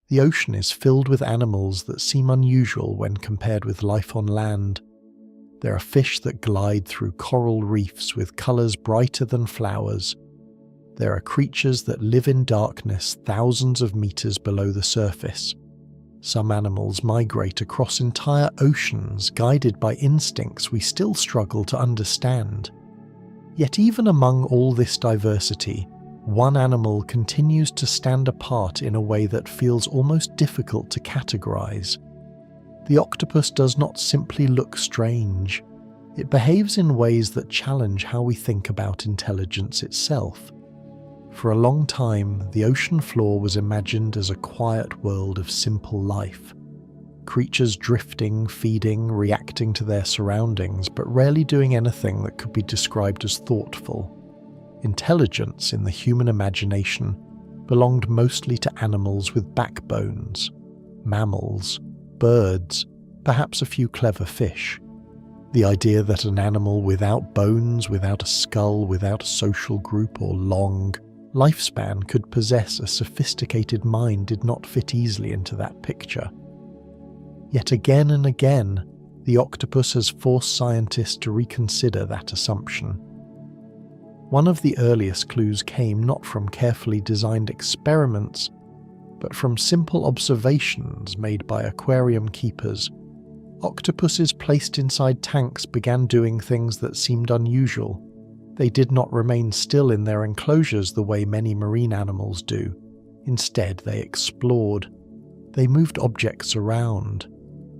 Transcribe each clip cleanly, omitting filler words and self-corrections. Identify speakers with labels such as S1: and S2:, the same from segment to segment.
S1: The ocean is filled with animals that seem unusual when compared with life on land. There are fish that glide through coral reefs with colours brighter than flowers. There are creatures that live in darkness thousands of meters below the surface. Some animals migrate across entire oceans guided by instincts we still struggle to understand. Yet even among all this diversity, one animal continues to stand apart in a way that feels almost difficult to categorize. The octopus does not simply look strange. It behaves in ways that challenge how we think about intelligence itself. For a long time, the ocean floor was imagined as a quiet world of simple life. Creatures drifting, feeding, reacting to their surroundings, but rarely doing anything that could be described as thoughtful. Intelligence in the human imagination belonged mostly to animals with backbones, mammals, birds, perhaps a few clever fish. The idea that an animal without bones, without a skull, without a social group or long lifespan could possess a sophisticated mind did not fit easily into that picture. Yet again and again, the octopus has forced scientists to reconsider that assumption. One of the earliest clues came not from carefully designed experiments, but from simple observations made by aquarium keepers. Octopuses placed inside tanks began doing things that seemed unusual. They did not remain still in their enclosures the way many marine animals do. Instead, they explored. They moved objects around.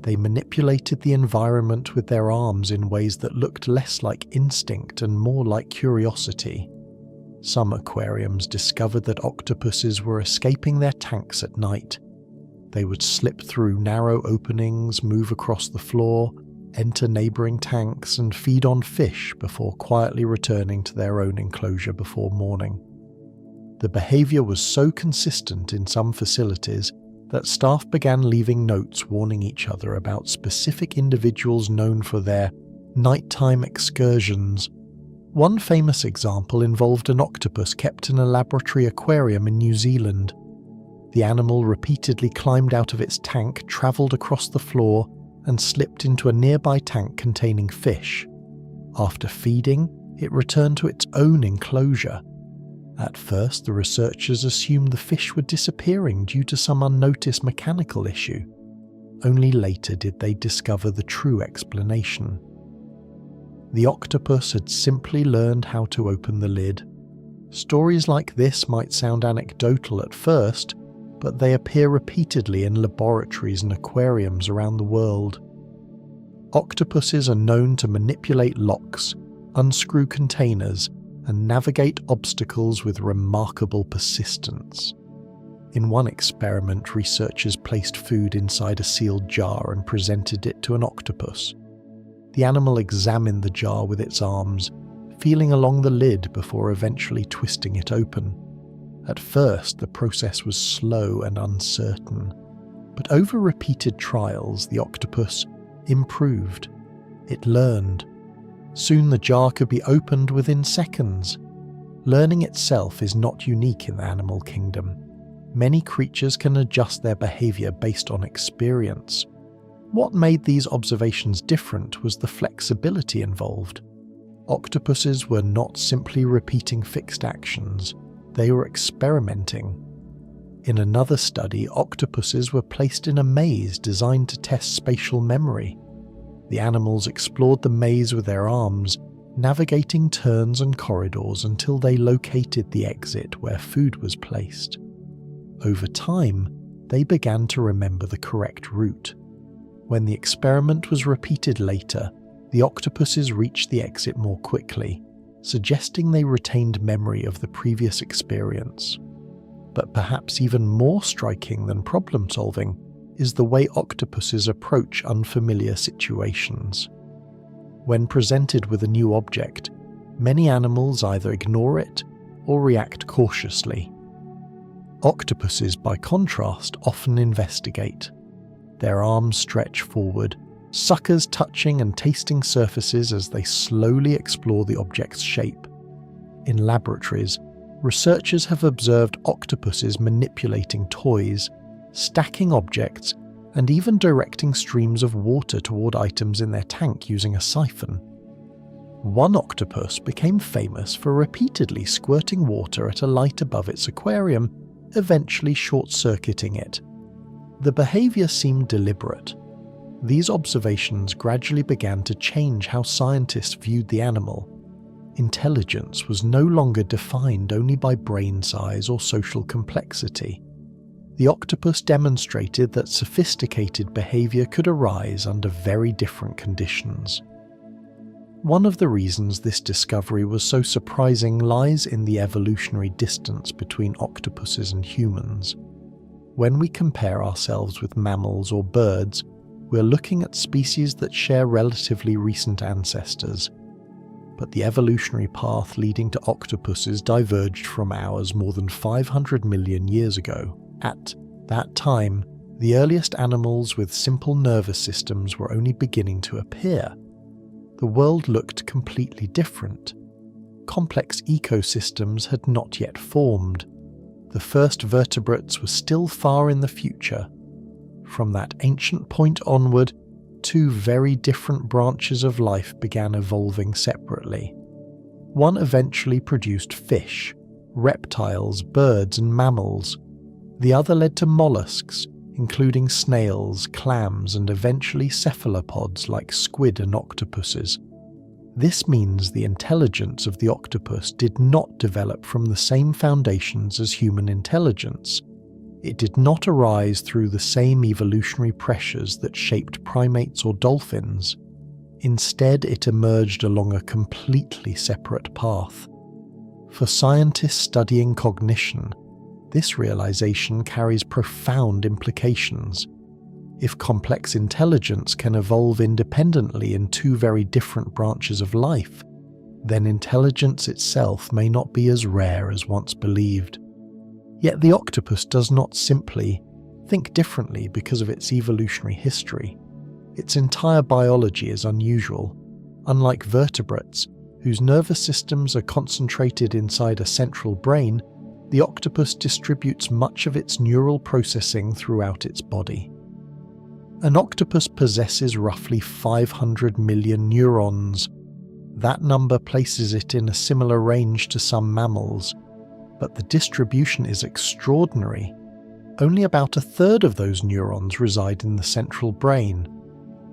S1: They manipulated the environment with their arms in ways that looked less like instinct and more like curiosity. Some aquariums discovered that octopuses were escaping their tanks at night. They would slip through narrow openings, move across the floor, enter neighbouring tanks and feed on fish before quietly returning to their own enclosure before morning. The behaviour was so consistent in some facilities that staff began leaving notes warning each other about specific individuals known for their nighttime excursions. One famous example involved an octopus kept in a laboratory aquarium in New Zealand. The animal repeatedly climbed out of its tank, travelled across the floor, and slipped into a nearby tank containing fish. After feeding, it returned to its own enclosure. At first, the researchers assumed the fish were disappearing due to some unnoticed mechanical issue. Only later did they discover the true explanation. The octopus had simply learned how to open the lid. Stories like this might sound anecdotal at first, but they appear repeatedly in laboratories and aquariums around the world. Octopuses are known to manipulate locks, unscrew containers, and navigate obstacles with remarkable persistence. In one experiment, researchers placed food inside a sealed jar and presented it to an octopus. The animal examined the jar with its arms, feeling along the lid before eventually twisting it open. At first, the process was slow and uncertain, but over repeated trials, the octopus improved. It learned. Soon the jar could be opened within seconds. Learning itself is not unique in the animal kingdom. Many creatures can adjust their behavior based on experience. What made these observations different was the flexibility involved. Octopuses were not simply repeating fixed actions. They were experimenting. In another study, octopuses were placed in a maze designed to test spatial memory. The animals explored the maze with their arms, navigating turns and corridors until they located the exit where food was placed. Over time, they began to remember the correct route. When the experiment was repeated later, the octopuses reached the exit more quickly, suggesting they retained memory of the previous experience. But perhaps even more striking than problem-solving is the way octopuses approach unfamiliar situations. When presented with a new object, many animals either ignore it or react cautiously. Octopuses, by contrast, often investigate. Their arms stretch forward, suckers touching and tasting surfaces as they slowly explore the object's shape. In laboratories, researchers have observed octopuses manipulating toys, stacking objects, and even directing streams of water toward items in their tank using a siphon. One octopus became famous for repeatedly squirting water at a light above its aquarium, eventually short-circuiting it. The behavior seemed deliberate. These observations gradually began to change how scientists viewed the animal. Intelligence was no longer defined only by brain size or social complexity. The octopus demonstrated that sophisticated behavior could arise under very different conditions. One of the reasons this discovery was so surprising lies in the evolutionary distance between octopuses and humans. When we compare ourselves with mammals or birds, we're looking at species that share relatively recent ancestors. But the evolutionary path leading to octopuses diverged from ours more than 500 million years ago. At that time, the earliest animals with simple nervous systems were only beginning to appear. The world looked completely different. Complex ecosystems had not yet formed. The first vertebrates were still far in the future. From that ancient point onward, two very different branches of life began evolving separately. One eventually produced fish, reptiles, birds, and mammals. The other led to mollusks, including snails, clams, and eventually cephalopods like squid and octopuses. This means the intelligence of the octopus did not develop from the same foundations as human intelligence. It did not arise through the same evolutionary pressures that shaped primates or dolphins. Instead, it emerged along a completely separate path. For scientists studying cognition, this realization carries profound implications. If complex intelligence can evolve independently in two very different branches of life, then intelligence itself may not be as rare as once believed. Yet the octopus does not simply think differently because of its evolutionary history. Its entire biology is unusual. Unlike vertebrates, whose nervous systems are concentrated inside a central brain, the octopus distributes much of its neural processing throughout its body. An octopus possesses roughly 500 million neurons. That number places it in a similar range to some mammals, but the distribution is extraordinary. Only about a third of those neurons reside in the central brain.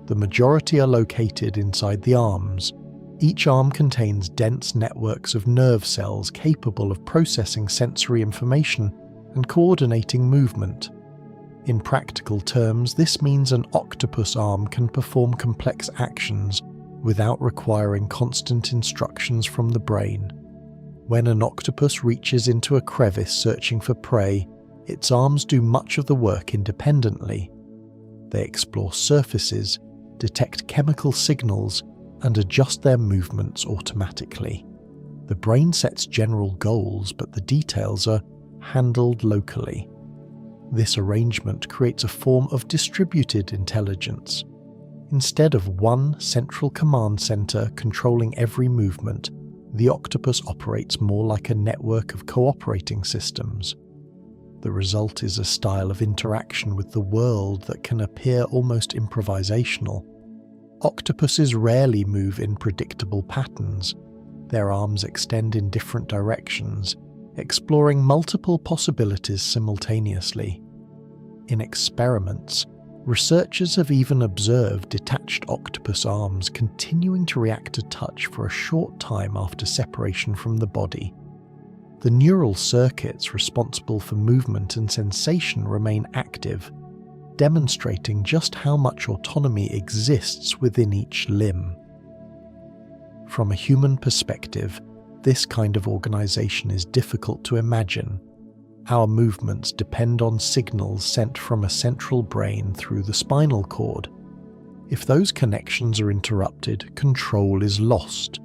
S1: The majority are located inside the arms. Each arm contains dense networks of nerve cells capable of processing sensory information and coordinating movement. In practical terms, this means an octopus arm can perform complex actions without requiring constant instructions from the brain. When an octopus reaches into a crevice searching for prey, its arms do much of the work independently. They explore surfaces, detect chemical signals, and adjust their movements automatically. The brain sets general goals, but the details are handled locally. This arrangement creates a form of distributed intelligence. Instead of one central command center controlling every movement, the octopus operates more like a network of cooperating systems. The result is a style of interaction with the world that can appear almost improvisational. Octopuses rarely move in predictable patterns. Their arms extend in different directions, exploring multiple possibilities simultaneously. In experiments, researchers have even observed detached octopus arms continuing to react to touch for a short time after separation from the body. The neural circuits responsible for movement and sensation remain active, demonstrating just how much autonomy exists within each limb. From a human perspective, this kind of organization is difficult to imagine. Our movements depend on signals sent from a central brain through the spinal cord. If those connections are interrupted, control is lost.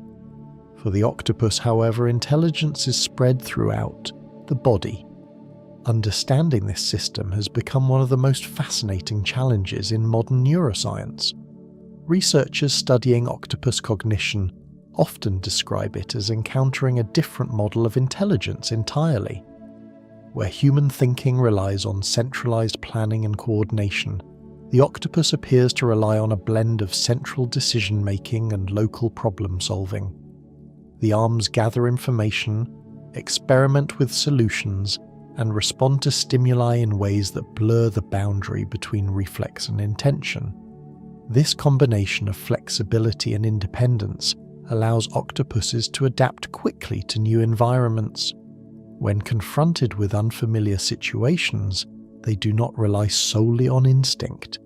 S1: For the octopus, however, intelligence is spread throughout the body. Understanding this system has become one of the most fascinating challenges in modern neuroscience. Researchers studying octopus cognition often describe it as encountering a different model of intelligence entirely. Where human thinking relies on centralized planning and coordination, the octopus appears to rely on a blend of central decision-making and local problem-solving. The arms gather information, experiment with solutions, and respond to stimuli in ways that blur the boundary between reflex and intention. This combination of flexibility and independence allows octopuses to adapt quickly to new environments. When confronted with unfamiliar situations, they do not rely solely on instinct,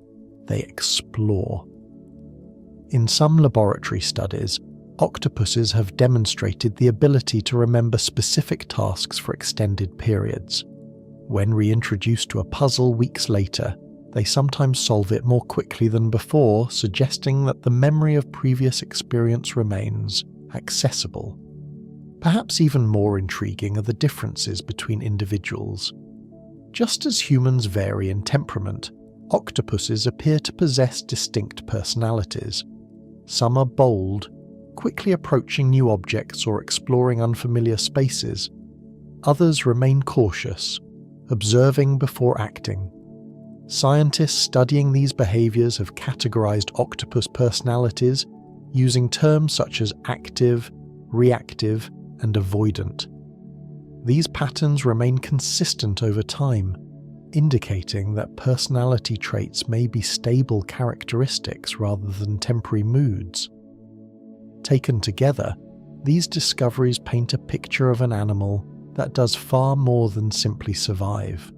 S1: they explore. In some laboratory studies, octopuses have demonstrated the ability to remember specific tasks for extended periods. When reintroduced to a puzzle weeks later, they sometimes solve it more quickly than before, suggesting that the memory of previous experience remains accessible. Perhaps even more intriguing are the differences between individuals. Just as humans vary in temperament, octopuses appear to possess distinct personalities. Some are bold, quickly approaching new objects or exploring unfamiliar spaces. Others remain cautious, observing before acting. Scientists studying these behaviors have categorized octopus personalities using terms such as active, reactive, and avoidant. These patterns remain consistent over time, indicating that personality traits may be stable characteristics rather than temporary moods. Taken together, these discoveries paint a picture of an animal that does far more than simply survive.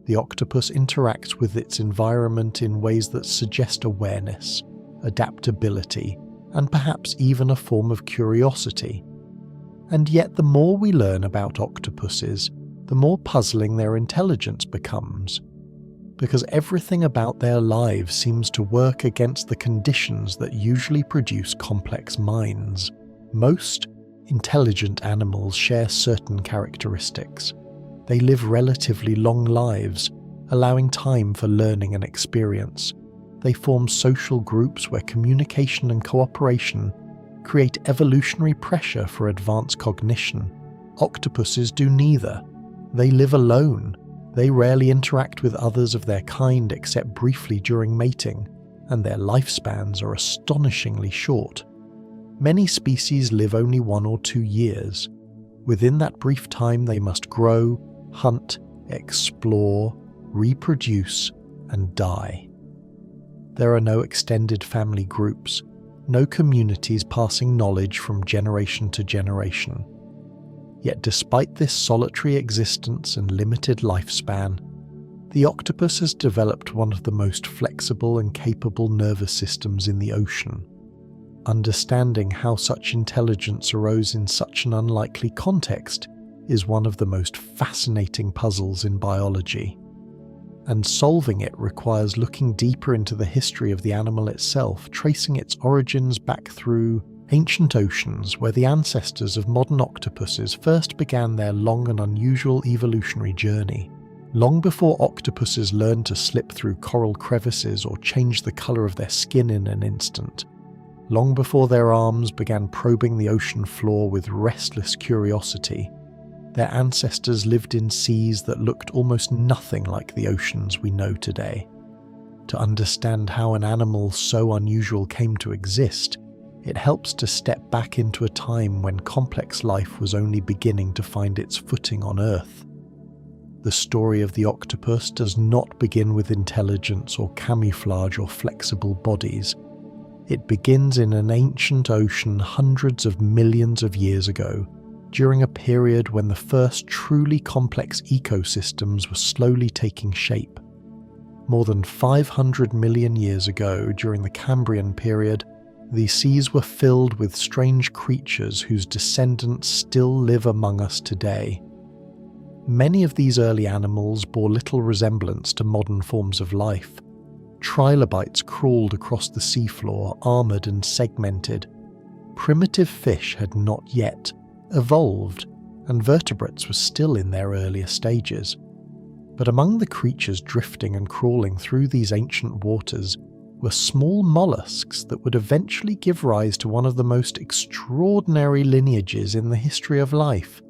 S1: The octopus interacts with its environment in ways that suggest awareness, adaptability, and perhaps even a form of curiosity. And yet the more we learn about octopuses, the more puzzling their intelligence becomes, because everything about their lives seems to work against the conditions that usually produce complex minds. Most intelligent animals share certain characteristics. They live relatively long lives, allowing time for learning and experience. They form social groups where communication and cooperation create evolutionary pressure for advanced cognition. Octopuses do neither. They live alone. They rarely interact with others of their kind except briefly during mating, and their lifespans are astonishingly short. Many species live only 1 or 2 years. Within that brief time, they must grow, hunt, explore, reproduce, and die. There are no extended family groups, no communities passing knowledge from generation to generation. Yet despite this solitary existence and limited lifespan, the octopus has developed one of the most flexible and capable nervous systems in the ocean. Understanding how such intelligence arose in such an unlikely context is one of the most fascinating puzzles in biology. And solving it requires looking deeper into the history of the animal itself, tracing its origins back through ancient oceans where the ancestors of modern octopuses first began their long and unusual evolutionary journey. Long before octopuses learned to slip through coral crevices or change the colour of their skin in an instant. Long before their arms began probing the ocean floor with restless curiosity, their ancestors lived in seas that looked almost nothing like the oceans we know today. To understand how an animal so unusual came to exist, it helps to step back into a time when complex life was only beginning to find its footing on Earth. The story of the octopus does not begin with intelligence or camouflage or flexible bodies. It begins in an ancient ocean hundreds of millions of years ago, during a period when the first truly complex ecosystems were slowly taking shape. More than 500 million years ago, during the Cambrian period, the seas were filled with strange creatures whose descendants still live among us today. Many of these early animals bore little resemblance to modern forms of life. Trilobites crawled across the seafloor, armoured and segmented. Primitive fish had not yet evolved, and vertebrates were still in their earlier stages. But among the creatures drifting and crawling through these ancient waters were small mollusks that would eventually give rise to one of the most extraordinary lineages in the history of life.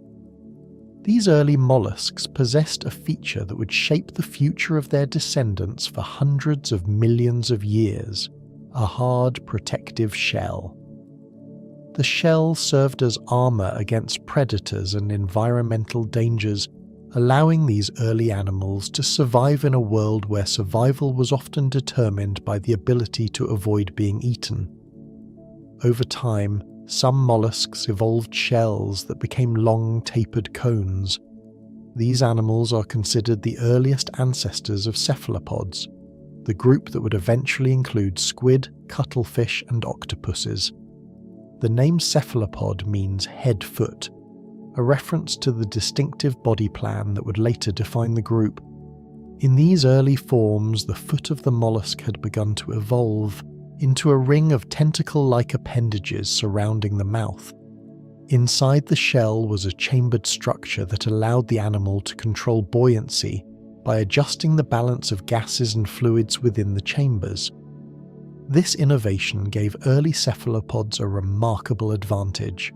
S1: These early mollusks possessed a feature that would shape the future of their descendants for hundreds of millions of years: a hard, protective shell. The shell served as armor against predators and environmental dangers, allowing these early animals to survive in a world where survival was often determined by the ability to avoid being eaten. Over time, some mollusks evolved shells that became long, tapered cones. These animals are considered the earliest ancestors of cephalopods, the group that would eventually include squid, cuttlefish, and octopuses. The name cephalopod means head-foot, a reference to the distinctive body plan that would later define the group. In these early forms, the foot of the mollusk had begun to evolve into a ring of tentacle-like appendages surrounding the mouth. Inside the shell was a chambered structure that allowed the animal to control buoyancy by adjusting the balance of gases and fluids within the chambers. This innovation gave early cephalopods a remarkable advantage.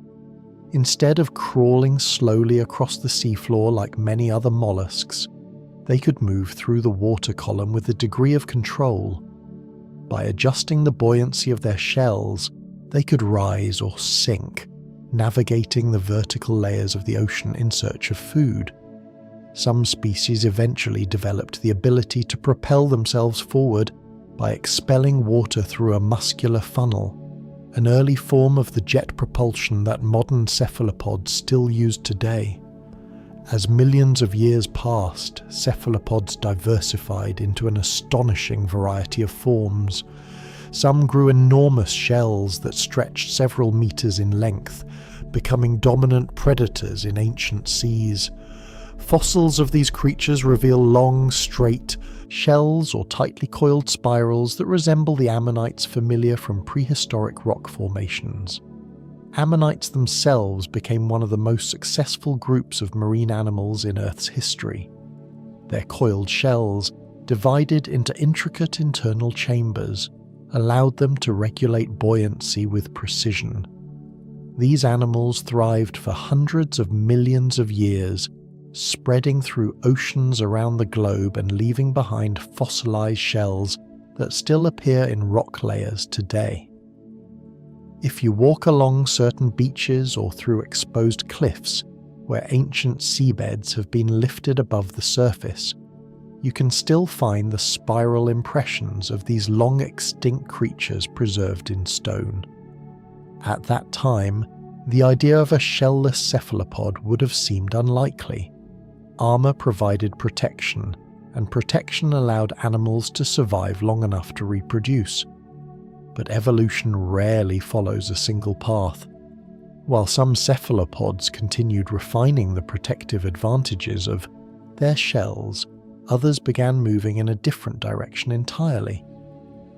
S1: Instead of crawling slowly across the seafloor like many other mollusks, they could move through the water column with a degree of control. By adjusting the buoyancy of their shells, they could rise or sink, navigating the vertical layers of the ocean in search of food. Some species eventually developed the ability to propel themselves forward by expelling water through a muscular funnel, an early form of the jet propulsion that modern cephalopods still use today. As millions of years passed, cephalopods diversified into an astonishing variety of forms. Some grew enormous shells that stretched several meters in length, becoming dominant predators in ancient seas. Fossils of these creatures reveal long, straight shells or tightly coiled spirals that resemble the ammonites familiar from prehistoric rock formations. Ammonites themselves became one of the most successful groups of marine animals in Earth's history. Their coiled shells, divided into intricate internal chambers, allowed them to regulate buoyancy with precision. These animals thrived for hundreds of millions of years, spreading through oceans around the globe and leaving behind fossilized shells that still appear in rock layers today. If you walk along certain beaches or through exposed cliffs where ancient seabeds have been lifted above the surface, you can still find the spiral impressions of these long-extinct creatures preserved in stone. At that time, the idea of a shellless cephalopod would have seemed unlikely. Armor provided protection, and protection allowed animals to survive long enough to reproduce. But evolution rarely follows a single path. While some cephalopods continued refining the protective advantages of their shells, others began moving in a different direction entirely.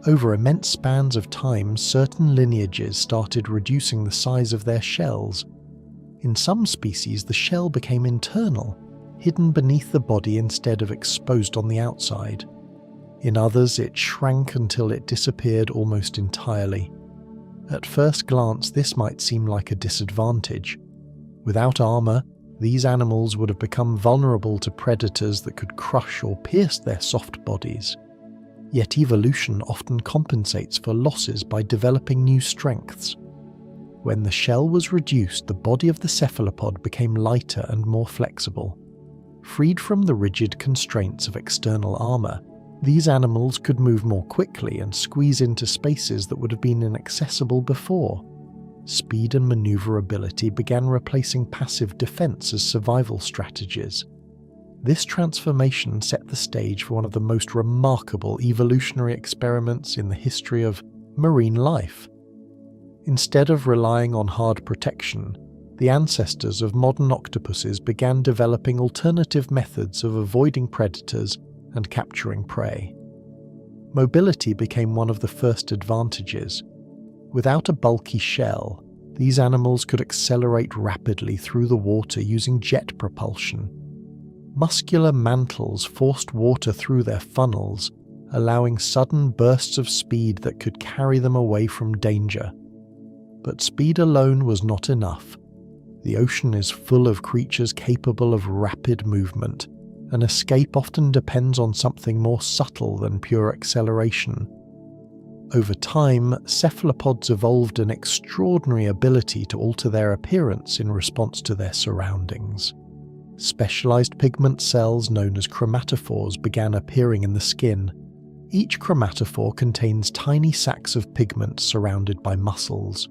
S1: Over immense spans of time, certain lineages started reducing the size of their shells. In some species, the shell became internal, hidden beneath the body instead of exposed on the outside. In others, it shrank until it disappeared almost entirely. At first glance, this might seem like a disadvantage. Without armor, these animals would have become vulnerable to predators that could crush or pierce their soft bodies. Yet evolution often compensates for losses by developing new strengths. When the shell was reduced, the body of the cephalopod became lighter and more flexible. Freed from the rigid constraints of external armor, these animals could move more quickly and squeeze into spaces that would have been inaccessible before. Speed and maneuverability began replacing passive defense as survival strategies. This transformation set the stage for one of the most remarkable evolutionary experiments in the history of marine life. Instead of relying on hard protection, the ancestors of modern octopuses began developing alternative methods of avoiding predators and capturing prey. Mobility became one of the first advantages. Without a bulky shell, these animals could accelerate rapidly through the water using jet propulsion. Muscular mantles forced water through their funnels, allowing sudden bursts of speed that could carry them away from danger. But speed alone was not enough. The ocean is full of creatures capable of rapid movement, and escape often depends on something more subtle than pure acceleration. Over time, cephalopods evolved an extraordinary ability to alter their appearance in response to their surroundings. Specialized pigment cells known as chromatophores began appearing in the skin. Each chromatophore contains tiny sacs of pigment surrounded by muscles.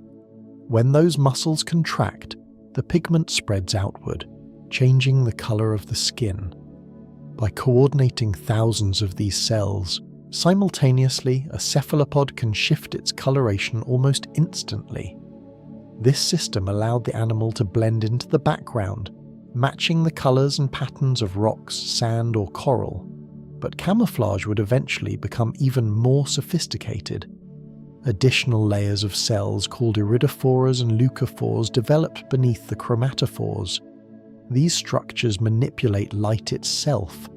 S1: When those muscles contract, the pigment spreads outward, changing the color of the skin. By coordinating thousands of these cells, simultaneously a cephalopod can shift its coloration almost instantly. This system allowed the animal to blend into the background, matching the colors and patterns of rocks, sand, or coral. But camouflage would eventually become even more sophisticated. Additional layers of cells called iridophores and leucophores developed beneath the chromatophores. These structures manipulate light itself,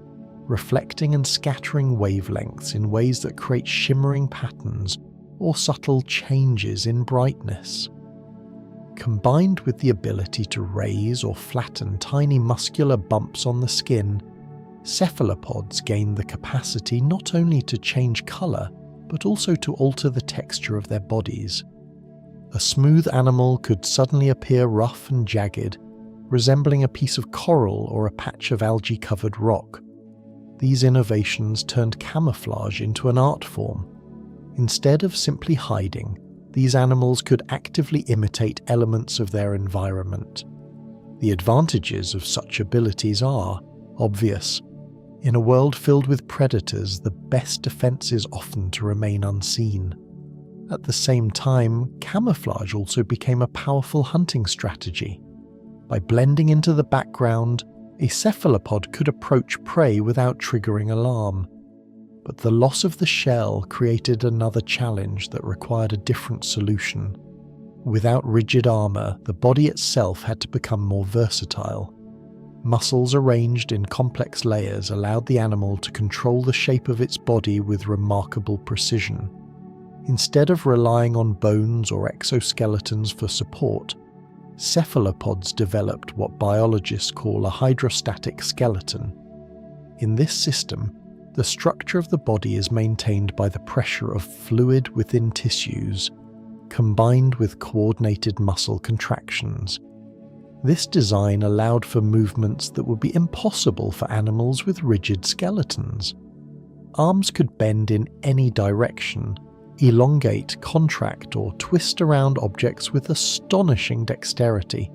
S1: reflecting and scattering wavelengths in ways that create shimmering patterns or subtle changes in brightness. Combined with the ability to raise or flatten tiny muscular bumps on the skin, cephalopods gain the capacity not only to change color, but also to alter the texture of their bodies. A smooth animal could suddenly appear rough and jagged, resembling a piece of coral or a patch of algae-covered rock. These innovations turned camouflage into an art form. Instead of simply hiding, these animals could actively imitate elements of their environment. The advantages of such abilities are obvious. In a world filled with predators, the best defense is often to remain unseen. At the same time, camouflage also became a powerful hunting strategy. By blending into the background, a cephalopod could approach prey without triggering alarm. But the loss of the shell created another challenge that required a different solution. Without rigid armor, the body itself had to become more versatile. Muscles arranged in complex layers allowed the animal to control the shape of its body with remarkable precision. Instead of relying on bones or exoskeletons for support, cephalopods developed what biologists call a hydrostatic skeleton. In this system, the structure of the body is maintained by the pressure of fluid within tissues, combined with coordinated muscle contractions. This design allowed for movements that would be impossible for animals with rigid skeletons. Arms could bend in any direction, elongate, contract, or twist around objects with astonishing dexterity.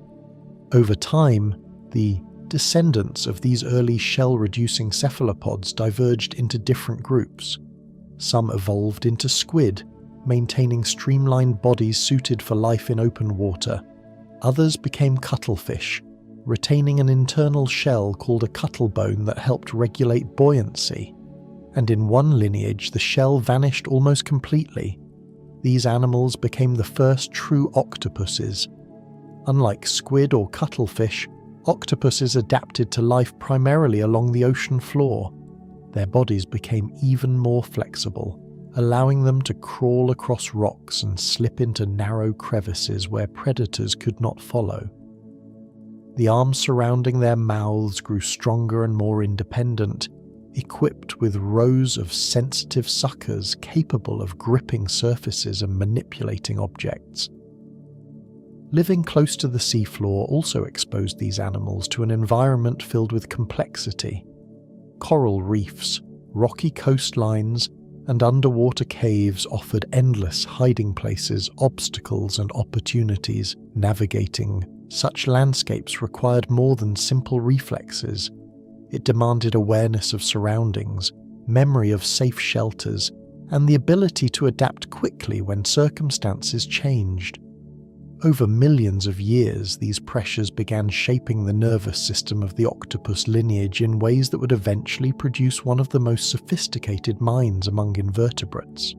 S1: Over time, the descendants of these early shell-reducing cephalopods diverged into different groups. Some evolved into squid, maintaining streamlined bodies suited for life in open water. Others became cuttlefish, retaining an internal shell called a cuttlebone that helped regulate buoyancy. And in one lineage, the shell vanished almost completely. These animals became the first true octopuses. Unlike squid or cuttlefish, octopuses adapted to life primarily along the ocean floor. Their bodies became even more flexible, allowing them to crawl across rocks and slip into narrow crevices where predators could not follow. The arms surrounding their mouths grew stronger and more independent, equipped with rows of sensitive suckers capable of gripping surfaces and manipulating objects. Living close to the seafloor also exposed these animals to an environment filled with complexity. Coral reefs, rocky coastlines, and underwater caves offered endless hiding places, obstacles, and opportunities. Navigating such landscapes required more than simple reflexes. It demanded awareness of surroundings, memory of safe shelters, and the ability to adapt quickly when circumstances changed. Over millions of years, these pressures began shaping the nervous system of the octopus lineage in ways that would eventually produce one of the most sophisticated minds among invertebrates.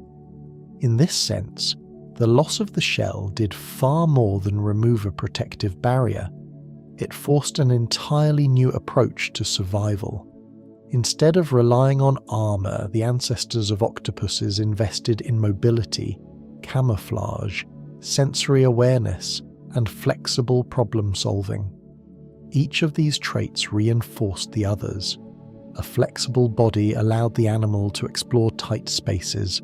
S1: In this sense, the loss of the shell did far more than remove a protective barrier. It forced an entirely new approach to survival. Instead of relying on armor, the ancestors of octopuses invested in mobility, camouflage, sensory awareness, and flexible problem-solving. Each of these traits reinforced the others. A flexible body allowed the animal to explore tight spaces.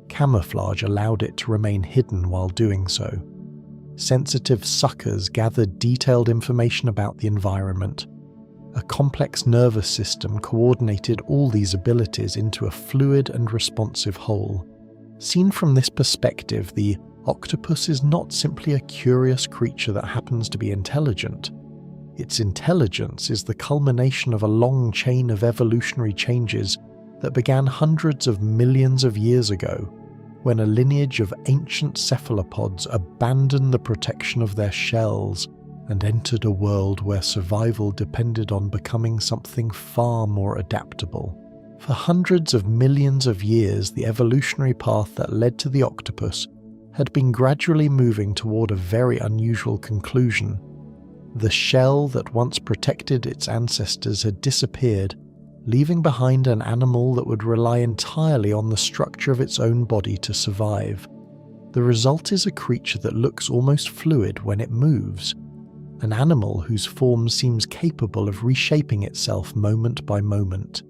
S1: Camouflage allowed it to remain hidden while doing so. Sensitive suckers gathered detailed information about the environment. A complex nervous system coordinated all these abilities into a fluid and responsive whole. Seen from this perspective, the octopus is not simply a curious creature that happens to be intelligent. Its intelligence is the culmination of a long chain of evolutionary changes that began hundreds of millions of years ago, when a lineage of ancient cephalopods abandoned the protection of their shells and entered a world where survival depended on becoming something far more adaptable. For hundreds of millions of years, the evolutionary path that led to the octopus had been gradually moving toward a very unusual conclusion. The shell that once protected its ancestors had disappeared, leaving behind an animal that would rely entirely on the structure of its own body to survive. The result is a creature that looks almost fluid when it moves, an animal whose form seems capable of reshaping itself moment by moment.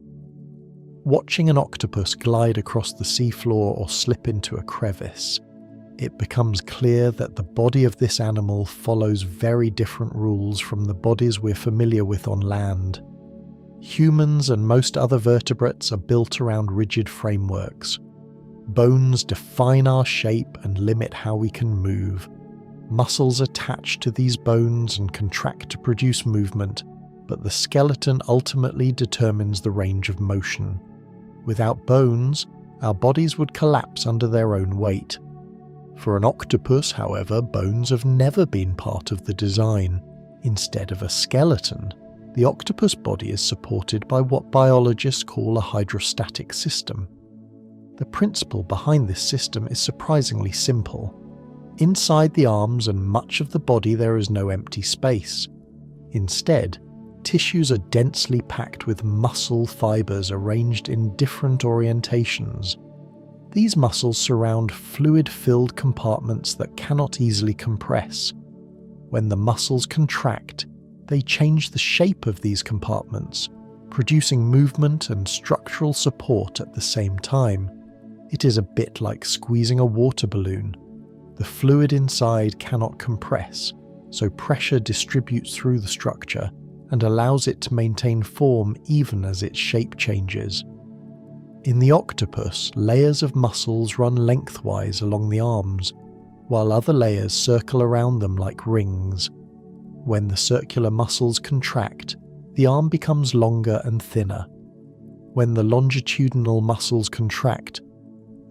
S1: Watching an octopus glide across the seafloor or slip into a crevice, it becomes clear that the body of this animal follows very different rules from the bodies we're familiar with on land. Humans and most other vertebrates are built around rigid frameworks. Bones define our shape and limit how we can move. Muscles attach to these bones and contract to produce movement, but the skeleton ultimately determines the range of motion. Without bones, our bodies would collapse under their own weight. For an octopus, however, bones have never been part of the design. Instead of a skeleton, the octopus body is supported by what biologists call a hydrostatic system. The principle behind this system is surprisingly simple. Inside the arms and much of the body there is no empty space. Instead, tissues are densely packed with muscle fibers arranged in different orientations. These muscles surround fluid-filled compartments that cannot easily compress. When the muscles contract, they change the shape of these compartments, producing movement and structural support at the same time. It is a bit like squeezing a water balloon. The fluid inside cannot compress, so pressure distributes through the structure and allows it to maintain form even as its shape changes. In the octopus, layers of muscles run lengthwise along the arms, while other layers circle around them like rings. When the circular muscles contract, the arm becomes longer and thinner. When the longitudinal muscles contract,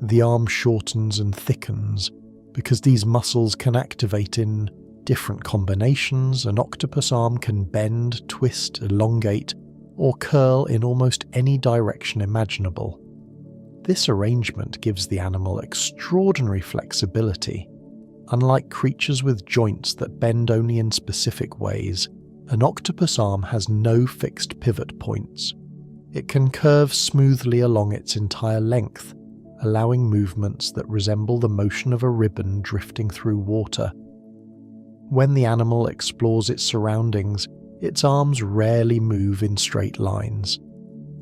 S1: the arm shortens and thickens. Because these muscles can activate in different combinations, an octopus arm can bend, twist, elongate, or curl in almost any direction imaginable. This arrangement gives the animal extraordinary flexibility. Unlike creatures with joints that bend only in specific ways, an octopus arm has no fixed pivot points. It can curve smoothly along its entire length, allowing movements that resemble the motion of a ribbon drifting through water. When the animal explores its surroundings, its arms rarely move in straight lines.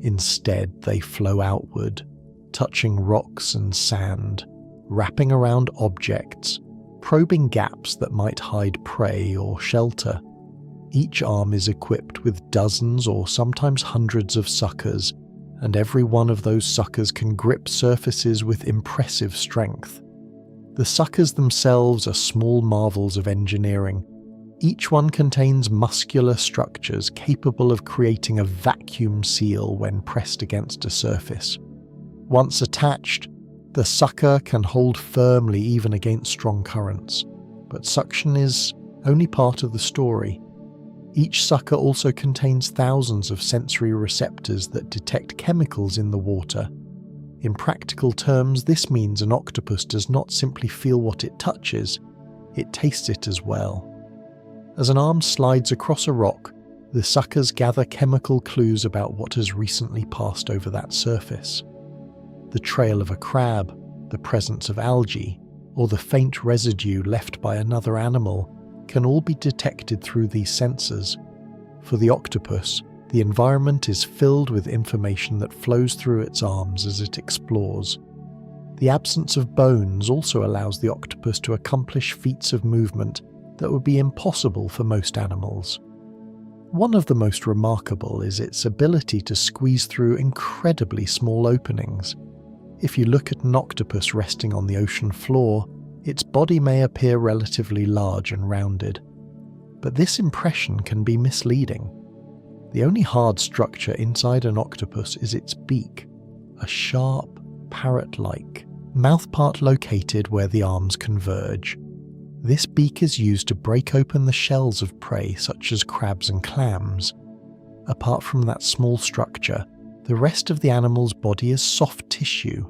S1: Instead, they flow outward, touching rocks and sand, wrapping around objects, probing gaps that might hide prey or shelter. Each arm is equipped with dozens or sometimes hundreds of suckers, and every one of those suckers can grip surfaces with impressive strength. The suckers themselves are small marvels of engineering. Each one contains muscular structures capable of creating a vacuum seal when pressed against a surface. Once attached, the sucker can hold firmly even against strong currents, but suction is only part of the story. Each sucker also contains thousands of sensory receptors that detect chemicals in the water. In practical terms, this means an octopus does not simply feel what it touches, it tastes it as well. As an arm slides across a rock, the suckers gather chemical clues about what has recently passed over that surface. The trail of a crab, the presence of algae, or the faint residue left by another animal can all be detected through these sensors. For the octopus, the environment is filled with information that flows through its arms as it explores. The absence of bones also allows the octopus to accomplish feats of movement that would be impossible for most animals. One of the most remarkable is its ability to squeeze through incredibly small openings. If you look at an octopus resting on the ocean floor, its body may appear relatively large and rounded. But this impression can be misleading. The only hard structure inside an octopus is its beak, a sharp, parrot-like mouthpart located where the arms converge. This beak is used to break open the shells of prey such as crabs and clams. Apart from that small structure, the rest of the animal's body is soft tissue.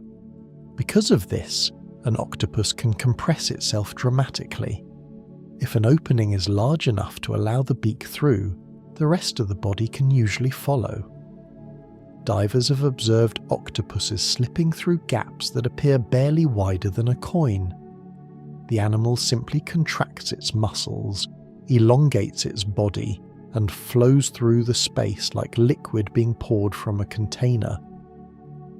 S1: Because of this, an octopus can compress itself dramatically. If an opening is large enough to allow the beak through, the rest of the body can usually follow. Divers have observed octopuses slipping through gaps that appear barely wider than a coin. The animal simply contracts its muscles, elongates its body, and flows through the space like liquid being poured from a container.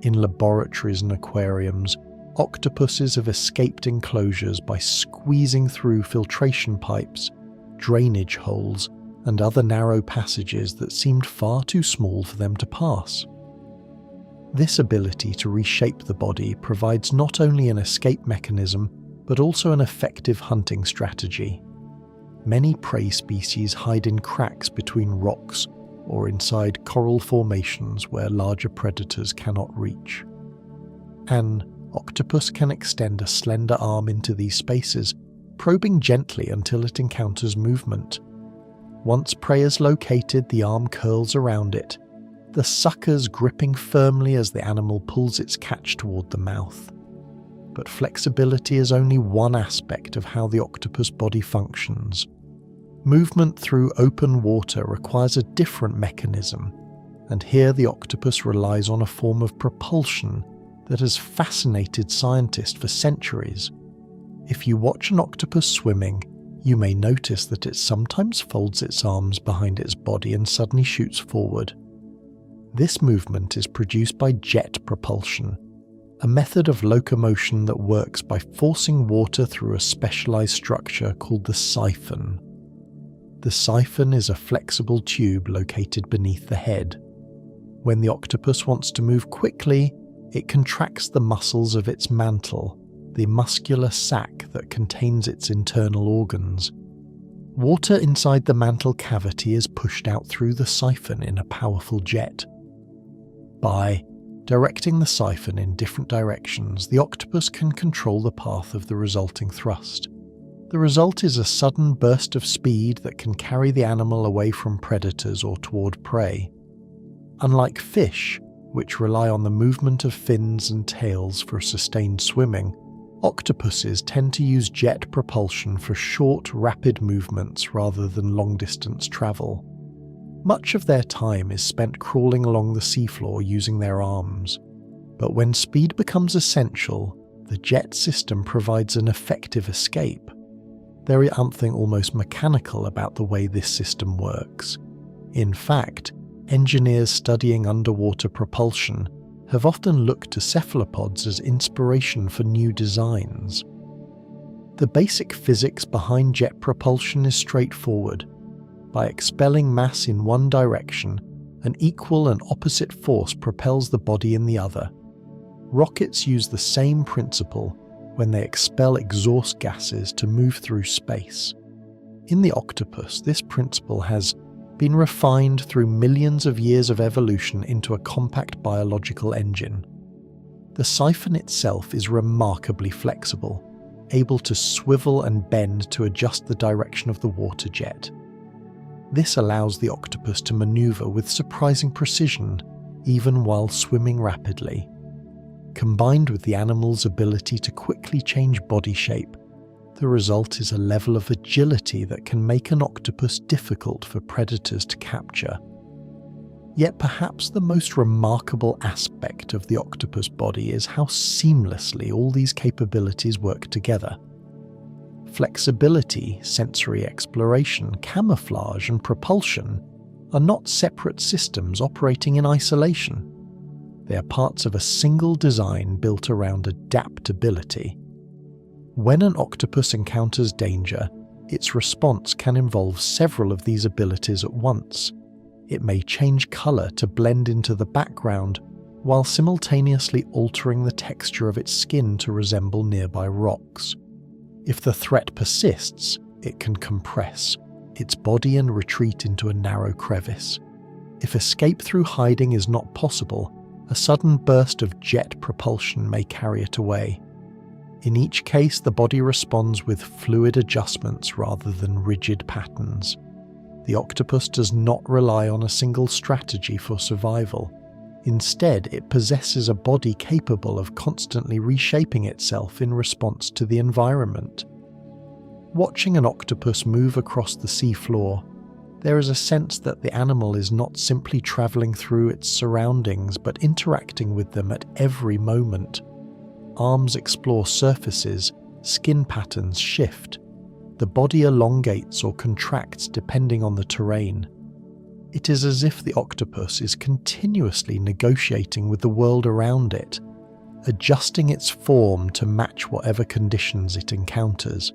S1: In laboratories and aquariums, octopuses have escaped enclosures by squeezing through filtration pipes, drainage holes, and other narrow passages that seemed far too small for them to pass. This ability to reshape the body provides not only an escape mechanism, but also an effective hunting strategy. Many prey species hide in cracks between rocks or inside coral formations where larger predators cannot reach. An octopus can extend a slender arm into these spaces, probing gently until it encounters movement. Once prey is located, the arm curls around it, the suckers gripping firmly as the animal pulls its catch toward the mouth. But flexibility is only one aspect of how the octopus body functions. Movement through open water requires a different mechanism, and here the octopus relies on a form of propulsion that has fascinated scientists for centuries. If you watch an octopus swimming, you may notice that it sometimes folds its arms behind its body and suddenly shoots forward. This movement is produced by jet propulsion, a method of locomotion that works by forcing water through a specialized structure called the siphon. The siphon is a flexible tube located beneath the head. When the octopus wants to move quickly, it contracts the muscles of its mantle, the muscular sac that contains its internal organs. Water inside the mantle cavity is pushed out through the siphon in a powerful jet. By directing the siphon in different directions, the octopus can control the path of the resulting thrust. The result is a sudden burst of speed that can carry the animal away from predators or toward prey. Unlike fish, which rely on the movement of fins and tails for sustained swimming, octopuses tend to use jet propulsion for short, rapid movements rather than long-distance travel. Much of their time is spent crawling along the seafloor using their arms. But when speed becomes essential, the jet system provides an effective escape. There is something almost mechanical about the way this system works. In fact, engineers studying underwater propulsion have often looked to cephalopods as inspiration for new designs. The basic physics behind jet propulsion is straightforward. By expelling mass in one direction, an equal and opposite force propels the body in the other. Rockets use the same principle when they expel exhaust gases to move through space. In the octopus, this principle has been refined through millions of years of evolution into a compact biological engine. The siphon itself is remarkably flexible, able to swivel and bend to adjust the direction of the water jet. This allows the octopus to maneuver with surprising precision, even while swimming rapidly. Combined with the animal's ability to quickly change body shape, the result is a level of agility that can make an octopus difficult for predators to capture. Yet perhaps the most remarkable aspect of the octopus body is how seamlessly all these capabilities work together. Flexibility, sensory exploration, camouflage, and propulsion are not separate systems operating in isolation. They are parts of a single design built around adaptability. When an octopus encounters danger, its response can involve several of these abilities at once. It may change color to blend into the background, while simultaneously altering the texture of its skin to resemble nearby rocks. If the threat persists, it can compress its body and retreat into a narrow crevice. If escape through hiding is not possible, a sudden burst of jet propulsion may carry it away. In each case, the body responds with fluid adjustments rather than rigid patterns. The octopus does not rely on a single strategy for survival. Instead, it possesses a body capable of constantly reshaping itself in response to the environment. Watching an octopus move across the seafloor, there is a sense that the animal is not simply traveling through its surroundings but interacting with them at every moment. Arms explore surfaces, skin patterns shift. The body elongates or contracts depending on the terrain. It is as if the octopus is continuously negotiating with the world around it, adjusting its form to match whatever conditions it encounters.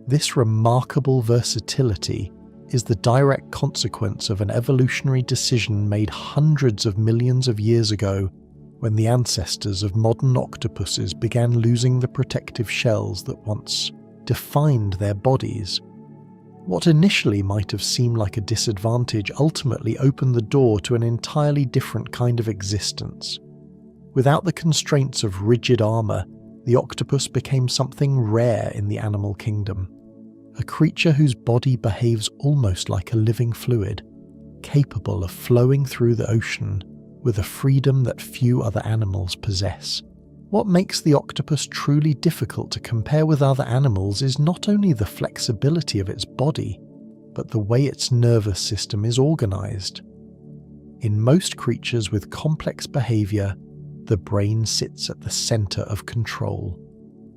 S1: This remarkable versatility is the direct consequence of an evolutionary decision made hundreds of millions of years ago, when the ancestors of modern octopuses began losing the protective shells that once defined their bodies. What initially might have seemed like a disadvantage ultimately opened the door to an entirely different kind of existence. Without the constraints of rigid armor, the octopus became something rare in the animal kingdom. A creature whose body behaves almost like a living fluid, capable of flowing through the ocean with a freedom that few other animals possess. What makes the octopus truly difficult to compare with other animals is not only the flexibility of its body, but the way its nervous system is organized. In most creatures with complex behavior, the brain sits at the center of control.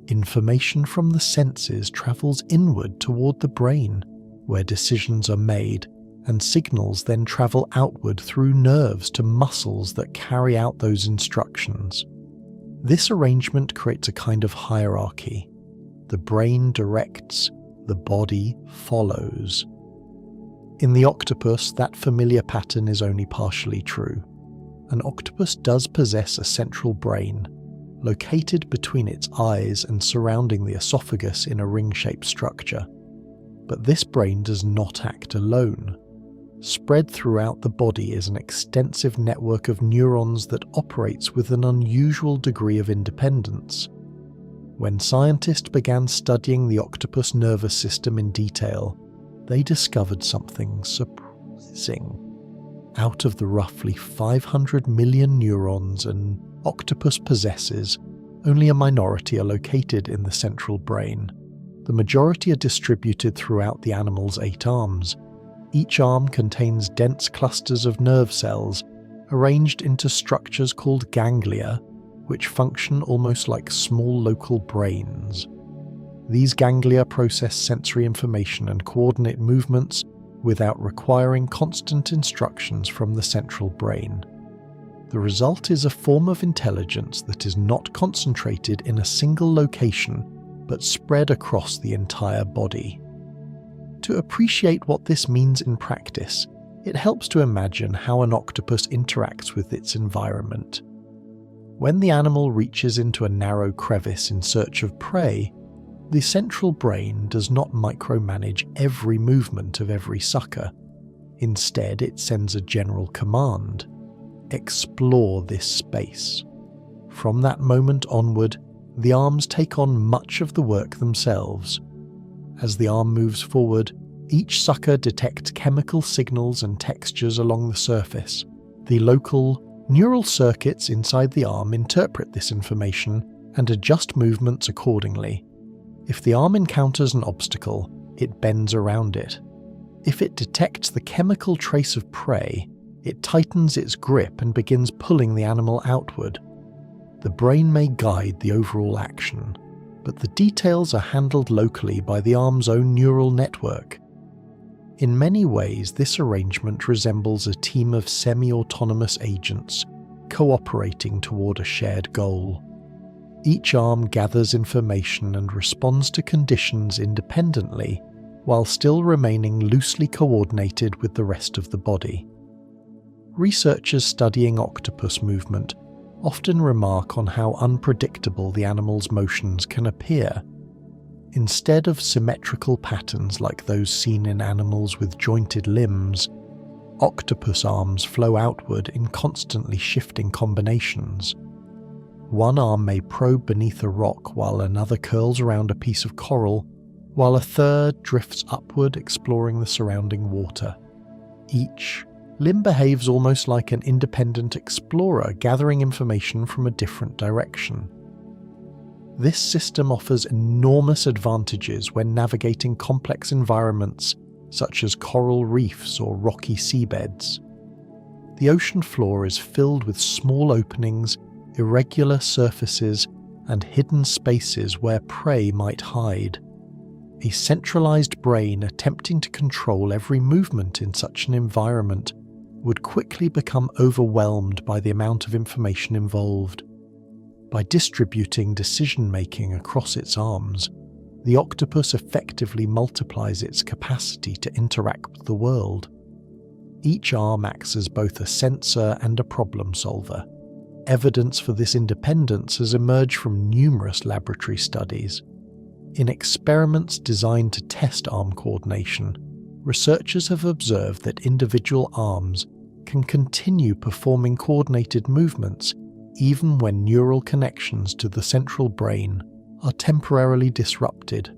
S1: Information from the senses travels inward toward the brain, where decisions are made, and signals then travel outward through nerves to muscles that carry out those instructions. This arrangement creates a kind of hierarchy. The brain directs, the body follows. In the octopus, that familiar pattern is only partially true. An octopus does possess a central brain, located between its eyes and surrounding the esophagus in a ring-shaped structure. But this brain does not act alone. Spread throughout the body is an extensive network of neurons that operates with an unusual degree of independence. When scientists began studying the octopus nervous system in detail, they discovered something surprising. Out of the roughly 500 million neurons an octopus possesses, only a minority are located in the central brain. The majority are distributed throughout the animal's 8 arms. Each arm contains dense clusters of nerve cells arranged into structures called ganglia, which function almost like small local brains. These ganglia process sensory information and coordinate movements without requiring constant instructions from the central brain. The result is a form of intelligence that is not concentrated in a single location, but spread across the entire body. To appreciate what this means in practice, it helps to imagine how an octopus interacts with its environment. When the animal reaches into a narrow crevice in search of prey, the central brain does not micromanage every movement of every sucker. Instead, it sends a general command: explore this space. From that moment onward, the arms take on much of the work themselves. As the arm moves forward, each sucker detects chemical signals and textures along the surface. The local neural circuits inside the arm interpret this information and adjust movements accordingly. If the arm encounters an obstacle, it bends around it. If it detects the chemical trace of prey, it tightens its grip and begins pulling the animal outward. The brain may guide the overall action, but the details are handled locally by the arm's own neural network. In many ways, this arrangement resembles a team of semi-autonomous agents cooperating toward a shared goal. Each arm gathers information and responds to conditions independently, while still remaining loosely coordinated with the rest of the body. Researchers studying octopus movement often remark on how unpredictable the animal's motions can appear. Instead of symmetrical patterns like those seen in animals with jointed limbs, octopus arms flow outward in constantly shifting combinations. One arm may probe beneath a rock while another curls around a piece of coral, while a third drifts upward exploring the surrounding water. Each limb behaves almost like an independent explorer gathering information from a different direction. This system offers enormous advantages when navigating complex environments such as coral reefs or rocky seabeds. The ocean floor is filled with small openings, irregular surfaces, and hidden spaces where prey might hide. A centralized brain attempting to control every movement in such an environment would quickly become overwhelmed by the amount of information involved. By distributing decision-making across its arms, the octopus effectively multiplies its capacity to interact with the world. Each arm acts as both a sensor and a problem solver. Evidence for this independence has emerged from numerous laboratory studies. In experiments designed to test arm coordination, researchers have observed that individual arms can continue performing coordinated movements even when neural connections to the central brain are temporarily disrupted.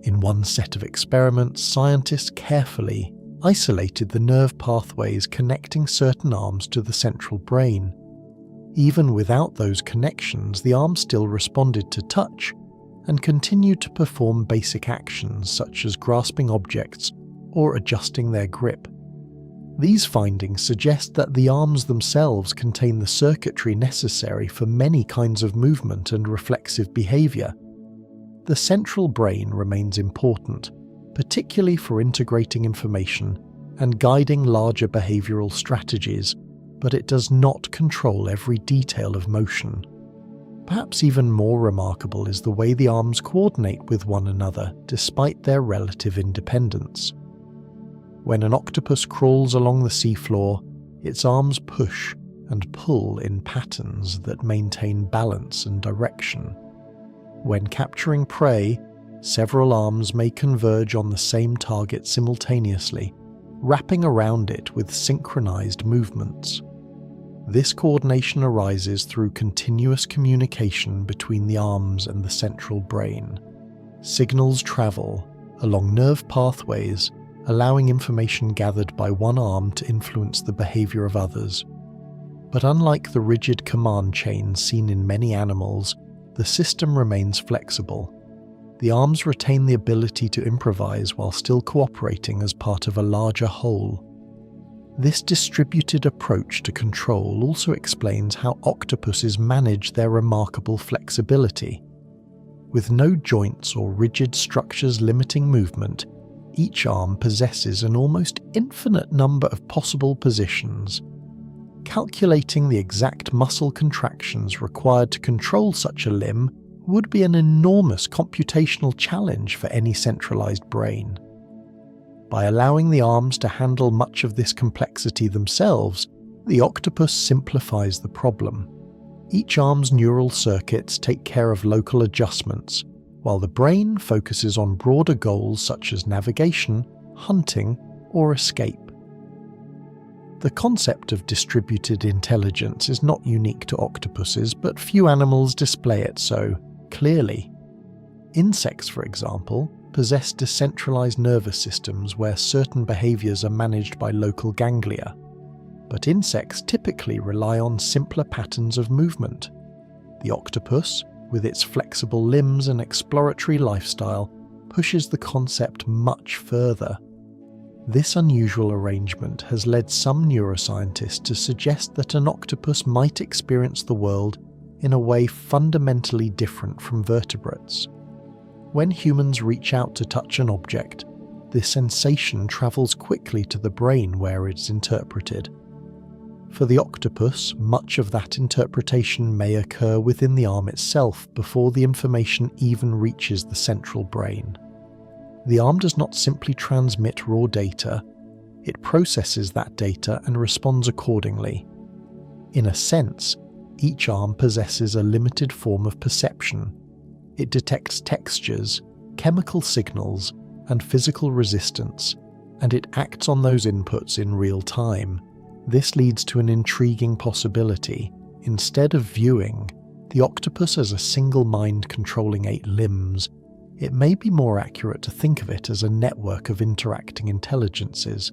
S1: In one set of experiments, scientists carefully isolated the nerve pathways connecting certain arms to the central brain. Even without those connections, the arm still responded to touch and continued to perform basic actions such as grasping objects or adjusting their grip. These findings suggest that the arms themselves contain the circuitry necessary for many kinds of movement and reflexive behavior. The central brain remains important, particularly for integrating information and guiding larger behavioral strategies, but it does not control every detail of motion. Perhaps even more remarkable is the way the arms coordinate with one another despite their relative independence. When an octopus crawls along the seafloor, its arms push and pull in patterns that maintain balance and direction. When capturing prey, several arms may converge on the same target simultaneously, wrapping around it with synchronized movements. This coordination arises through continuous communication between the arms and the central brain. Signals travel along nerve pathways, allowing information gathered by one arm to influence the behavior of others. But unlike the rigid command chains seen in many animals, the system remains flexible. The arms retain the ability to improvise while still cooperating as part of a larger whole. This distributed approach to control also explains how octopuses manage their remarkable flexibility. With no joints or rigid structures limiting movement, each arm possesses an almost infinite number of possible positions. Calculating the exact muscle contractions required to control such a limb would be an enormous computational challenge for any centralized brain. By allowing the arms to handle much of this complexity themselves, the octopus simplifies the problem. Each arm's neural circuits take care of local adjustments, while the brain focuses on broader goals such as navigation, hunting, or escape. The concept of distributed intelligence is not unique to octopuses, but few animals display it so clearly. Insects, for example, possess decentralized nervous systems where certain behaviors are managed by local ganglia. But insects typically rely on simpler patterns of movement. The octopus, with its flexible limbs and exploratory lifestyle, pushes the concept much further. This unusual arrangement has led some neuroscientists to suggest that an octopus might experience the world in a way fundamentally different from vertebrates. When humans reach out to touch an object, the sensation travels quickly to the brain where it's interpreted. For the octopus, much of that interpretation may occur within the arm itself before the information even reaches the central brain. The arm does not simply transmit raw data, it processes that data and responds accordingly. In a sense, each arm possesses a limited form of perception. It detects textures, chemical signals, and physical resistance, and it acts on those inputs in real time. This leads to an intriguing possibility. Instead of viewing the octopus as a single mind controlling 8 limbs, it may be more accurate to think of it as a network of interacting intelligences.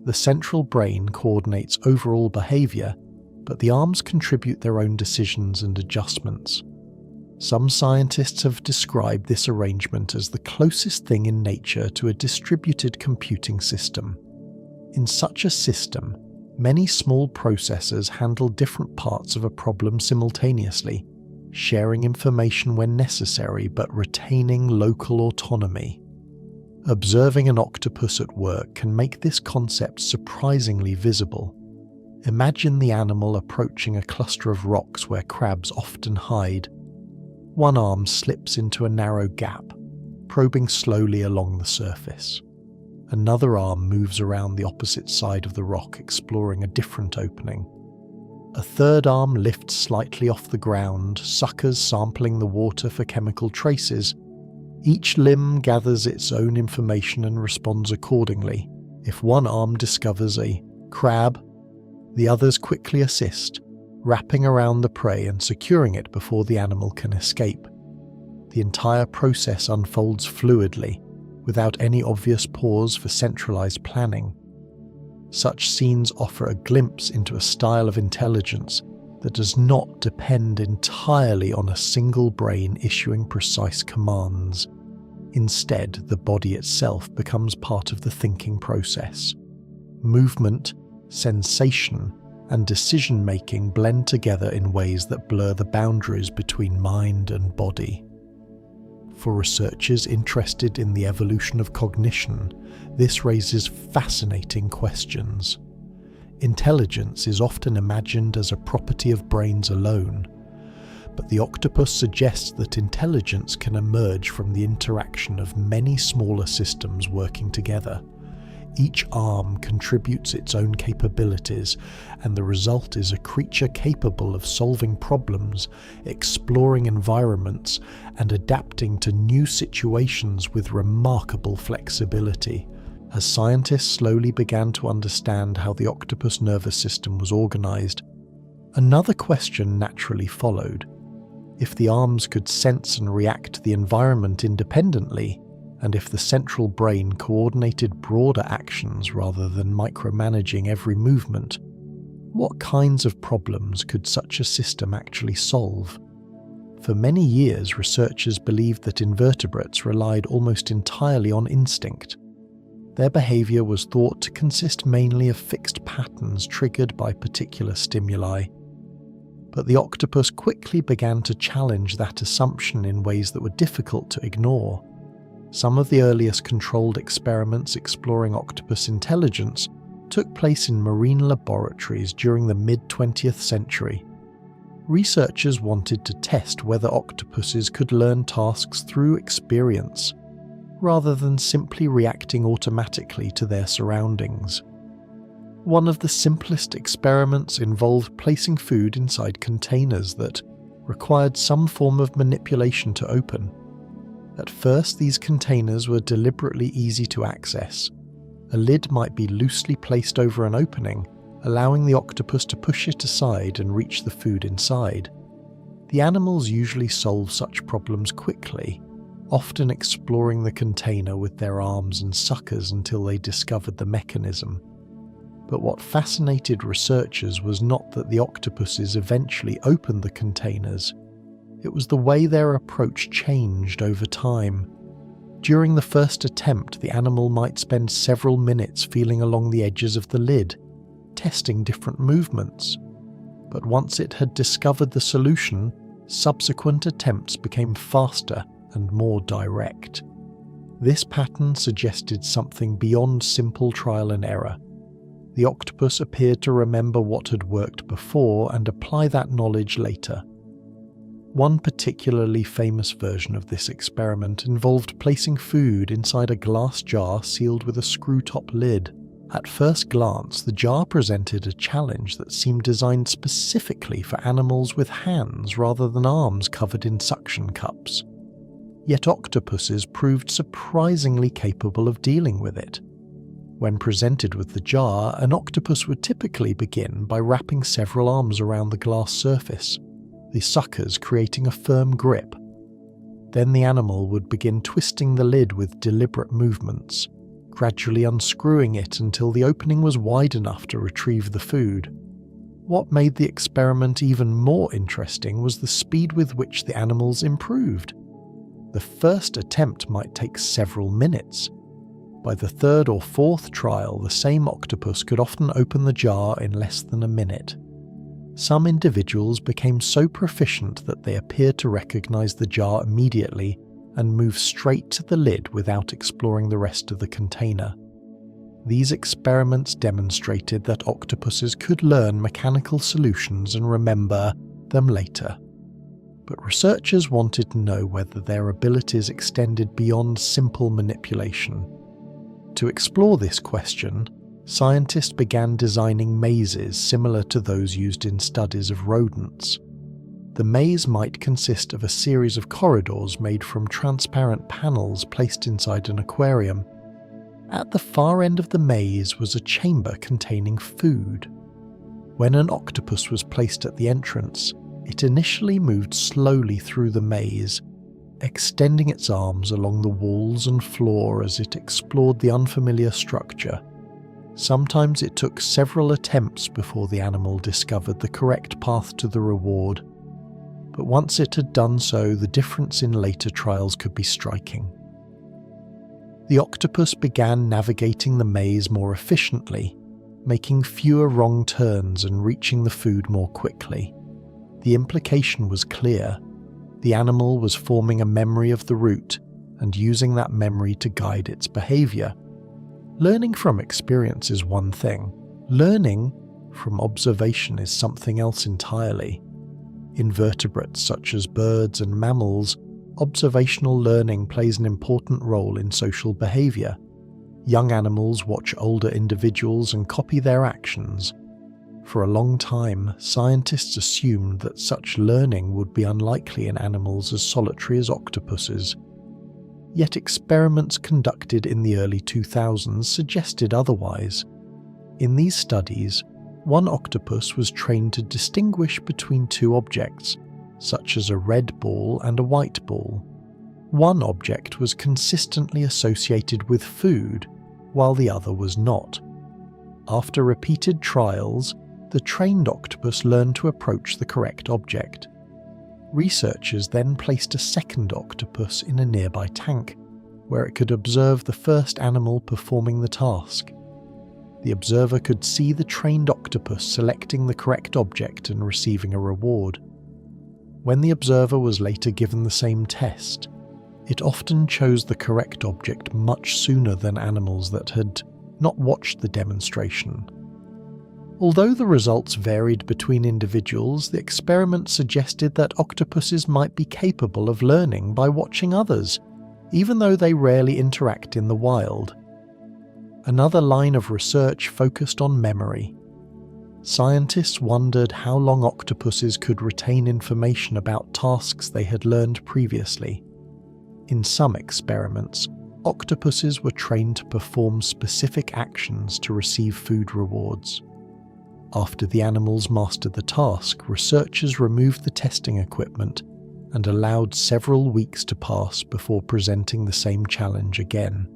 S1: The central brain coordinates overall behavior, but the arms contribute their own decisions and adjustments. Some scientists have described this arrangement as the closest thing in nature to a distributed computing system. In such a system, many small processors handle different parts of a problem simultaneously, sharing information when necessary but retaining local autonomy. Observing an octopus at work can make this concept surprisingly visible. Imagine the animal approaching a cluster of rocks where crabs often hide. One arm slips into a narrow gap, probing slowly along the surface. Another arm moves around the opposite side of the rock, exploring a different opening. A third arm lifts slightly off the ground, suckers sampling the water for chemical traces. Each limb gathers its own information and responds accordingly. If one arm discovers a crab, the others quickly assist, wrapping around the prey and securing it before the animal can escape. The entire process unfolds fluidly, without any obvious pause for centralized planning. Such scenes offer a glimpse into a style of intelligence that does not depend entirely on a single brain issuing precise commands. Instead, the body itself becomes part of the thinking process. Movement, sensation, and decision-making blend together in ways that blur the boundaries between mind and body. For researchers interested in the evolution of cognition, this raises fascinating questions. Intelligence is often imagined as a property of brains alone, but the octopus suggests that intelligence can emerge from the interaction of many smaller systems working together. Each arm contributes its own capabilities, and the result is a creature capable of solving problems, exploring environments, and adapting to new situations with remarkable flexibility. As scientists slowly began to understand how the octopus nervous system was organized, another question naturally followed. If the arms could sense and react to the environment independently, and if the central brain coordinated broader actions rather than micromanaging every movement, what kinds of problems could such a system actually solve? For many years, researchers believed that invertebrates relied almost entirely on instinct. Their behavior was thought to consist mainly of fixed patterns triggered by particular stimuli. But the octopus quickly began to challenge that assumption in ways that were difficult to ignore. Some of the earliest controlled experiments exploring octopus intelligence took place in marine laboratories during the mid-20th century. Researchers wanted to test whether octopuses could learn tasks through experience, rather than simply reacting automatically to their surroundings. One of the simplest experiments involved placing food inside containers that required some form of manipulation to open. At first, these containers were deliberately easy to access. A lid might be loosely placed over an opening, allowing the octopus to push it aside and reach the food inside. The animals usually solve such problems quickly, often exploring the container with their arms and suckers until they discovered the mechanism. But what fascinated researchers was not that the octopuses eventually opened the containers. It was the way their approach changed over time. During the first attempt, the animal might spend several minutes feeling along the edges of the lid, testing different movements. But once it had discovered the solution, subsequent attempts became faster and more direct. This pattern suggested something beyond simple trial and error. The octopus appeared to remember what had worked before and apply that knowledge later. One particularly famous version of this experiment involved placing food inside a glass jar sealed with a screw-top lid. At first glance, the jar presented a challenge that seemed designed specifically for animals with hands rather than arms covered in suction cups. Yet octopuses proved surprisingly capable of dealing with it. When presented with the jar, an octopus would typically begin by wrapping several arms around the glass surface, the suckers creating a firm grip. Then the animal would begin twisting the lid with deliberate movements, gradually unscrewing it until the opening was wide enough to retrieve the food. What made the experiment even more interesting was the speed with which the animals improved. The first attempt might take several minutes. By the third or fourth trial, the same octopus could often open the jar in less than a minute. Some individuals became so proficient that they appeared to recognize the jar immediately and move straight to the lid without exploring the rest of the container. These experiments demonstrated that octopuses could learn mechanical solutions and remember them later. But researchers wanted to know whether their abilities extended beyond simple manipulation. To explore this question, scientists began designing mazes similar to those used in studies of rodents. The maze might consist of a series of corridors made from transparent panels placed inside an aquarium. At the far end of the maze was a chamber containing food. When an octopus was placed at the entrance, it initially moved slowly through the maze, extending its arms along the walls and floor as it explored the unfamiliar structure. Sometimes it took several attempts before the animal discovered the correct path to the reward. But once it had done so, the difference in later trials could be striking. The octopus began navigating the maze more efficiently, making fewer wrong turns and reaching the food more quickly. The implication was clear. The animal was forming a memory of the route and using that memory to guide its behavior. Learning from experience is one thing. Learning from observation is something else entirely. In vertebrates such as birds and mammals, observational learning plays an important role in social behavior. Young animals watch older individuals and copy their actions. For a long time, scientists assumed that such learning would be unlikely in animals as solitary as octopuses. Yet experiments conducted in the early 2000s suggested otherwise. In these studies, one octopus was trained to distinguish between two objects, such as a red ball and a white ball. One object was consistently associated with food, while the other was not. After repeated trials, the trained octopus learned to approach the correct object. Researchers then placed a second octopus in a nearby tank, where it could observe the first animal performing the task. The observer could see the trained octopus selecting the correct object and receiving a reward. When the observer was later given the same test, it often chose the correct object much sooner than animals that had not watched the demonstration. Although the results varied between individuals, the experiment suggested that octopuses might be capable of learning by watching others, even though they rarely interact in the wild. Another line of research focused on memory. Scientists wondered how long octopuses could retain information about tasks they had learned previously. In some experiments, octopuses were trained to perform specific actions to receive food rewards. After the animals mastered the task, researchers removed the testing equipment and allowed several weeks to pass before presenting the same challenge again.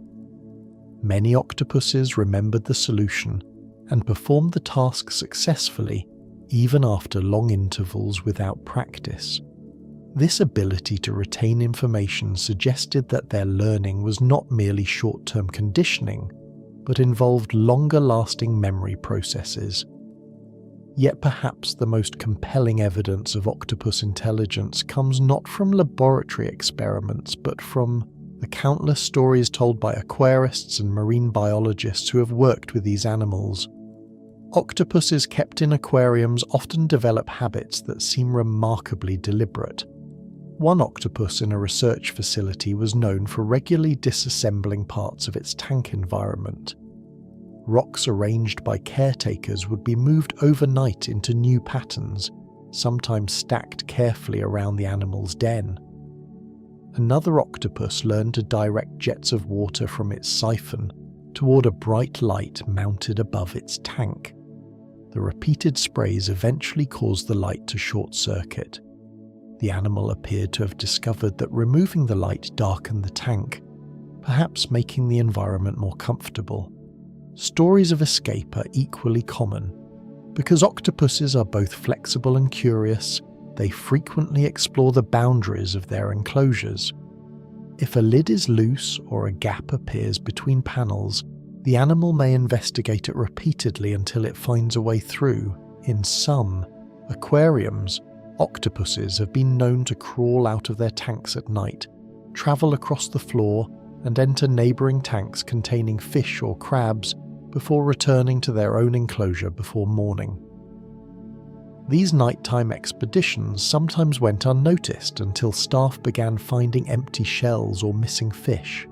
S1: Many octopuses remembered the solution and performed the task successfully, even after long intervals without practice. This ability to retain information suggested that their learning was not merely short-term conditioning, but involved longer-lasting memory processes. Yet perhaps the most compelling evidence of octopus intelligence comes not from laboratory experiments, but from the countless stories told by aquarists and marine biologists who have worked with these animals. Octopuses kept in aquariums often develop habits that seem remarkably deliberate. One octopus in a research facility was known for regularly disassembling parts of its tank environment. Rocks arranged by caretakers would be moved overnight into new patterns, sometimes stacked carefully around the animal's den. Another octopus learned to direct jets of water from its siphon toward a bright light mounted above its tank. The repeated sprays eventually caused the light to short-circuit. The animal appeared to have discovered that removing the light darkened the tank, perhaps making the environment more comfortable. Stories of escape are equally common. Because octopuses are both flexible and curious, they frequently explore the boundaries of their enclosures. If a lid is loose or a gap appears between panels, the animal may investigate it repeatedly until it finds a way through. In some aquariums, octopuses have been known to crawl out of their tanks at night, travel across the floor, and enter neighbouring tanks containing fish or crabs before returning to their own enclosure before morning. These nighttime expeditions sometimes went unnoticed until staff began finding empty shells or missing fish.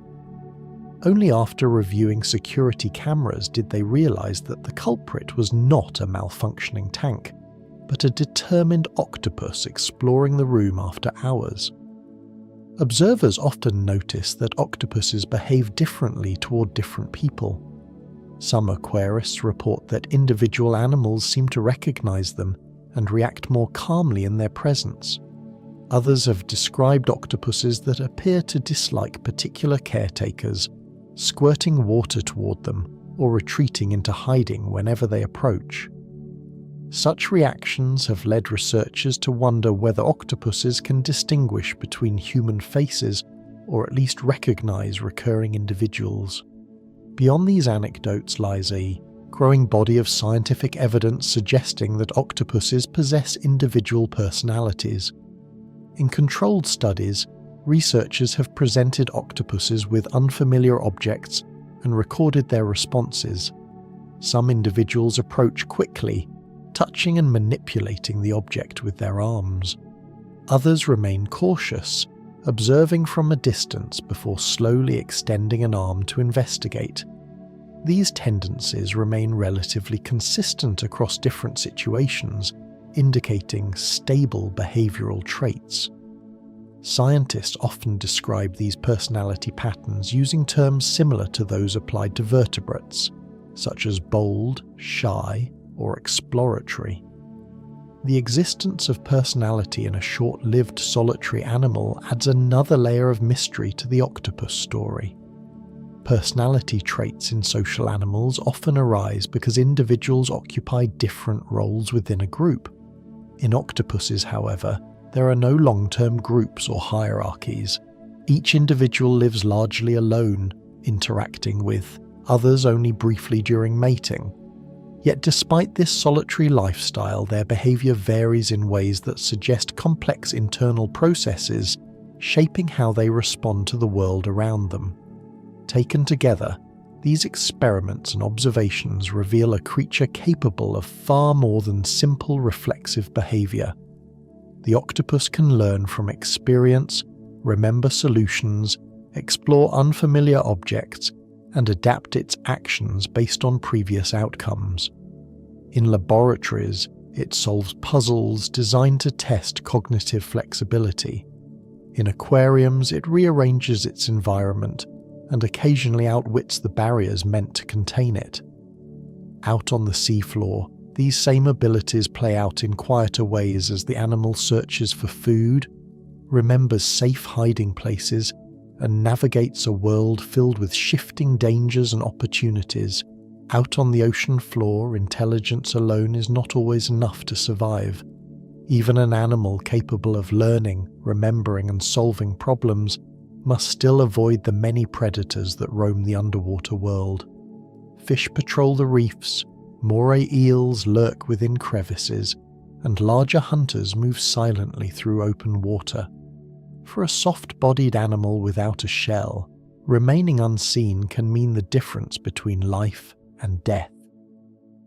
S1: Only after reviewing security cameras did they realise that the culprit was not a malfunctioning tank, but a determined octopus exploring the room after hours. Observers often notice that octopuses behave differently toward different people. Some aquarists report that individual animals seem to recognise them and react more calmly in their presence. Others have described octopuses that appear to dislike particular caretakers, squirting water toward them or retreating into hiding whenever they approach. Such reactions have led researchers to wonder whether octopuses can distinguish between human faces or at least recognise recurring individuals. Beyond these anecdotes lies a growing body of scientific evidence suggesting that octopuses possess individual personalities. In controlled studies, researchers have presented octopuses with unfamiliar objects and recorded their responses. Some individuals approach quickly, touching and manipulating the object with their arms. Others remain cautious, observing from a distance before slowly extending an arm to investigate. These tendencies remain relatively consistent across different situations, indicating stable behavioral traits. Scientists often describe these personality patterns using terms similar to those applied to vertebrates, such as bold, shy, or exploratory. The existence of personality in a short-lived solitary animal adds another layer of mystery to the octopus story. Personality traits in social animals often arise because individuals occupy different roles within a group. In octopuses, however, there are no long-term groups or hierarchies. Each individual lives largely alone, interacting with others only briefly during mating. Yet despite this solitary lifestyle, their behaviour varies in ways that suggest complex internal processes shaping how they respond to the world around them. Taken together, these experiments and observations reveal a creature capable of far more than simple reflexive behaviour. The octopus can learn from experience, remember solutions, explore unfamiliar objects, and adapt its actions based on previous outcomes. In laboratories, it solves puzzles designed to test cognitive flexibility. In aquariums, it rearranges its environment and occasionally outwits the barriers meant to contain it. Out on the seafloor, these same abilities play out in quieter ways as the animal searches for food, remembers safe hiding places, and navigates a world filled with shifting dangers and opportunities. Out on the ocean floor, intelligence alone is not always enough to survive. Even an animal capable of learning, remembering, and solving problems must still avoid the many predators that roam the underwater world. Fish patrol the reefs, Moray eels lurk within crevices, and larger hunters move silently through open water. For a soft-bodied animal without a shell, remaining unseen can mean the difference between life and death.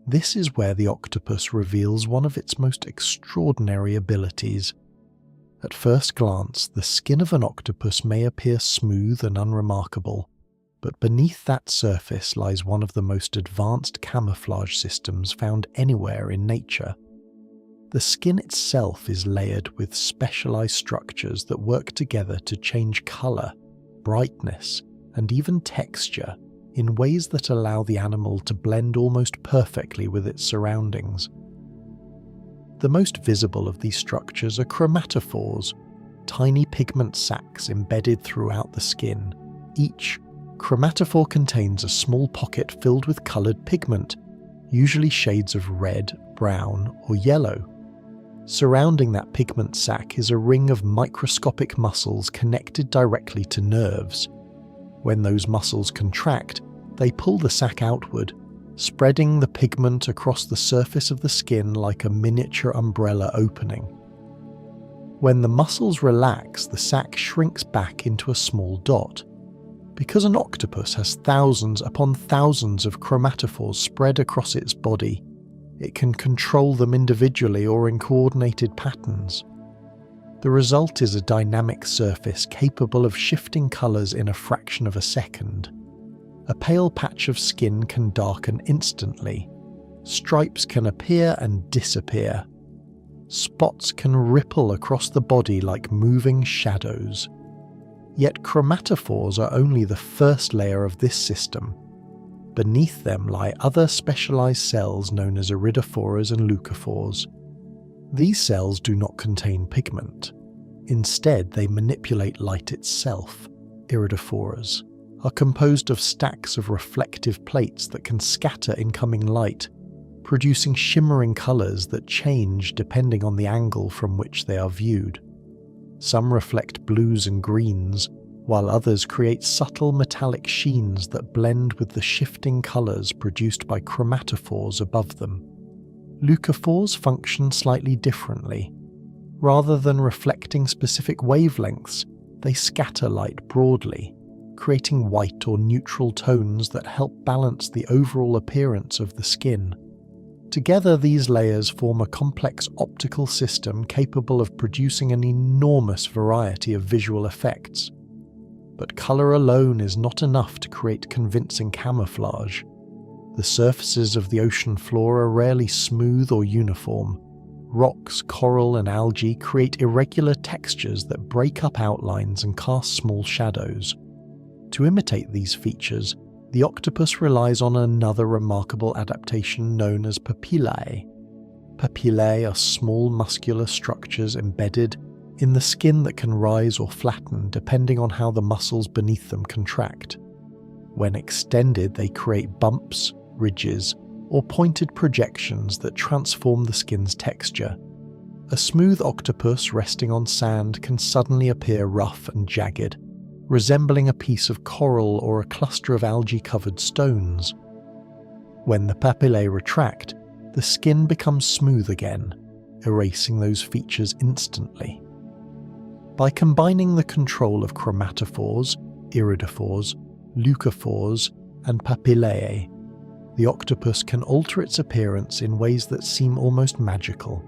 S1: This is where the octopus reveals one of its most extraordinary abilities. At first glance, the skin of an octopus may appear smooth and unremarkable, but beneath that surface lies one of the most advanced camouflage systems found anywhere in nature. The skin itself is layered with specialized structures that work together to change color, brightness, and even texture in ways that allow the animal to blend almost perfectly with its surroundings. The most visible of these structures are chromatophores, tiny pigment sacs embedded throughout the skin. Each chromatophore contains a small pocket filled with colored pigment, usually shades of red, brown, or yellow. Surrounding that pigment sac is a ring of microscopic muscles connected directly to nerves. When those muscles contract, they pull the sac outward, spreading the pigment across the surface of the skin like a miniature umbrella opening. When the muscles relax, the sac shrinks back into a small dot. Because an octopus has thousands upon thousands of chromatophores spread across its body, it can control them individually or in coordinated patterns. The result is a dynamic surface capable of shifting colors in a fraction of a second. A pale patch of skin can darken instantly. Stripes can appear and disappear. Spots can ripple across the body like moving shadows. Yet chromatophores are only the first layer of this system. Beneath them lie other specialized cells known as iridophores and leucophores. These cells do not contain pigment. Instead, they manipulate light itself. Iridophores are composed of stacks of reflective plates that can scatter incoming light, producing shimmering colors that change depending on the angle from which they are viewed. Some reflect blues and greens, while others create subtle metallic sheens that blend with the shifting colors produced by chromatophores above them. Leucophores function slightly differently. Rather than reflecting specific wavelengths, they scatter light broadly, creating white or neutral tones that help balance the overall appearance of the skin. Together, these layers form a complex optical system capable of producing an enormous variety of visual effects. But color alone is not enough to create convincing camouflage. The surfaces of the ocean floor are rarely smooth or uniform. Rocks, coral, and algae create irregular textures that break up outlines and cast small shadows. To imitate these features, the octopus relies on another remarkable adaptation known as papillae. Papillae are small muscular structures embedded in the skin that can rise or flatten depending on how the muscles beneath them contract. When extended, they create bumps, ridges, or pointed projections that transform the skin's texture. A smooth octopus resting on sand can suddenly appear rough and jagged, resembling a piece of coral or a cluster of algae-covered stones. When the papillae retract, the skin becomes smooth again, erasing those features instantly. By combining the control of chromatophores, iridophores, leucophores, and papillae, the octopus can alter its appearance in ways that seem almost magical.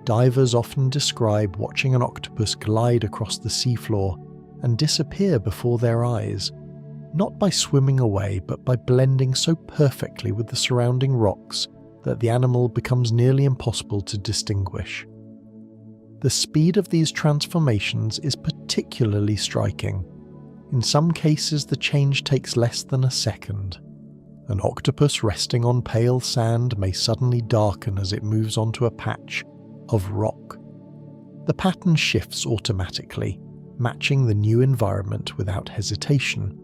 S1: Divers often describe watching an octopus glide across the seafloor and disappear before their eyes, not by swimming away but by blending so perfectly with the surrounding rocks that the animal becomes nearly impossible to distinguish. The speed of these transformations is particularly striking. In some cases, the change takes less than a second. An octopus resting on pale sand may suddenly darken as it moves onto a patch of rock. The pattern shifts automatically, matching the new environment without hesitation.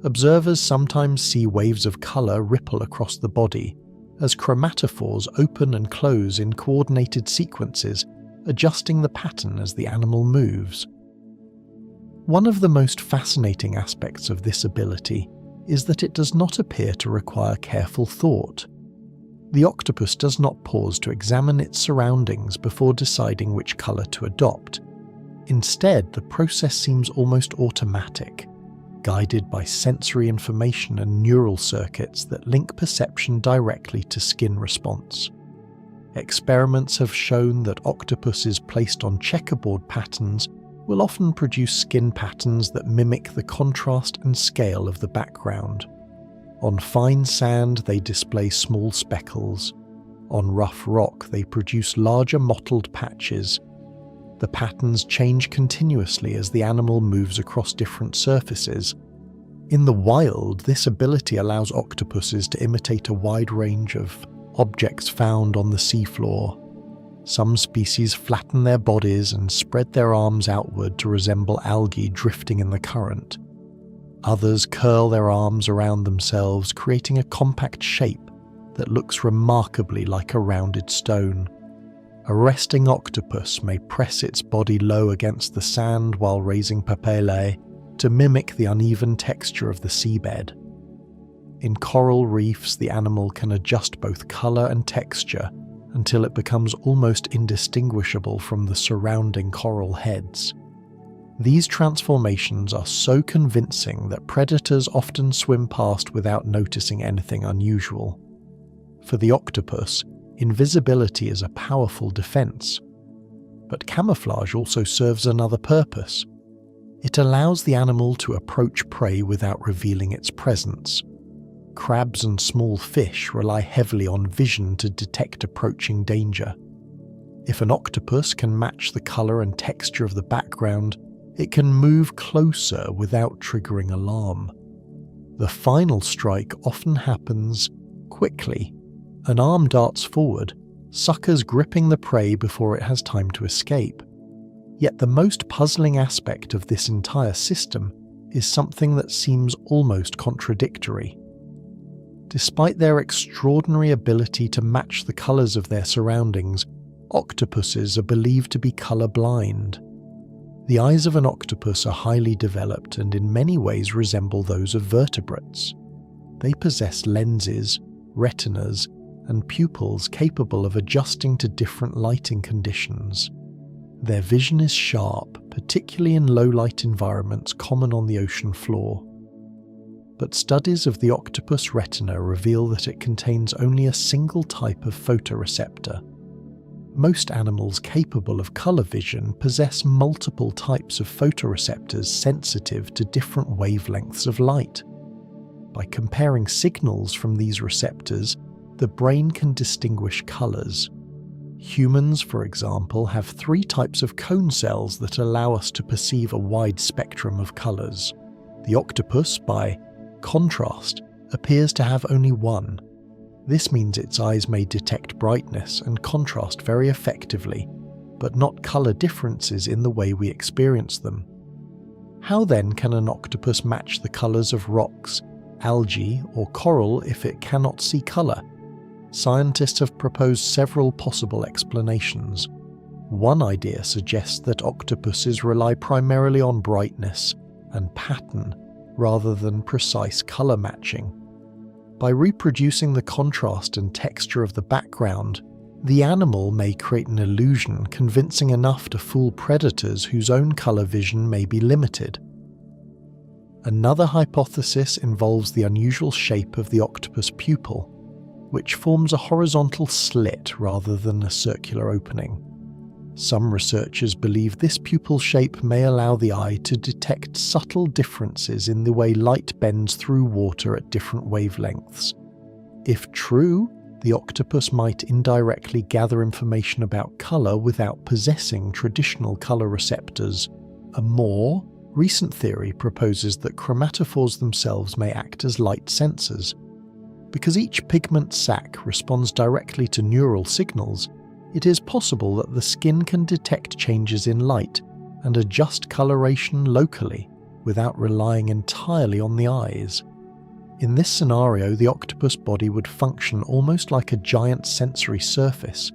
S1: Observers sometimes see waves of color ripple across the body as chromatophores open and close in coordinated sequences, adjusting the pattern as the animal moves. One of the most fascinating aspects of this ability is that it does not appear to require careful thought. The octopus does not pause to examine its surroundings before deciding which colour to adopt. Instead, the process seems almost automatic, guided by sensory information and neural circuits that link perception directly to skin response. Experiments have shown that octopuses placed on checkerboard patterns will often produce skin patterns that mimic the contrast and scale of the background. On fine sand, they display small speckles. On rough rock, they produce larger mottled patches. The patterns change continuously as the animal moves across different surfaces. In the wild, this ability allows octopuses to imitate a wide range of objects found on the seafloor. Some species flatten their bodies and spread their arms outward to resemble algae drifting in the current. Others curl their arms around themselves, creating a compact shape that looks remarkably like a rounded stone. A resting octopus may press its body low against the sand while raising papillae to mimic the uneven texture of the seabed. In coral reefs, the animal can adjust both colour and texture until it becomes almost indistinguishable from the surrounding coral heads. These transformations are so convincing that predators often swim past without noticing anything unusual. For the octopus, invisibility is a powerful defense. But camouflage also serves another purpose. It allows the animal to approach prey without revealing its presence. Crabs and small fish rely heavily on vision to detect approaching danger. If an octopus can match the colour and texture of the background, it can move closer without triggering alarm. The final strike often happens quickly. An arm darts forward, suckers gripping the prey before it has time to escape. Yet the most puzzling aspect of this entire system is something that seems almost contradictory. Despite their extraordinary ability to match the colours of their surroundings, octopuses are believed to be colour-blind. The eyes of an octopus are highly developed and in many ways resemble those of vertebrates. They possess lenses, retinas, and pupils capable of adjusting to different lighting conditions. Their vision is sharp, particularly in low-light environments common on the ocean floor. But studies of the octopus retina reveal that it contains only a single type of photoreceptor. Most animals capable of colour vision possess multiple types of photoreceptors sensitive to different wavelengths of light. By comparing signals from these receptors, the brain can distinguish colours. Humans, for example, have 3 types of cone cells that allow us to perceive a wide spectrum of colours. The octopus, by contrast, appears to have only 1. This means its eyes may detect brightness and contrast very effectively, but not colour differences in the way we experience them. How then can an octopus match the colours of rocks, algae, or coral if it cannot see colour? Scientists have proposed several possible explanations. One idea suggests that octopuses rely primarily on brightness and pattern rather than precise colour matching. By reproducing the contrast and texture of the background, the animal may create an illusion convincing enough to fool predators whose own colour vision may be limited. Another hypothesis involves the unusual shape of the octopus pupil, which forms a horizontal slit rather than a circular opening. Some researchers believe this pupil shape may allow the eye to detect subtle differences in the way light bends through water at different wavelengths. If true, the octopus might indirectly gather information about colour without possessing traditional colour receptors. A more recent theory proposes that chromatophores themselves may act as light sensors. Because each pigment sac responds directly to neural signals, it is possible that the skin can detect changes in light and adjust coloration locally without relying entirely on the eyes. In this scenario, the octopus body would function almost like a giant sensory surface,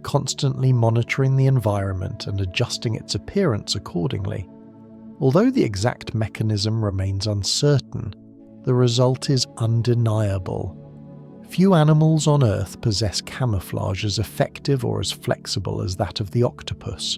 S1: constantly monitoring the environment and adjusting its appearance accordingly. Although the exact mechanism remains uncertain, the result is undeniable. Few animals on Earth possess camouflage as effective or as flexible as that of the octopus.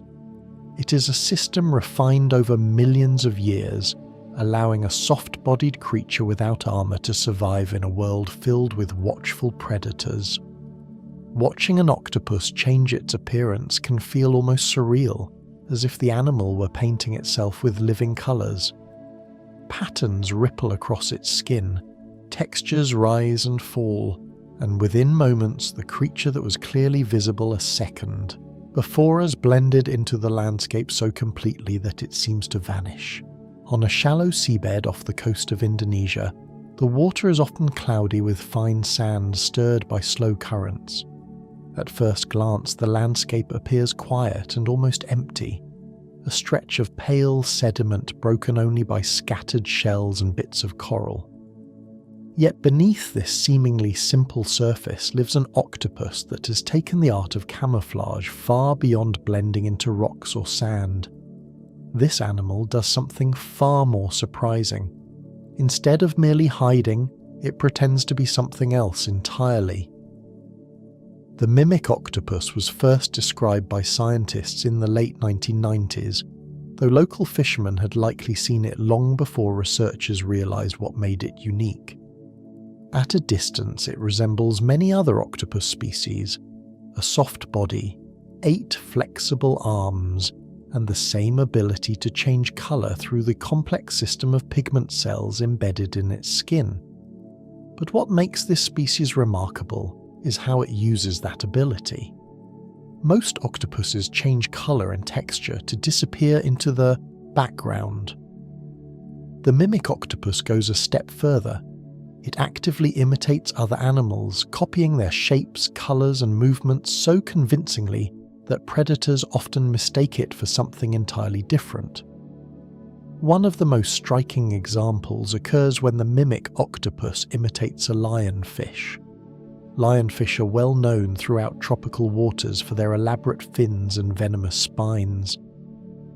S1: It is a system refined over millions of years, allowing a soft-bodied creature without armor to survive in a world filled with watchful predators. Watching an octopus change its appearance can feel almost surreal, as if the animal were painting itself with living colors. Patterns ripple across its skin, textures rise and fall, and within moments the creature that was clearly visible a second before has blended into the landscape so completely that it seems to vanish. On a shallow seabed off the coast of Indonesia, the water is often cloudy with fine sand stirred by slow currents. At first glance, the landscape appears quiet and almost empty, a stretch of pale sediment broken only by scattered shells and bits of coral. Yet beneath this seemingly simple surface lives an octopus that has taken the art of camouflage far beyond blending into rocks or sand. This animal does something far more surprising. Instead of merely hiding, it pretends to be something else entirely. The mimic octopus was first described by scientists in the late 1990s, though local fishermen had likely seen it long before researchers realized what made it unique. At a distance, it resembles many other octopus species: a soft body, 8 flexible arms, and the same ability to change color through the complex system of pigment cells embedded in its skin. But what makes this species remarkable is how it uses that ability. Most octopuses change color and texture to disappear into the background. The mimic octopus goes a step further. It actively imitates other animals, copying their shapes, colors, and movements so convincingly that predators often mistake it for something entirely different. One of the most striking examples occurs when the mimic octopus imitates a lionfish. Lionfish are well known throughout tropical waters for their elaborate fins and venomous spines.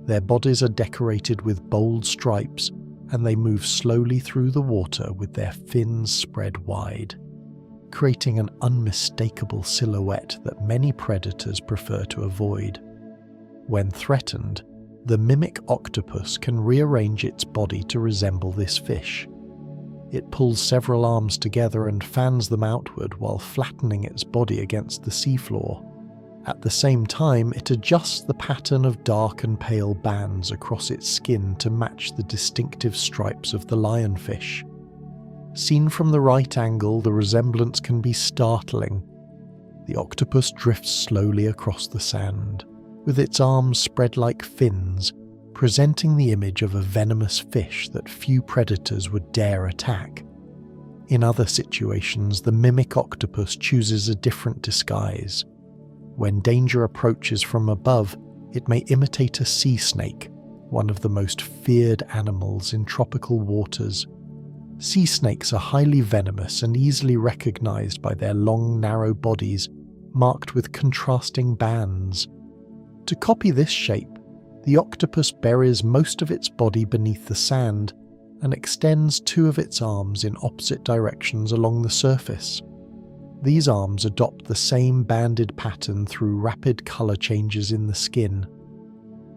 S1: Their bodies are decorated with bold stripes, and they move slowly through the water with their fins spread wide, creating an unmistakable silhouette that many predators prefer to avoid. When threatened, the mimic octopus can rearrange its body to resemble this fish. It pulls several arms together and fans them outward while flattening its body against the seafloor. At the same time, it adjusts the pattern of dark and pale bands across its skin to match the distinctive stripes of the lionfish. Seen from the right angle, the resemblance can be startling. The octopus drifts slowly across the sand, with its arms spread like fins, presenting the image of a venomous fish that few predators would dare attack. In other situations, the mimic octopus chooses a different disguise. When danger approaches from above, it may imitate a sea snake, one of the most feared animals in tropical waters. Sea snakes are highly venomous and easily recognized by their long, narrow bodies, marked with contrasting bands. To copy this shape, the octopus buries most of its body beneath the sand and extends 2 of its arms in opposite directions along the surface. These arms adopt the same banded pattern through rapid color changes in the skin.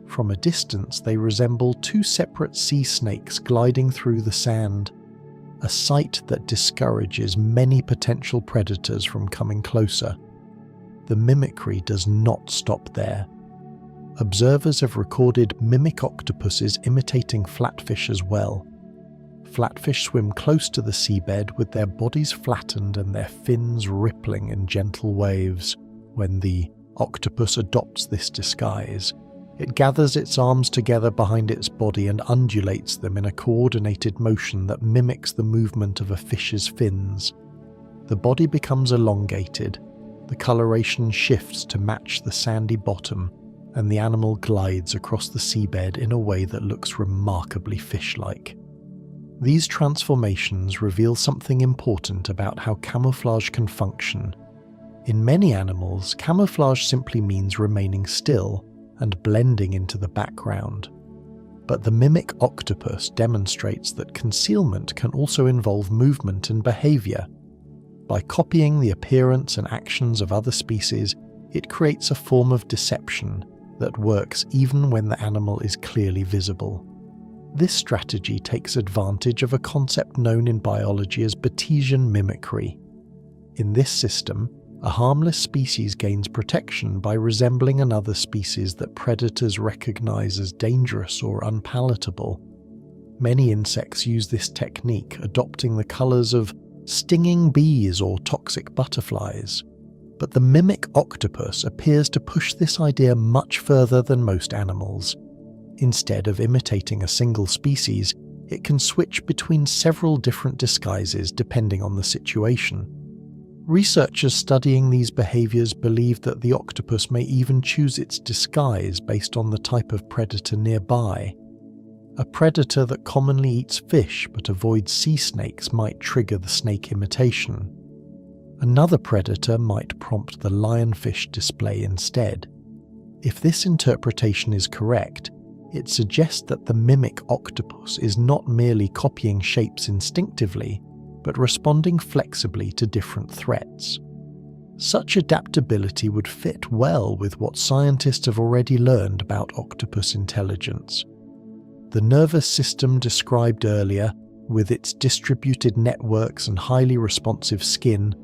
S1: From a distance, they resemble 2 separate sea snakes gliding through the sand, a sight that discourages many potential predators from coming closer. The mimicry does not stop there. Observers have recorded mimic octopuses imitating flatfish as well. Flatfish swim close to the seabed with their bodies flattened and their fins rippling in gentle waves. When the octopus adopts this disguise, it gathers its arms together behind its body and undulates them in a coordinated motion that mimics the movement of a fish's fins. The body becomes elongated, the coloration shifts to match the sandy bottom, and the animal glides across the seabed in a way that looks remarkably fish-like. These transformations reveal something important about how camouflage can function. In many animals, camouflage simply means remaining still and blending into the background. But the mimic octopus demonstrates that concealment can also involve movement and behavior. By copying the appearance and actions of other species, it creates a form of deception that works even when the animal is clearly visible. This strategy takes advantage of a concept known in biology as Bayesian mimicry. In this system, a harmless species gains protection by resembling another species that predators recognize as dangerous or unpalatable. Many insects use this technique, adopting the colors of stinging bees or toxic butterflies. But the mimic octopus appears to push this idea much further than most animals. Instead of imitating a single species, it can switch between several different disguises depending on the situation. Researchers studying these behaviors believe that the octopus may even choose its disguise based on the type of predator nearby. A predator that commonly eats fish but avoids sea snakes might trigger the snake imitation. Another predator might prompt the lionfish display instead. If this interpretation is correct, it suggests that the mimic octopus is not merely copying shapes instinctively, but responding flexibly to different threats. Such adaptability would fit well with what scientists have already learned about octopus intelligence. The nervous system described earlier, with its distributed networks and highly responsive skin,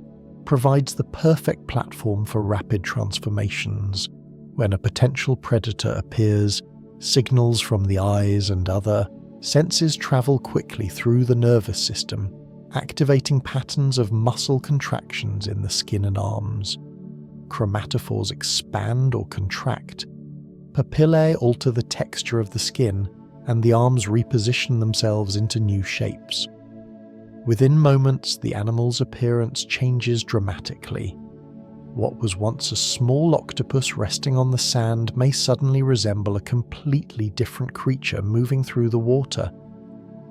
S1: provides the perfect platform for rapid transformations. When a potential predator appears, signals from the eyes and other senses travel quickly through the nervous system, activating patterns of muscle contractions in the skin and arms. Chromatophores expand or contract. Papillae alter the texture of the skin, and the arms reposition themselves into new shapes. Within moments, the animal's appearance changes dramatically. What was once a small octopus resting on the sand may suddenly resemble a completely different creature moving through the water.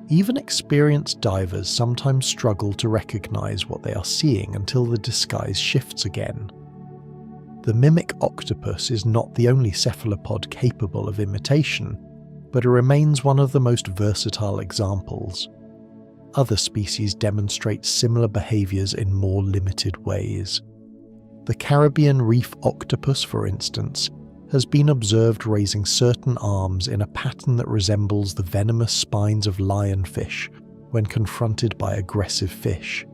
S1: Even experienced divers sometimes struggle to recognize what they are seeing until the disguise shifts again. The mimic octopus is not the only cephalopod capable of imitation, but it remains one of the most versatile examples. Other species demonstrate similar behaviors in more limited ways. The Caribbean reef octopus, for instance, has been observed raising certain arms in a pattern that resembles the venomous spines of lionfish when confronted by aggressive fish.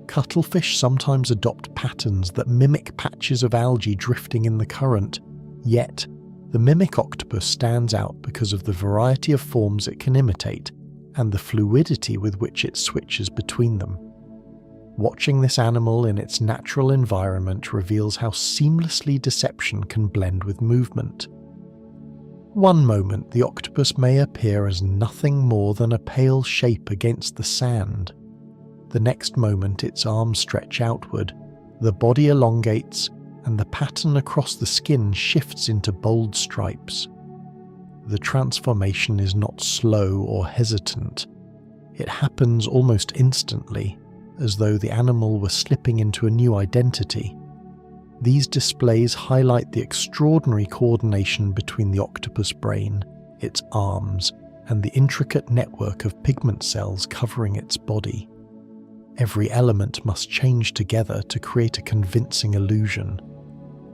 S1: Cuttlefish sometimes adopt patterns that mimic patches of algae drifting in the current, yet the mimic octopus stands out because of the variety of forms it can imitate and the fluidity with which it switches between them. Watching this animal in its natural environment reveals how seamlessly deception can blend with movement. One moment, the octopus may appear as nothing more than a pale shape against the sand. The next moment, its arms stretch outward, the body elongates, and the pattern across the skin shifts into bold stripes. The transformation is not slow or hesitant. It happens almost instantly, as though the animal were slipping into a new identity. These displays highlight the extraordinary coordination between the octopus brain, its arms, and the intricate network of pigment cells covering its body. Every element must change together to create a convincing illusion.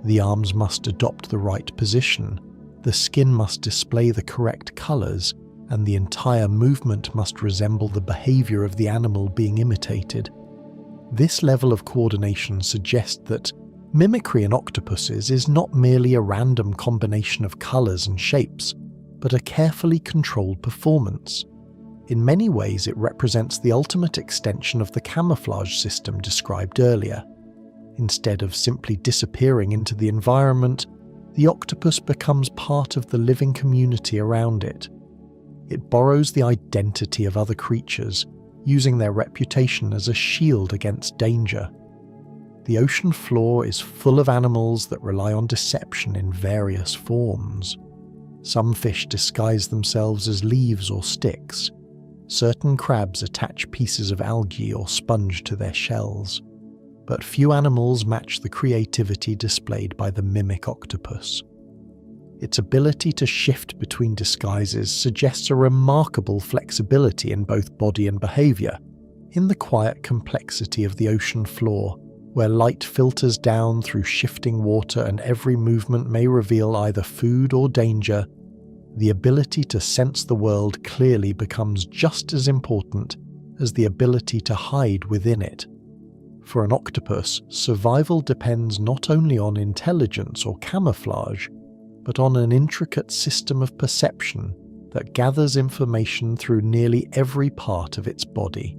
S1: The arms must adopt the right position, the skin must display the correct colors, and the entire movement must resemble the behavior of the animal being imitated. This level of coordination suggests that mimicry in octopuses is not merely a random combination of colors and shapes, but a carefully controlled performance. In many ways, it represents the ultimate extension of the camouflage system described earlier. Instead of simply disappearing into the environment, the octopus becomes part of the living community around it. It borrows the identity of other creatures, using their reputation as a shield against danger. The ocean floor is full of animals that rely on deception in various forms. Some fish disguise themselves as leaves or sticks. Certain crabs attach pieces of algae or sponge to their shells. But few animals match the creativity displayed by the mimic octopus. Its ability to shift between disguises suggests a remarkable flexibility in both body and behavior. In the quiet complexity of the ocean floor, where light filters down through shifting water and every movement may reveal either food or danger, the ability to sense the world clearly becomes just as important as the ability to hide within it. For an octopus, survival depends not only on intelligence or camouflage, but on an intricate system of perception that gathers information through nearly every part of its body.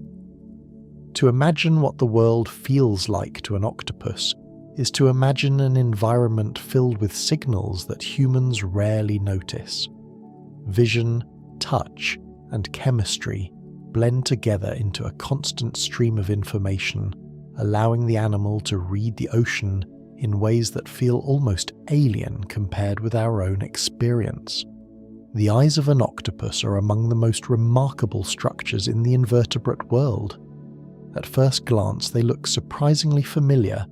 S1: To imagine what the world feels like to an octopus is to imagine an environment filled with signals that humans rarely notice. Vision, touch, and chemistry blend together into a constant stream of information, allowing the animal to read the ocean in ways that feel almost alien compared with our own experience. The eyes of an octopus are among the most remarkable structures in the invertebrate world. At first glance, they look surprisingly familiar,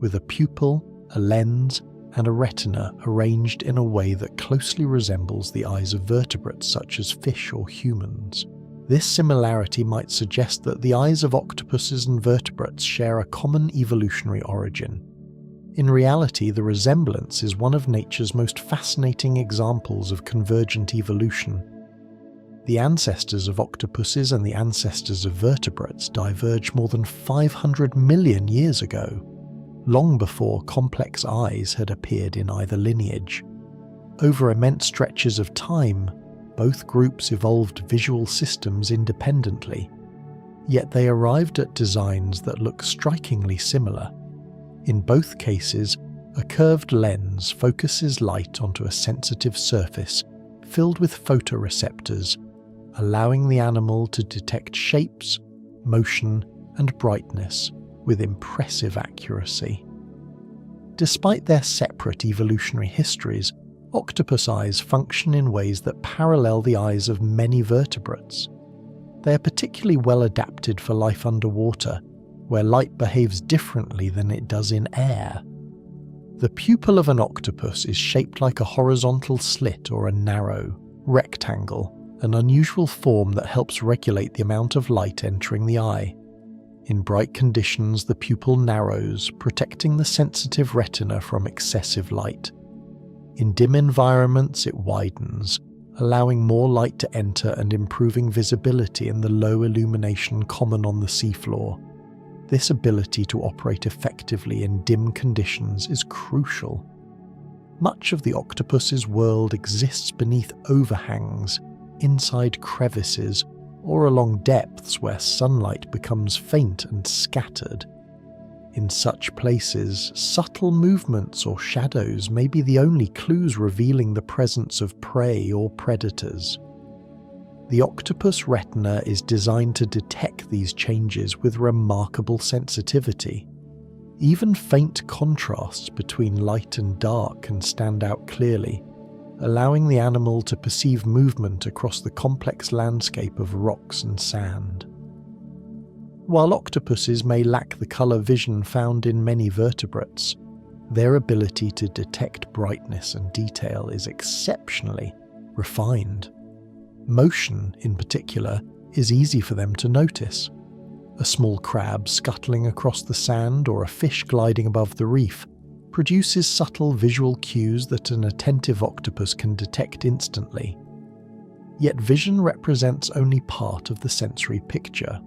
S1: with a pupil, a lens, and a retina arranged in a way that closely resembles the eyes of vertebrates such as fish or humans. This similarity might suggest that the eyes of octopuses and vertebrates share a common evolutionary origin. In reality, the resemblance is one of nature's most fascinating examples of convergent evolution. The ancestors of octopuses and the ancestors of vertebrates diverged more than 500 million years ago, long before complex eyes had appeared in either lineage. Over immense stretches of time, both groups evolved visual systems independently, yet they arrived at designs that look strikingly similar. In both cases, a curved lens focuses light onto a sensitive surface filled with photoreceptors, allowing the animal to detect shapes, motion, and brightness with impressive accuracy. Despite their separate evolutionary histories, octopus eyes function in ways that parallel the eyes of many vertebrates. They are particularly well adapted for life underwater, where light behaves differently than it does in air. The pupil of an octopus is shaped like a horizontal slit or a narrow rectangle, an unusual form that helps regulate the amount of light entering the eye. In bright conditions, the pupil narrows, protecting the sensitive retina from excessive light. In dim environments, it widens, allowing more light to enter and improving visibility in the low illumination common on the seafloor. This ability to operate effectively in dim conditions is crucial. Much of the octopus's world exists beneath overhangs, inside crevices, or along depths where sunlight becomes faint and scattered. In such places, subtle movements or shadows may be the only clues revealing the presence of prey or predators. The octopus retina is designed to detect these changes with remarkable sensitivity. Even faint contrasts between light and dark can stand out clearly, allowing the animal to perceive movement across the complex landscape of rocks and sand. While octopuses may lack the colour vision found in many vertebrates, their ability to detect brightness and detail is exceptionally refined. Motion, in particular, is easy for them to notice. A small crab scuttling across the sand or a fish gliding above the reef produces subtle visual cues that an attentive octopus can detect instantly. Yet vision represents only part of the sensory picture.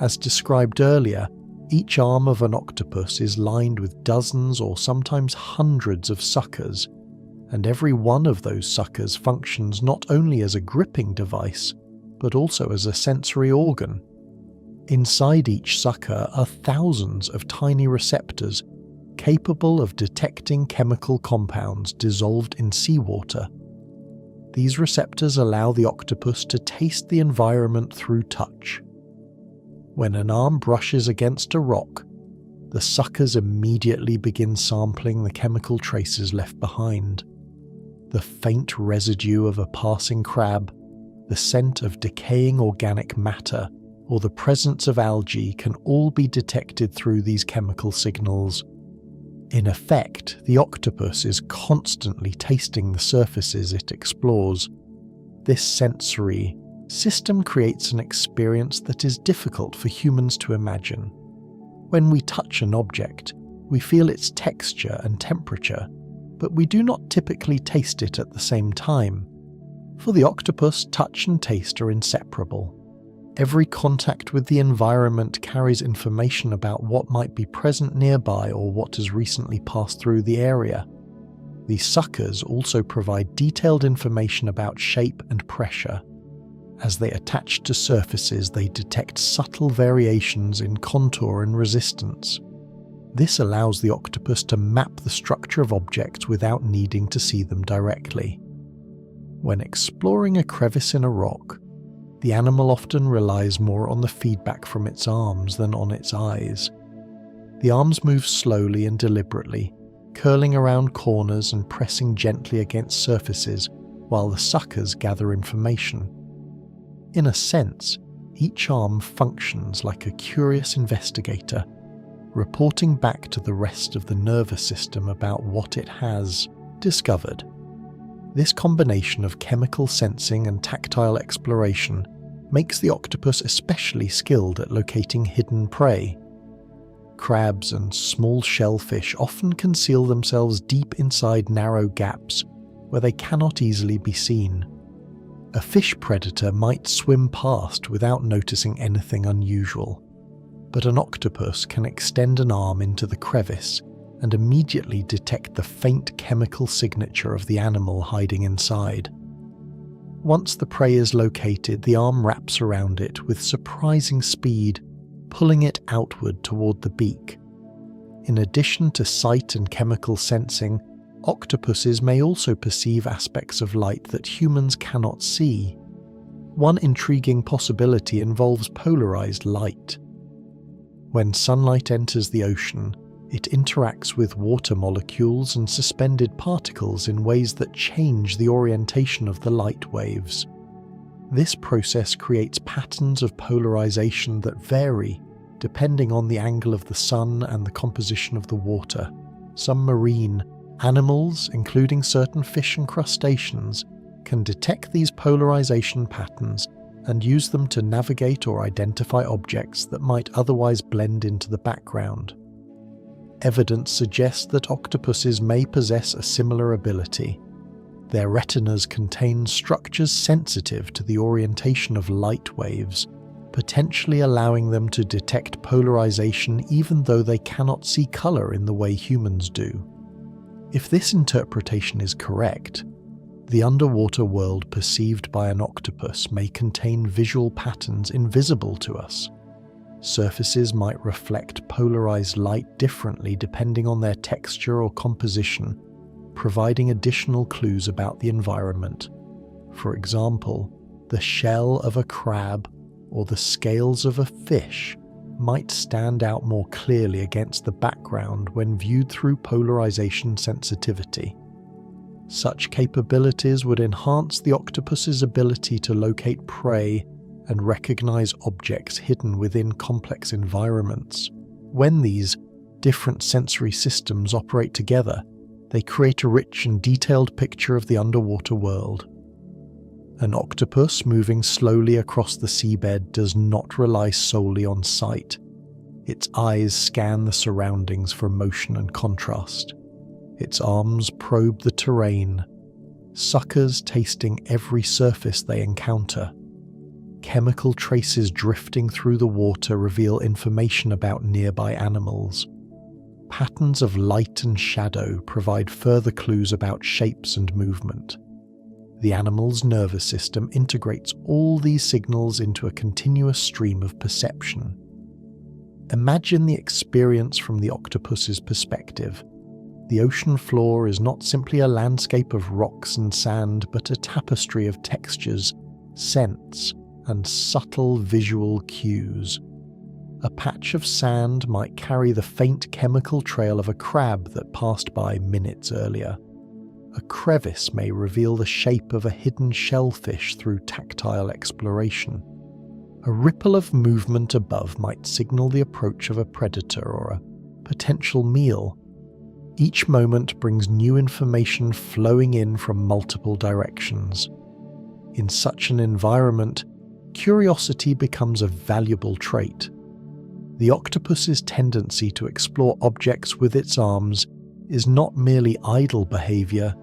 S1: As described earlier, each arm of an octopus is lined with dozens or sometimes hundreds of suckers, and every one of those suckers functions not only as a gripping device, but also as a sensory organ. Inside each sucker are thousands of tiny receptors capable of detecting chemical compounds dissolved in seawater. These receptors allow the octopus to taste the environment through touch. When an arm brushes against a rock, the suckers immediately begin sampling the chemical traces left behind. The faint residue of a passing crab, the scent of decaying organic matter, or the presence of algae can all be detected through these chemical signals. In effect, the octopus is constantly tasting the surfaces it explores. This sensory, system creates an experience that is difficult for humans to imagine. When we touch an object, we feel its texture and temperature, but we do not typically taste it at the same time. For the octopus, touch and taste are inseparable. Every contact with the environment carries information about what might be present nearby or what has recently passed through the area. These suckers also provide detailed information about shape and pressure. As they attach to surfaces, they detect subtle variations in contour and resistance. This allows the octopus to map the structure of objects without needing to see them directly. When exploring a crevice in a rock, the animal often relies more on the feedback from its arms than on its eyes. The arms move slowly and deliberately, curling around corners and pressing gently against surfaces while the suckers gather information. In a sense, each arm functions like a curious investigator, reporting back to the rest of the nervous system about what it has discovered. This combination of chemical sensing and tactile exploration makes the octopus especially skilled at locating hidden prey. Crabs and small shellfish often conceal themselves deep inside narrow gaps where they cannot easily be seen. A fish predator might swim past without noticing anything unusual, but an octopus can extend an arm into the crevice and immediately detect the faint chemical signature of the animal hiding inside. Once the prey is located, the arm wraps around it with surprising speed, pulling it outward toward the beak. In addition to sight and chemical sensing, octopuses may also perceive aspects of light that humans cannot see. One intriguing possibility involves polarized light. When sunlight enters the ocean, it interacts with water molecules and suspended particles in ways that change the orientation of the light waves. This process creates patterns of polarization that vary depending on the angle of the sun and the composition of the water. Some marine animals, including certain fish and crustaceans, can detect these polarization patterns and use them to navigate or identify objects that might otherwise blend into the background. Evidence suggests that octopuses may possess a similar ability. Their retinas contain structures sensitive to the orientation of light waves, potentially allowing them to detect polarization even though they cannot see color in the way humans do. If this interpretation is correct, the underwater world perceived by an octopus may contain visual patterns invisible to us. Surfaces might reflect polarized light differently depending on their texture or composition, providing additional clues about the environment. For example, the shell of a crab or the scales of a fish might stand out more clearly against the background when viewed through polarization sensitivity. Such capabilities would enhance the octopus's ability to locate prey and recognize objects hidden within complex environments. When these different sensory systems operate together, they create a rich and detailed picture of the underwater world. An octopus moving slowly across the seabed does not rely solely on sight. Its eyes scan the surroundings for motion and contrast. Its arms probe the terrain, suckers tasting every surface they encounter. Chemical traces drifting through the water reveal information about nearby animals. Patterns of light and shadow provide further clues about shapes and movement. The animal's nervous system integrates all these signals into a continuous stream of perception. Imagine the experience from the octopus's perspective. The ocean floor is not simply a landscape of rocks and sand, but a tapestry of textures, scents, and subtle visual cues. A patch of sand might carry the faint chemical trail of a crab that passed by minutes earlier. A crevice may reveal the shape of a hidden shellfish through tactile exploration. A ripple of movement above might signal the approach of a predator or a potential meal. Each moment brings new information flowing in from multiple directions. In such an environment, curiosity becomes a valuable trait. The octopus's tendency to explore objects with its arms is not merely idle behavior,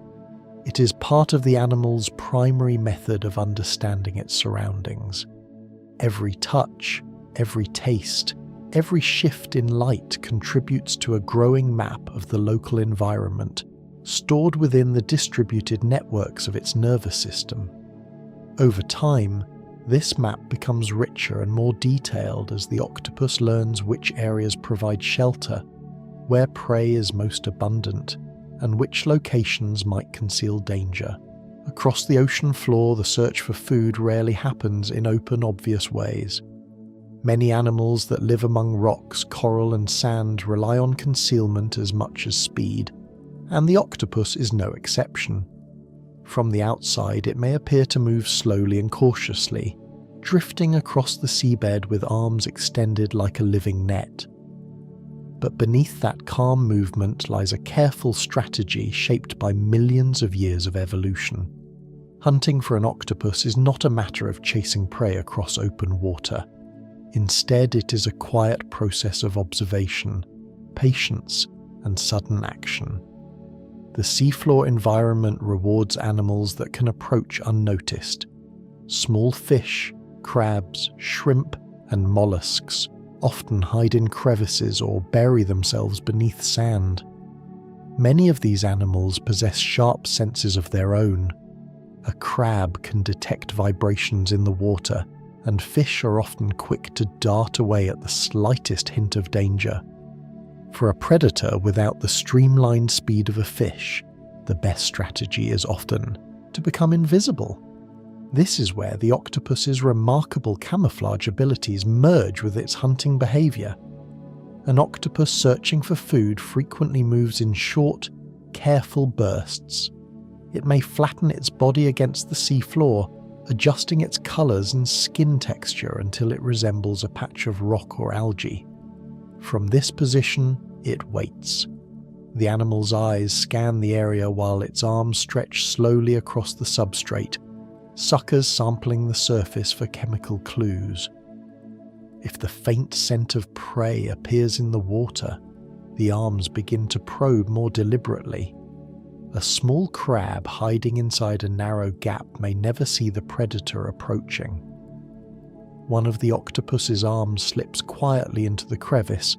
S1: it is part of the animal's primary method of understanding its surroundings. Every touch, every taste, every shift in light contributes to a growing map of the local environment, stored within the distributed networks of its nervous system. Over time, this map becomes richer and more detailed as the octopus learns which areas provide shelter, where prey is most abundant, and which locations might conceal danger. Across the ocean floor, the search for food rarely happens in open, obvious ways. Many animals that live among rocks, coral, and sand rely on concealment as much as speed, and the octopus is no exception. From the outside, it may appear to move slowly and cautiously, drifting across the seabed with arms extended like a living net. But beneath that calm movement lies a careful strategy shaped by millions of years of evolution. Hunting for an octopus is not a matter of chasing prey across open water. Instead, it is a quiet process of observation, patience, and sudden action. The seafloor environment rewards animals that can approach unnoticed. Small fish, crabs, shrimp, and mollusks often hide in crevices or bury themselves beneath sand. Many of these animals possess sharp senses of their own. A crab can detect vibrations in the water, and fish are often quick to dart away at the slightest hint of danger. For a predator without the streamlined speed of a fish, the best strategy is often to become invisible. This is where the octopus's remarkable camouflage abilities merge with its hunting behavior. An octopus searching for food frequently moves in short, careful bursts. It may flatten its body against the seafloor, adjusting its colours and skin texture until it resembles a patch of rock or algae. From this position, it waits. The animal's eyes scan the area while its arms stretch slowly across the substrate, suckers sampling the surface for chemical clues. If the faint scent of prey appears in the water, the arms begin to probe more deliberately. A small crab hiding inside a narrow gap may never see the predator approaching. One of the octopus's arms slips quietly into the crevice,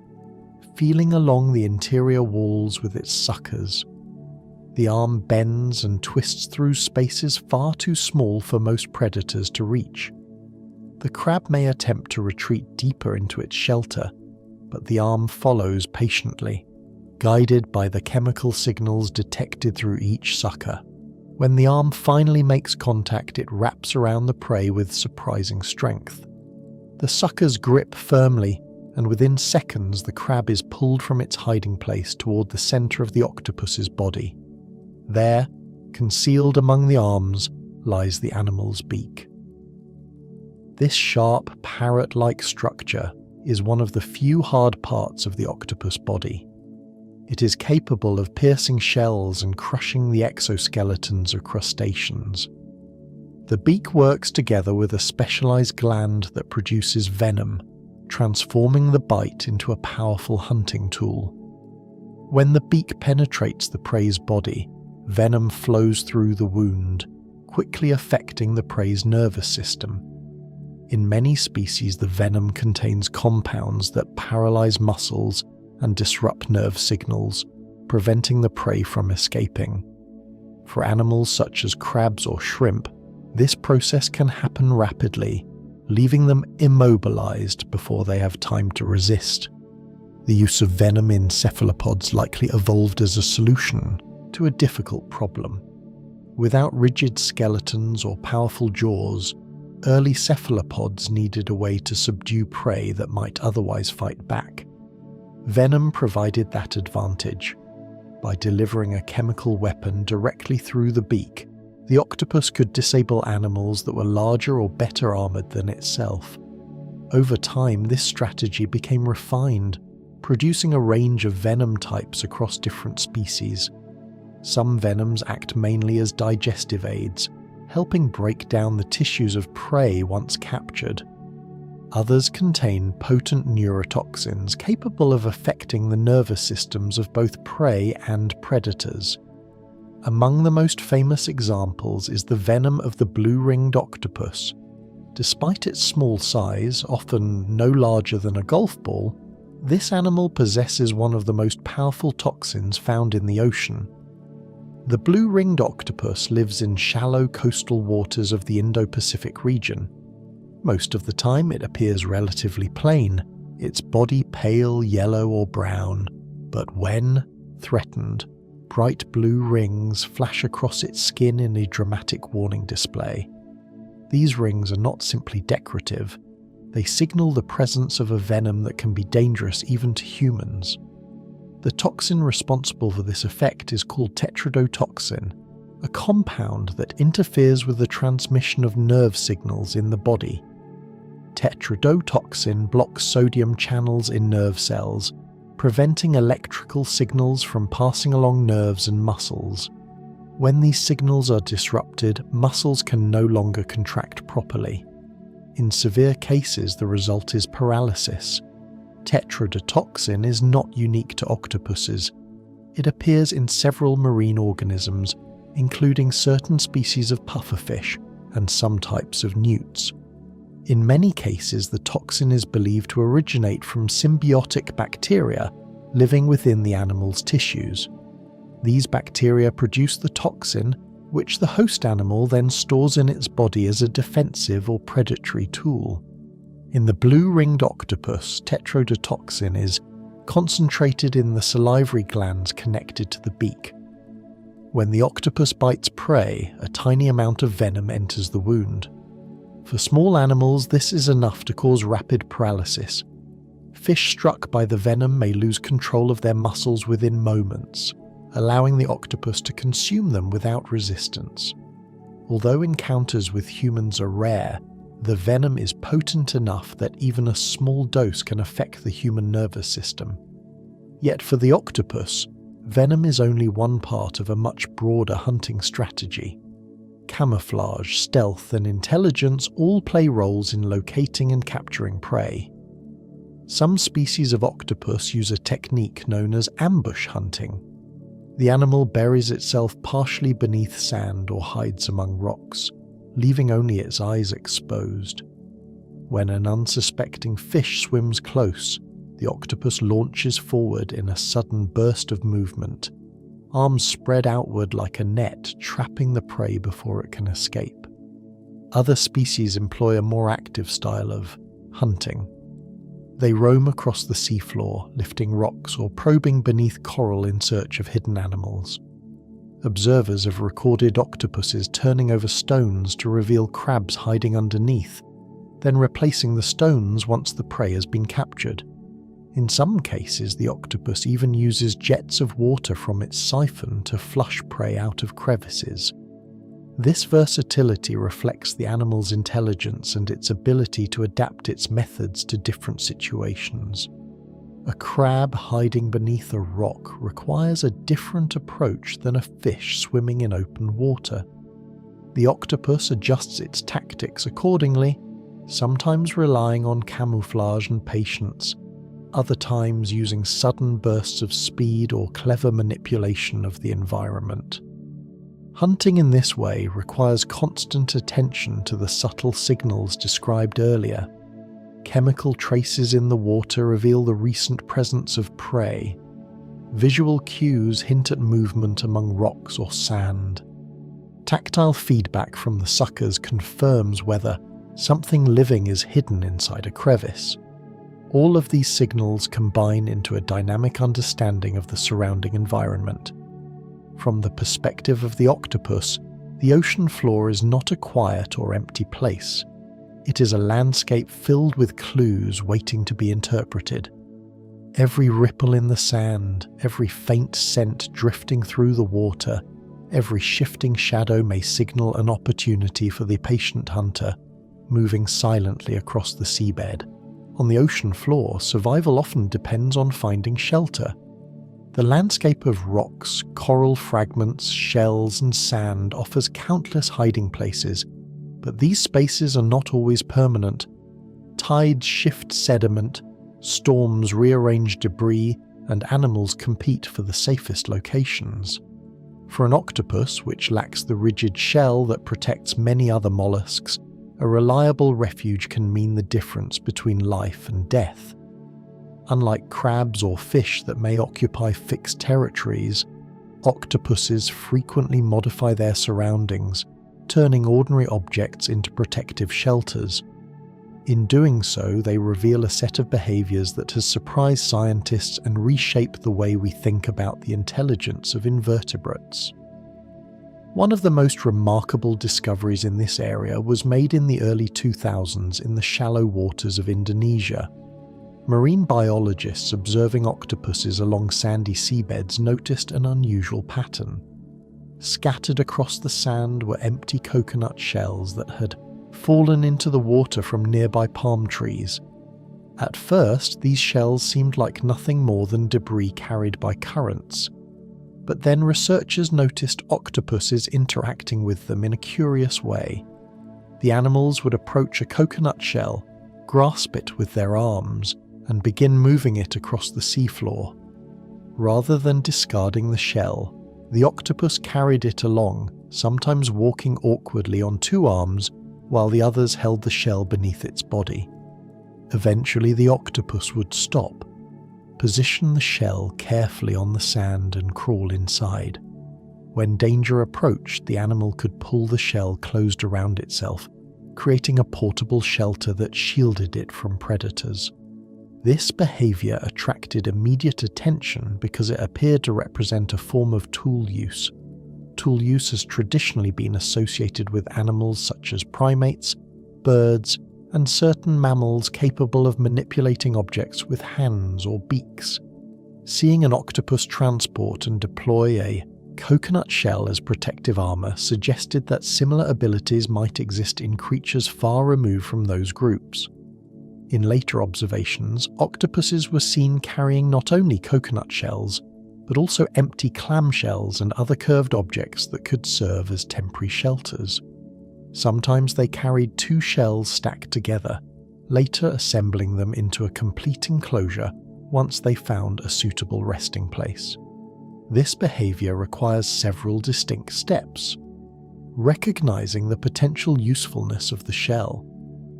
S1: feeling along the interior walls with its suckers. The arm bends and twists through spaces far too small for most predators to reach. The crab may attempt to retreat deeper into its shelter, but the arm follows patiently, guided by the chemical signals detected through each sucker. When the arm finally makes contact, it wraps around the prey with surprising strength. The suckers grip firmly, and within seconds the crab is pulled from its hiding place toward the center of the octopus's body. There, concealed among the arms, lies the animal's beak. This sharp, parrot-like structure is one of the few hard parts of the octopus body. It is capable of piercing shells and crushing the exoskeletons of crustaceans. The beak works together with a specialized gland that produces venom, transforming the bite into a powerful hunting tool. When the beak penetrates the prey's body, venom flows through the wound, quickly affecting the prey's nervous system. In many species, the venom contains compounds that paralyze muscles and disrupt nerve signals, preventing the prey from escaping. For animals such as crabs or shrimp, this process can happen rapidly, leaving them immobilized before they have time to resist. The use of venom in cephalopods likely evolved as a solution to a difficult problem. Without rigid skeletons or powerful jaws, early cephalopods needed a way to subdue prey that might otherwise fight back. Venom provided that advantage. By delivering a chemical weapon directly through the beak, the octopus could disable animals that were larger or better armored than itself. Over time, this strategy became refined, producing a range of venom types across different species. Some venoms act mainly as digestive aids, helping break down the tissues of prey once captured. Others contain potent neurotoxins capable of affecting the nervous systems of both prey and predators. Among the most famous examples is the venom of the blue-ringed octopus. Despite its small size, often no larger than a golf ball, this animal possesses one of the most powerful toxins found in the ocean. The blue-ringed octopus lives in shallow coastal waters of the Indo-Pacific region. Most of the time it appears relatively plain, its body pale yellow or brown, but when threatened, bright blue rings flash across its skin in a dramatic warning display. These rings are not simply decorative, they signal the presence of a venom that can be dangerous even to humans. The toxin responsible for this effect is called tetrodotoxin, a compound that interferes with the transmission of nerve signals in the body. Tetrodotoxin blocks sodium channels in nerve cells, preventing electrical signals from passing along nerves and muscles. When these signals are disrupted, muscles can no longer contract properly. In severe cases, the result is paralysis. Tetrodotoxin is not unique to octopuses. It appears in several marine organisms, including certain species of pufferfish and some types of newts. In many cases, the toxin is believed to originate from symbiotic bacteria living within the animal's tissues. These bacteria produce the toxin, which the host animal then stores in its body as a defensive or predatory tool. In the blue-ringed octopus, tetrodotoxin is concentrated in the salivary glands connected to the beak. When the octopus bites prey, a tiny amount of venom enters the wound. For small animals, this is enough to cause rapid paralysis. Fish struck by the venom may lose control of their muscles within moments, allowing the octopus to consume them without resistance. Although encounters with humans are rare, the venom is potent enough that even a small dose can affect the human nervous system. Yet for the octopus, venom is only one part of a much broader hunting strategy. Camouflage, stealth, and intelligence all play roles in locating and capturing prey. Some species of octopus use a technique known as ambush hunting. The animal buries itself partially beneath sand or hides among rocks, leaving only its eyes exposed. When an unsuspecting fish swims close, the octopus launches forward in a sudden burst of movement, arms spread outward like a net, trapping the prey before it can escape. Other species employ a more active style of hunting. They roam across the seafloor, lifting rocks or probing beneath coral in search of hidden animals. Observers have recorded octopuses turning over stones to reveal crabs hiding underneath, then replacing the stones once the prey has been captured. In some cases, the octopus even uses jets of water from its siphon to flush prey out of crevices. This versatility reflects the animal's intelligence and its ability to adapt its methods to different situations. A crab hiding beneath a rock requires a different approach than a fish swimming in open water. The octopus adjusts its tactics accordingly, sometimes relying on camouflage and patience, other times using sudden bursts of speed or clever manipulation of the environment. Hunting in this way requires constant attention to the subtle signals described earlier. Chemical traces in the water reveal the recent presence of prey. Visual cues hint at movement among rocks or sand. Tactile feedback from the suckers confirms whether something living is hidden inside a crevice. All of these signals combine into a dynamic understanding of the surrounding environment. From the perspective of the octopus, the ocean floor is not a quiet or empty place. It is a landscape filled with clues waiting to be interpreted. Every ripple in the sand, every faint scent drifting through the water, every shifting shadow may signal an opportunity for the patient hunter, moving silently across the seabed. On the ocean floor, survival often depends on finding shelter. The landscape of rocks, coral fragments, shells, and sand offers countless hiding places, but these spaces are not always permanent. Tides shift sediment, storms rearrange debris, and animals compete for the safest locations. For an octopus, which lacks the rigid shell that protects many other mollusks, a reliable refuge can mean the difference between life and death. Unlike crabs or fish that may occupy fixed territories, octopuses frequently modify their surroundings, turning ordinary objects into protective shelters. In doing so, they reveal a set of behaviors that has surprised scientists and reshaped the way we think about the intelligence of invertebrates. One of the most remarkable discoveries in this area was made in the early 2000s in the shallow waters of Indonesia. Marine biologists observing octopuses along sandy seabeds noticed an unusual pattern. Scattered across the sand were empty coconut shells that had fallen into the water from nearby palm trees. At first, these shells seemed like nothing more than debris carried by currents, but then researchers noticed octopuses interacting with them in a curious way. The animals would approach a coconut shell, grasp it with their arms, and begin moving it across the seafloor. Rather than discarding the shell, the octopus carried it along, sometimes walking awkwardly on two arms while the others held the shell beneath its body. Eventually the octopus would stop, position the shell carefully on the sand and crawl inside. When danger approached, the animal could pull the shell closed around itself, creating a portable shelter that shielded it from predators. This behavior attracted immediate attention because it appeared to represent a form of tool use. Tool use has traditionally been associated with animals such as primates, birds, and certain mammals capable of manipulating objects with hands or beaks. Seeing an octopus transport and deploy a coconut shell as protective armor suggested that similar abilities might exist in creatures far removed from those groups. In later observations, octopuses were seen carrying not only coconut shells, but also empty clamshells and other curved objects that could serve as temporary shelters. Sometimes they carried two shells stacked together, later assembling them into a complete enclosure once they found a suitable resting place. This behavior requires several distinct steps: recognizing the potential usefulness of the shell,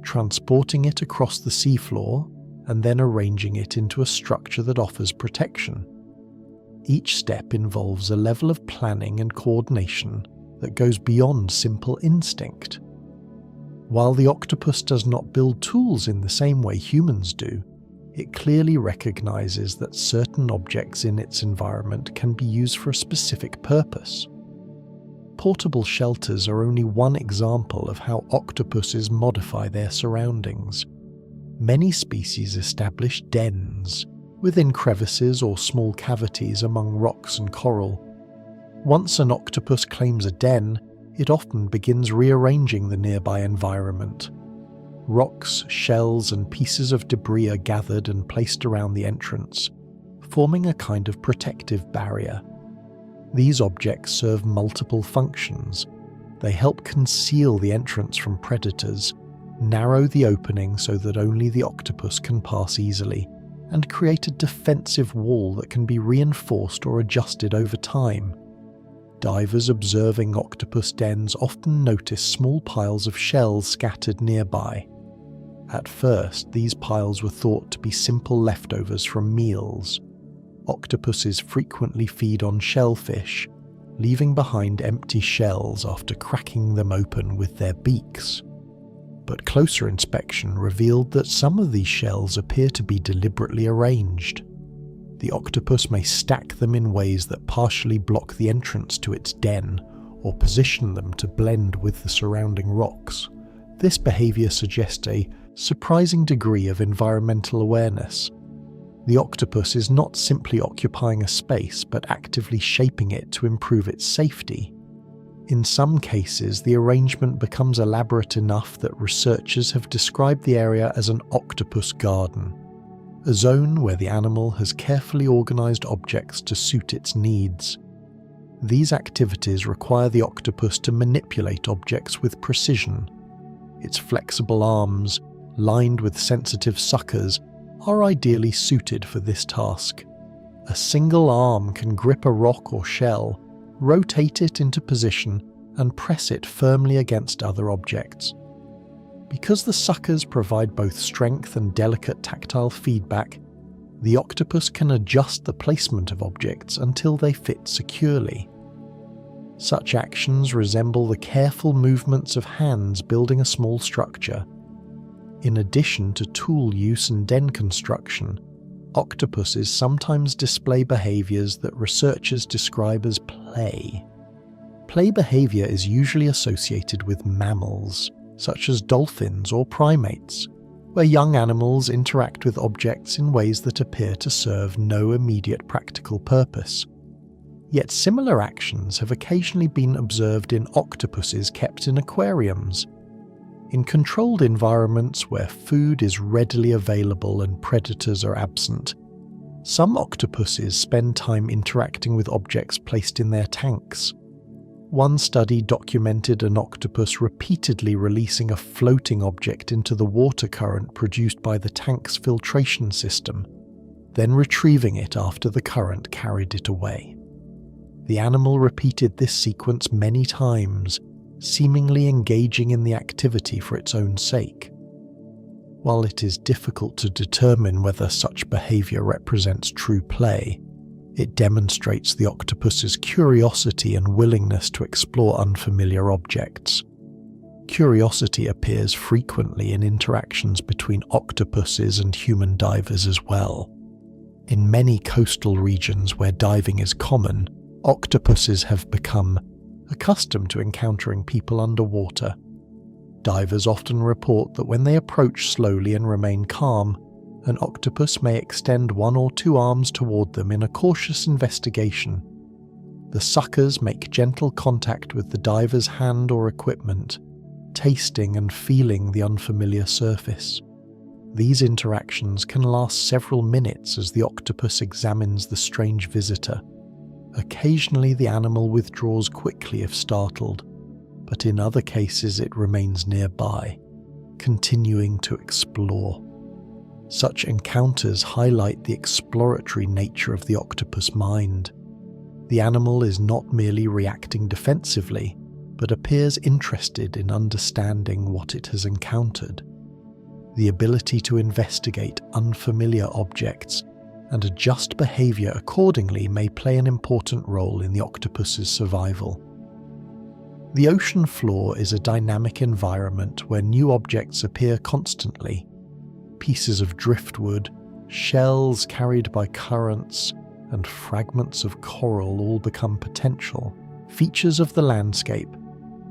S1: transporting it across the seafloor, and then arranging it into a structure that offers protection. Each step involves a level of planning and coordination that goes beyond simple instinct. While the octopus does not build tools in the same way humans do, it clearly recognizes that certain objects in its environment can be used for a specific purpose. Portable shelters are only one example of how octopuses modify their surroundings. Many species establish dens within crevices or small cavities among rocks and coral. Once an octopus claims a den, it often begins rearranging the nearby environment. Rocks, shells, and pieces of debris are gathered and placed around the entrance, forming a kind of protective barrier. These objects serve multiple functions. They help conceal the entrance from predators, narrow the opening so that only the octopus can pass easily, and create a defensive wall that can be reinforced or adjusted over time. Divers observing octopus dens often notice small piles of shells scattered nearby. At first, these piles were thought to be simple leftovers from meals. Octopuses frequently feed on shellfish, leaving behind empty shells after cracking them open with their beaks. But closer inspection revealed that some of these shells appear to be deliberately arranged. The octopus may stack them in ways that partially block the entrance to its den, or position them to blend with the surrounding rocks. This behavior suggests a surprising degree of environmental awareness. The octopus is not simply occupying a space, but actively shaping it to improve its safety. In some cases, the arrangement becomes elaborate enough that researchers have described the area as an octopus garden. a zone where the animal has carefully organized objects to suit its needs. These activities require the octopus to manipulate objects with precision. Its flexible arms, lined with sensitive suckers, are ideally suited for this task. A single arm can grip a rock or shell, rotate it into position, and press it firmly against other objects. Because the suckers provide both strength and delicate tactile feedback, the octopus can adjust the placement of objects until they fit securely. Such actions resemble the careful movements of hands building a small structure. In addition to tool use and den construction, octopuses sometimes display behaviors that researchers describe as play. Play behavior is usually associated with mammals, such as dolphins or primates, where young animals interact with objects in ways that appear to serve no immediate practical purpose. Yet similar actions have occasionally been observed in octopuses kept in aquariums. In controlled environments where food is readily available and predators are absent, some octopuses spend time interacting with objects placed in their tanks. One study documented an octopus repeatedly releasing a floating object into the water current produced by the tank's filtration system, then retrieving it after the current carried it away. The animal repeated this sequence many times, seemingly engaging in the activity for its own sake. While it is difficult to determine whether such behavior represents true play, it demonstrates the octopus's curiosity and willingness to explore unfamiliar objects. Curiosity appears frequently in interactions between octopuses and human divers as well. In many coastal regions where diving is common, octopuses have become accustomed to encountering people underwater. Divers often report that when they approach slowly and remain calm, an octopus may extend one or two arms toward them in a cautious investigation. The suckers make gentle contact with the diver's hand or equipment, tasting and feeling the unfamiliar surface. These interactions can last several minutes as the octopus examines the strange visitor. Occasionally the animal withdraws quickly if startled, but in other cases it remains nearby, continuing to explore. Such encounters highlight the exploratory nature of the octopus mind. The animal is not merely reacting defensively, but appears interested in understanding what it has encountered. The ability to investigate unfamiliar objects and adjust behavior accordingly may play an important role in the octopus's survival. The ocean floor is a dynamic environment where new objects appear constantly. Pieces of driftwood, shells carried by currents, and fragments of coral all become potential features of the landscape.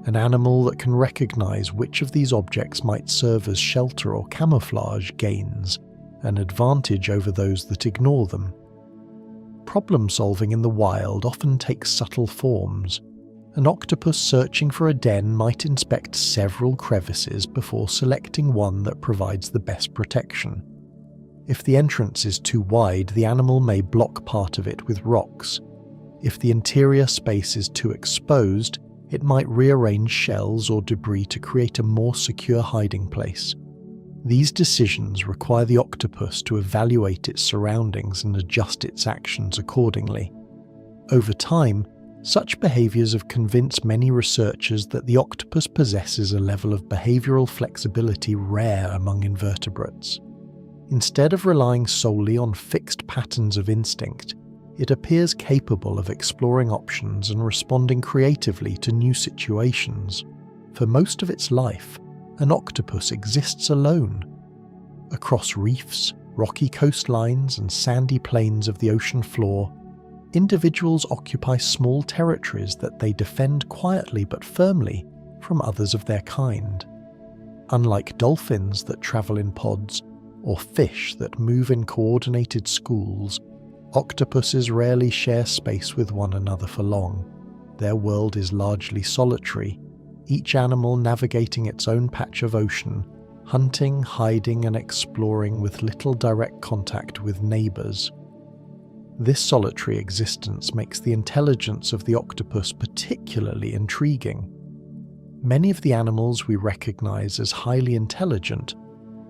S1: An animal that can recognize which of these objects might serve as shelter or camouflage gains an advantage over those that ignore them. Problem solving in the wild often takes subtle forms. An octopus searching for a den might inspect several crevices before selecting one that provides the best protection. If the entrance is too wide, the animal may block part of it with rocks. If the interior space is too exposed, it might rearrange shells or debris to create a more secure hiding place. These decisions require the octopus to evaluate its surroundings and adjust its actions accordingly. Over time, such behaviors have convinced many researchers that the octopus possesses a level of behavioral flexibility rare among invertebrates. Instead of relying solely on fixed patterns of instinct, it appears capable of exploring options and responding creatively to new situations. For most of its life, an octopus exists alone. Across reefs, rocky coastlines, and sandy plains of the ocean floor, individuals occupy small territories that they defend quietly but firmly from others of their kind. Unlike dolphins that travel in pods, or fish that move in coordinated schools, octopuses rarely share space with one another for long. Their world is largely solitary, each animal navigating its own patch of ocean, hunting, hiding, and exploring with little direct contact with neighbours. This solitary existence makes the intelligence of the octopus particularly intriguing. Many of the animals we recognise as highly intelligent,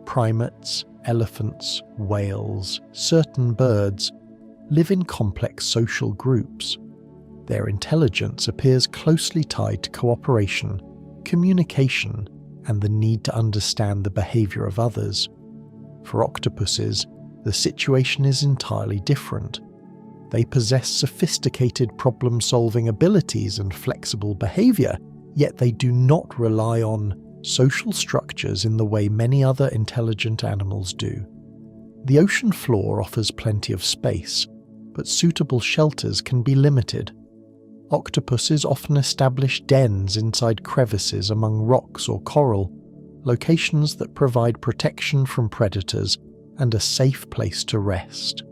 S1: primates, elephants, whales, certain birds, live in complex social groups. Their intelligence appears closely tied to cooperation, communication, and the need to understand the behaviour of others. For octopuses, the situation is entirely different. They possess sophisticated problem-solving abilities and flexible behaviour, yet they do not rely on social structures in the way many other intelligent animals do. The ocean floor offers plenty of space, but suitable shelters can be limited. Octopuses often establish dens inside crevices among rocks or coral, locations that provide protection from predators and a safe place to rest.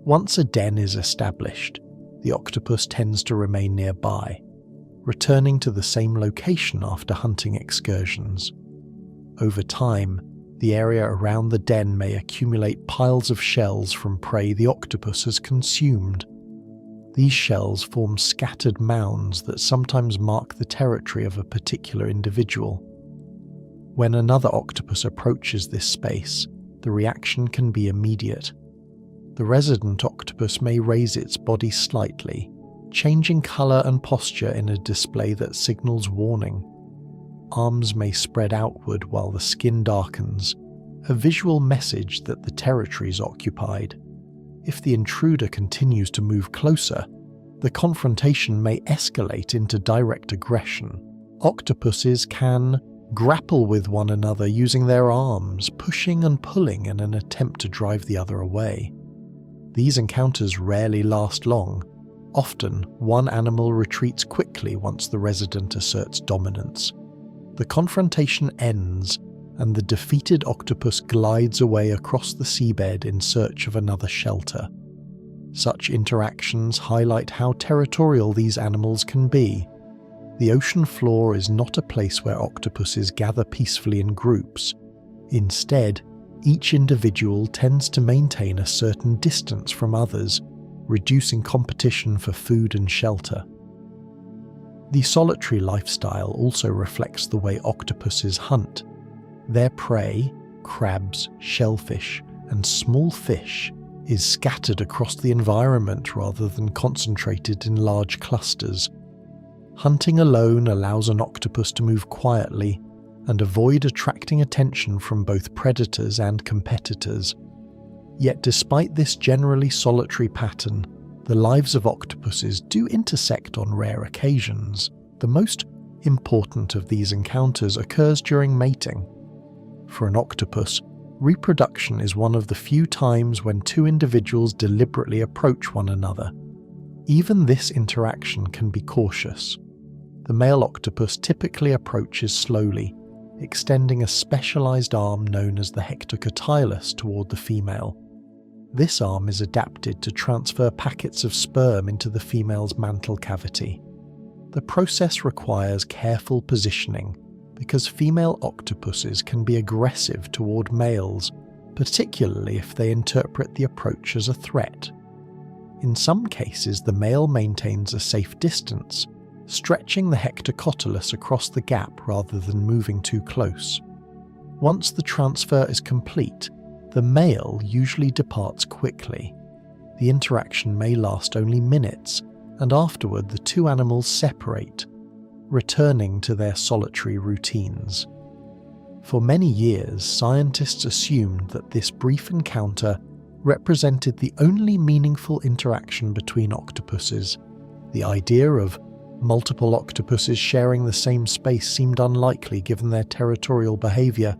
S1: Once a den is established, the octopus tends to remain nearby, returning to the same location after hunting excursions. Over time, the area around the den may accumulate piles of shells from prey the octopus has consumed. These shells form scattered mounds that sometimes mark the territory of a particular individual. When another octopus approaches this space, the reaction can be immediate. The resident octopus may raise its body slightly, changing colour and posture in a display that signals warning. Arms may spread outward while the skin darkens, a visual message that the territory is occupied. If the intruder continues to move closer, the confrontation may escalate into direct aggression. Octopuses can grapple with one another using their arms, pushing and pulling in an attempt to drive the other away. These encounters rarely last long. Often, one animal retreats quickly once the resident asserts dominance. The confrontation ends, and the defeated octopus glides away across the seabed in search of another shelter. Such interactions highlight how territorial these animals can be. The ocean floor is not a place where octopuses gather peacefully in groups. Instead, each individual tends to maintain a certain distance from others, reducing competition for food and shelter. The solitary lifestyle also reflects the way octopuses hunt. Their prey, crabs, shellfish, and small fish, is scattered across the environment rather than concentrated in large clusters. Hunting alone allows an octopus to move quietly and avoid attracting attention from both predators and competitors. Yet despite this generally solitary pattern, the lives of octopuses do intersect on rare occasions. The most important of these encounters occurs during mating. For an octopus, reproduction is one of the few times when two individuals deliberately approach one another. Even this interaction can be cautious. The male octopus typically approaches slowly, extending a specialized arm known as the hectocotylus toward the female. This arm is adapted to transfer packets of sperm into the female's mantle cavity. The process requires careful positioning because female octopuses can be aggressive toward males, particularly if they interpret the approach as a threat. In some cases, the male maintains a safe distance, stretching the hectocotylus across the gap rather than moving too close. Once the transfer is complete, the male usually departs quickly. The interaction may last only minutes, and afterward the two animals separate, returning to their solitary routines. For many years, scientists assumed that this brief encounter represented the only meaningful interaction between octopuses. The idea of multiple octopuses sharing the same space seemed unlikely given their territorial behaviour.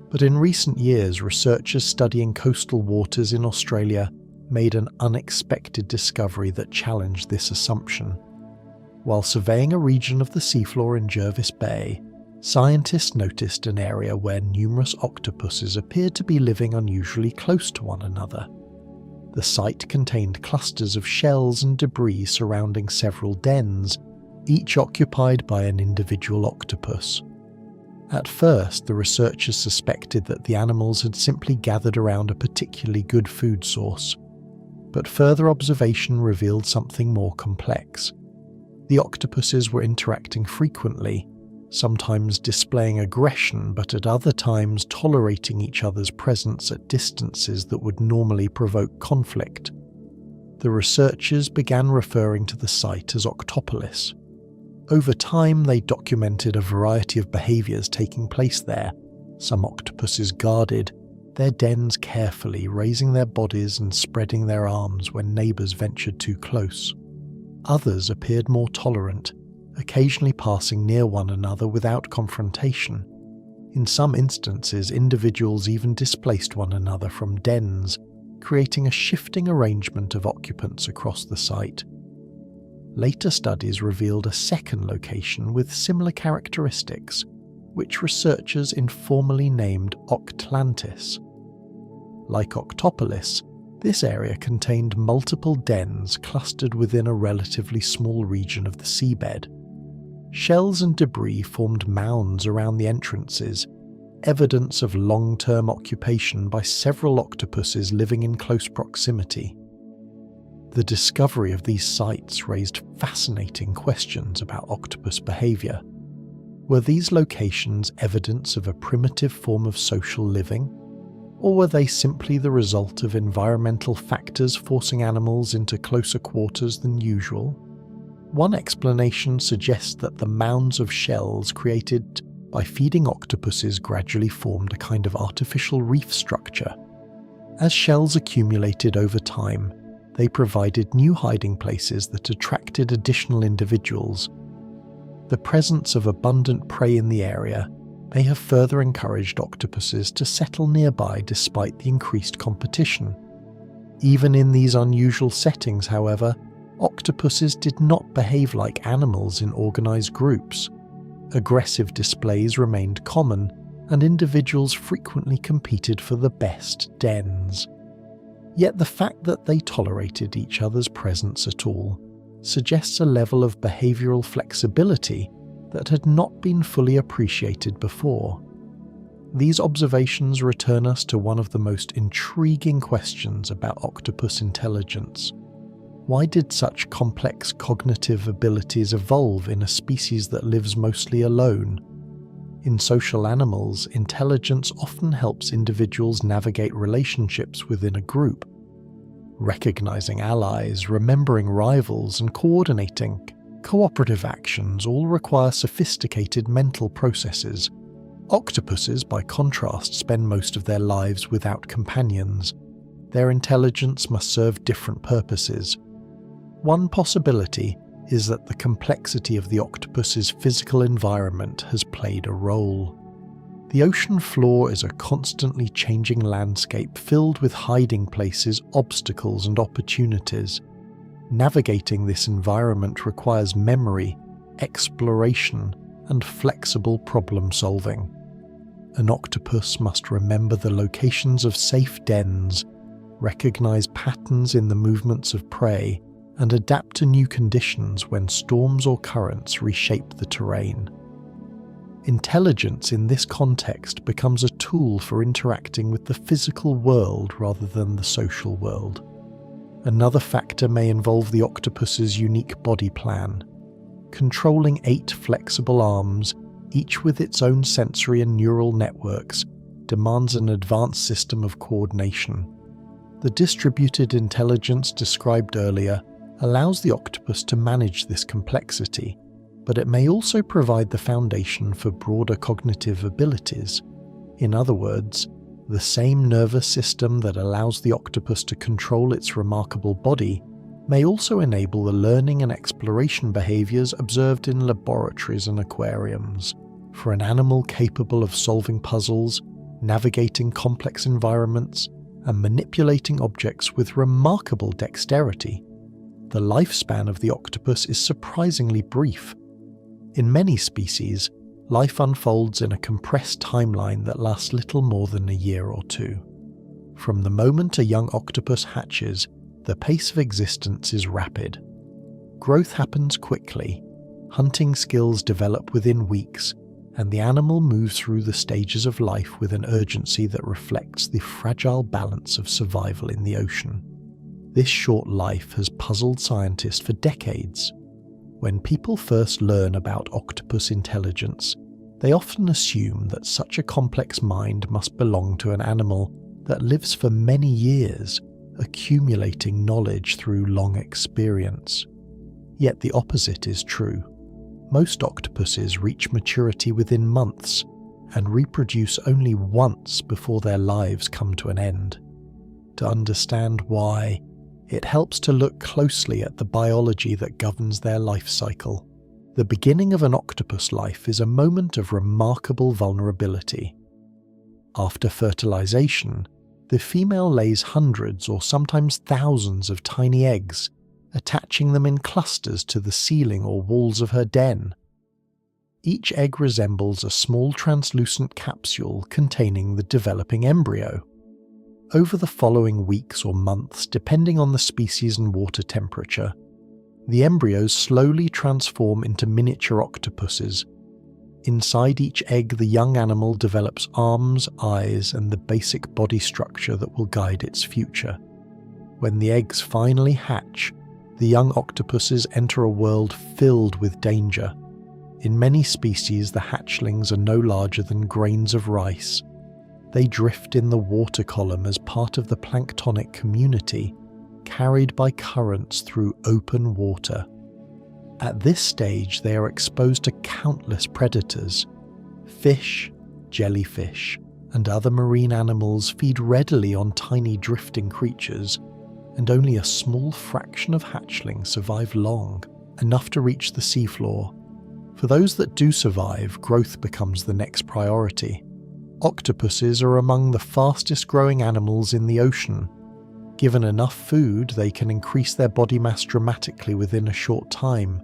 S1: But in recent years, researchers studying coastal waters in Australia made an unexpected discovery that challenged this assumption. While surveying a region of the seafloor in Jervis Bay, scientists noticed an area where numerous octopuses appeared to be living unusually close to one another. The site contained clusters of shells and debris surrounding several dens, each occupied by an individual octopus. At first, the researchers suspected that the animals had simply gathered around a particularly good food source, but further observation revealed something more complex. The octopuses were interacting frequently, sometimes displaying aggression, but at other times tolerating each other's presence at distances that would normally provoke conflict. The researchers began referring to the site as Octopolis. Over time, they documented a variety of behaviours taking place there. Some octopuses guarded their dens carefully, raising their bodies and spreading their arms when neighbours ventured too close. Others appeared more tolerant, occasionally passing near one another without confrontation. In some instances, individuals even displaced one another from dens, creating a shifting arrangement of occupants across the site. Later studies revealed a second location with similar characteristics, which researchers informally named Octlantis. Like Octopolis, this area contained multiple dens clustered within a relatively small region of the seabed. Shells and debris formed mounds around the entrances, evidence of long-term occupation by several octopuses living in close proximity. The discovery of these sites raised fascinating questions about octopus behaviour. Were these locations evidence of a primitive form of social living? Or were they simply the result of environmental factors forcing animals into closer quarters than usual? One explanation suggests that the mounds of shells created by feeding octopuses gradually formed a kind of artificial reef structure. As shells accumulated over time, they provided new hiding places that attracted additional individuals. The presence of abundant prey in the area may have further encouraged octopuses to settle nearby despite the increased competition. Even in these unusual settings, however, octopuses did not behave like animals in organized groups. Aggressive displays remained common, and individuals frequently competed for the best dens. Yet the fact that they tolerated each other's presence at all suggests a level of behavioral flexibility that had not been fully appreciated before. These observations return us to one of the most intriguing questions about octopus intelligence. Why did such complex cognitive abilities evolve in a species that lives mostly alone? In social animals, intelligence often helps individuals navigate relationships within a group. Recognizing allies, remembering rivals, and coordinating cooperative actions all require sophisticated mental processes. Octopuses, by contrast, spend most of their lives without companions. Their intelligence must serve different purposes. One possibility is that the complexity of the octopus's physical environment has played a role. The ocean floor is a constantly changing landscape filled with hiding places, obstacles, and opportunities. Navigating this environment requires memory, exploration, and flexible problem-solving. An octopus must remember the locations of safe dens, recognize patterns in the movements of prey, and adapt to new conditions when storms or currents reshape the terrain. Intelligence in this context becomes a tool for interacting with the physical world rather than the social world. Another factor may involve the octopus's unique body plan. Controlling 8 flexible arms, each with its own sensory and neural networks, demands an advanced system of coordination. The distributed intelligence described earlier allows the octopus to manage this complexity, but it may also provide the foundation for broader cognitive abilities. In other words, the same nervous system that allows the octopus to control its remarkable body may also enable the learning and exploration behaviors observed in laboratories and aquariums. For an animal capable of solving puzzles, navigating complex environments, and manipulating objects with remarkable dexterity, the lifespan of the octopus is surprisingly brief. In many species, life unfolds in a compressed timeline that lasts little more than a year or two. From the moment a young octopus hatches, the pace of existence is rapid. Growth happens quickly, hunting skills develop within weeks, and the animal moves through the stages of life with an urgency that reflects the fragile balance of survival in the ocean. This short life has puzzled scientists for decades. When people first learn about octopus intelligence, they often assume that such a complex mind must belong to an animal that lives for many years, accumulating knowledge through long experience. Yet the opposite is true. Most octopuses reach maturity within months and reproduce only once before their lives come to an end. To understand why, it helps to look closely at the biology that governs their life cycle. The beginning of an octopus life is a moment of remarkable vulnerability. After fertilization, the female lays hundreds or sometimes thousands of tiny eggs, attaching them in clusters to the ceiling or walls of her den. Each egg resembles a small translucent capsule containing the developing embryo. Over the following weeks or months, depending on the species and water temperature, the embryos slowly transform into miniature octopuses. Inside each egg, the young animal develops arms, eyes, and the basic body structure that will guide its future. When the eggs finally hatch, the young octopuses enter a world filled with danger. In many species, the hatchlings are no larger than grains of rice. They drift in the water column as part of the planktonic community, carried by currents through open water. At this stage, they are exposed to countless predators. Fish, jellyfish, and other marine animals feed readily on tiny drifting creatures, and only a small fraction of hatchlings survive long, enough to reach the seafloor. For those that do survive, growth becomes the next priority. Octopuses are among the fastest growing animals in the ocean. Given enough food, they can increase their body mass dramatically within a short time.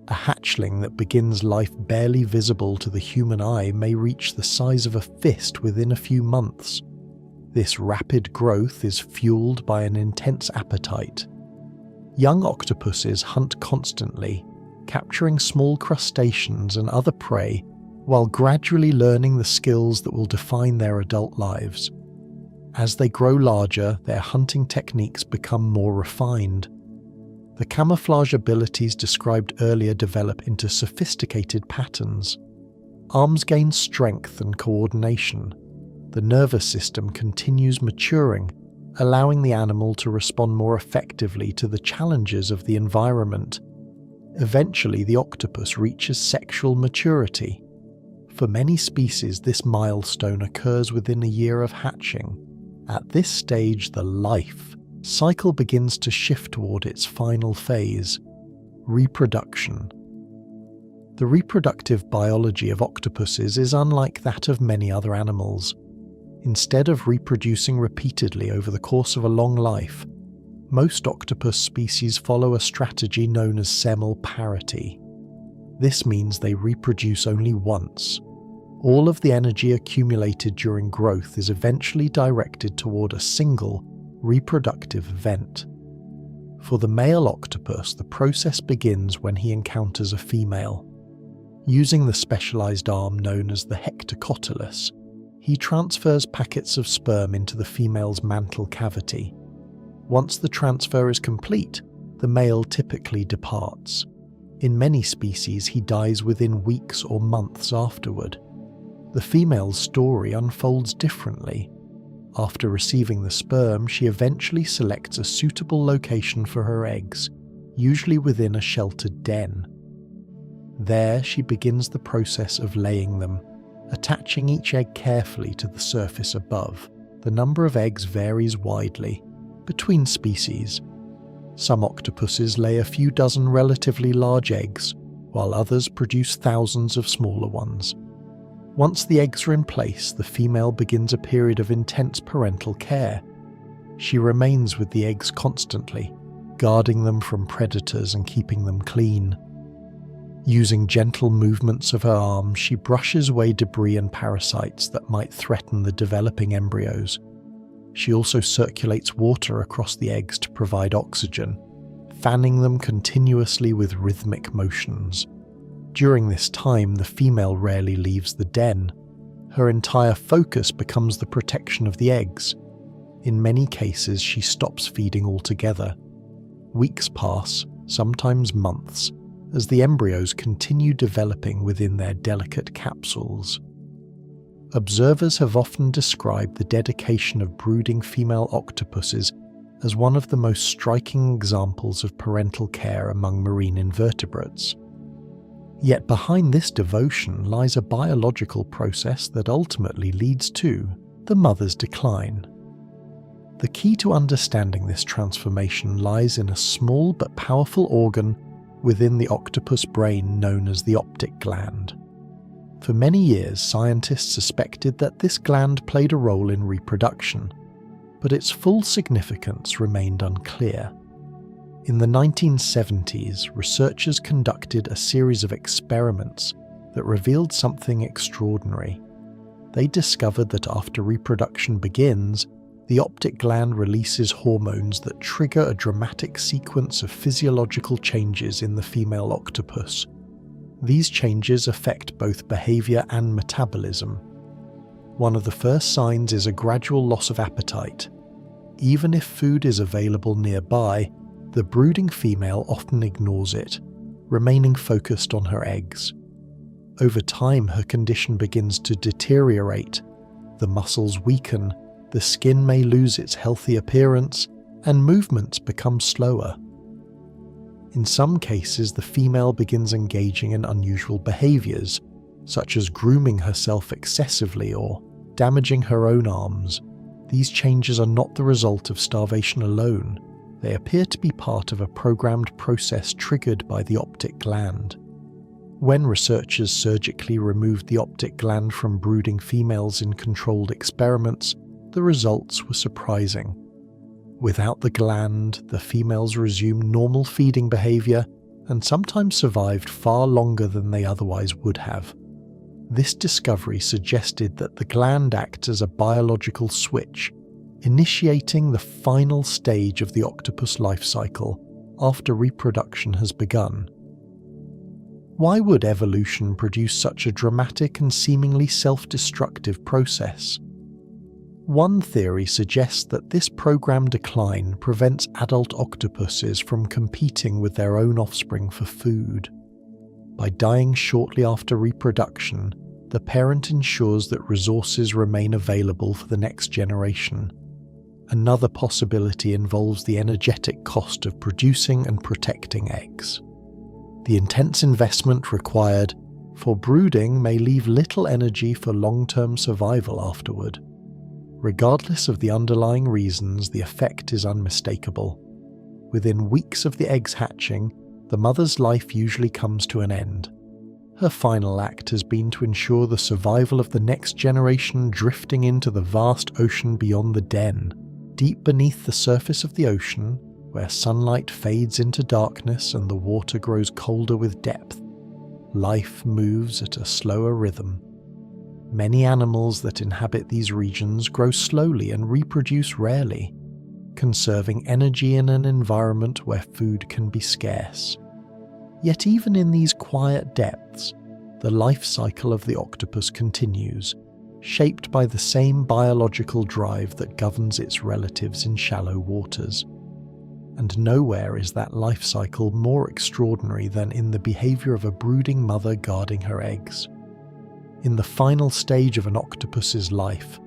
S1: A hatchling that begins life barely visible to the human eye may reach the size of a fist within a few months. This rapid growth is fueled by an intense appetite. Young octopuses hunt constantly, capturing small crustaceans and other prey, while gradually learning the skills that will define their adult lives. As they grow larger, their hunting techniques become more refined. The camouflage abilities described earlier develop into sophisticated patterns. Arms gain strength and coordination. The nervous system continues maturing, allowing the animal to respond more effectively to the challenges of the environment. Eventually, the octopus reaches sexual maturity. For many species, this milestone occurs within a year of hatching. At this stage, the life cycle begins to shift toward its final phase, reproduction. The reproductive biology of octopuses is unlike that of many other animals. Instead of reproducing repeatedly over the course of a long life, most octopus species follow a strategy known as semal parity. This means they reproduce only once. All of the energy accumulated during growth is eventually directed toward a single, reproductive event. For the male octopus, the process begins when he encounters a female. Using the specialized arm known as the hectocotylus, he transfers packets of sperm into the female's mantle cavity. Once the transfer is complete, the male typically departs. In many species, he dies within weeks or months afterward. The female's story unfolds differently. After receiving the sperm, she eventually selects a suitable location for her eggs, usually within a sheltered den. There, she begins the process of laying them, attaching each egg carefully to the surface above. The number of eggs varies widely between species. Some octopuses lay a few dozen relatively large eggs, while others produce thousands of smaller ones. Once the eggs are in place, the female begins a period of intense parental care. She remains with the eggs constantly, guarding them from predators and keeping them clean. Using gentle movements of her arms, she brushes away debris and parasites that might threaten the developing embryos. She also circulates water across the eggs to provide oxygen, fanning them continuously with rhythmic motions. During this time, the female rarely leaves the den. Her entire focus becomes the protection of the eggs. In many cases, she stops feeding altogether. Weeks pass, sometimes months, as the embryos continue developing within their delicate capsules. Observers have often described the dedication of brooding female octopuses as one of the most striking examples of parental care among marine invertebrates. Yet behind this devotion lies a biological process that ultimately leads to the mother's decline. The key to understanding this transformation lies in a small but powerful organ within the octopus brain known as the optic gland. For many years, scientists suspected that this gland played a role in reproduction, but its full significance remained unclear. In the 1970s, researchers conducted a series of experiments that revealed something extraordinary. They discovered that after reproduction begins, the optic gland releases hormones that trigger a dramatic sequence of physiological changes in the female octopus. These changes affect both behavior and metabolism. One of the first signs is a gradual loss of appetite. Even if food is available nearby, the brooding female often ignores it, remaining focused on her eggs. Over time, her condition begins to deteriorate. The muscles weaken, the skin may lose its healthy appearance, and movements become slower. In some cases, the female begins engaging in unusual behaviors, such as grooming herself excessively or damaging her own arms. These changes are not the result of starvation alone. They appear to be part of a programmed process triggered by the optic gland. When researchers surgically removed the optic gland from brooding females in controlled experiments, the results were surprising. Without the gland, the females resumed normal feeding behavior and sometimes survived far longer than they otherwise would have. This discovery suggested that the gland acts as a biological switch, initiating the final stage of the octopus life cycle after reproduction has begun. Why would evolution produce such a dramatic and seemingly self-destructive process? One theory suggests that this programmed decline prevents adult octopuses from competing with their own offspring for food. By dying shortly after reproduction, the parent ensures that resources remain available for the next generation. Another possibility involves the energetic cost of producing and protecting eggs. The intense investment required for brooding may leave little energy for long-term survival afterward. Regardless of the underlying reasons, the effect is unmistakable. Within weeks of the eggs hatching, the mother's life usually comes to an end. Her final act has been to ensure the survival of the next generation drifting into the vast ocean beyond the den. Deep beneath the surface of the ocean, where sunlight fades into darkness and the water grows colder with depth, life moves at a slower rhythm. Many animals that inhabit these regions grow slowly and reproduce rarely, conserving energy in an environment where food can be scarce. Yet even in these quiet depths, the life cycle of the octopus continues, shaped by the same biological drive that governs its relatives in shallow waters. And nowhere is that life cycle more extraordinary than in the behavior of a brooding mother guarding her eggs. In the final stage of an octopus's life,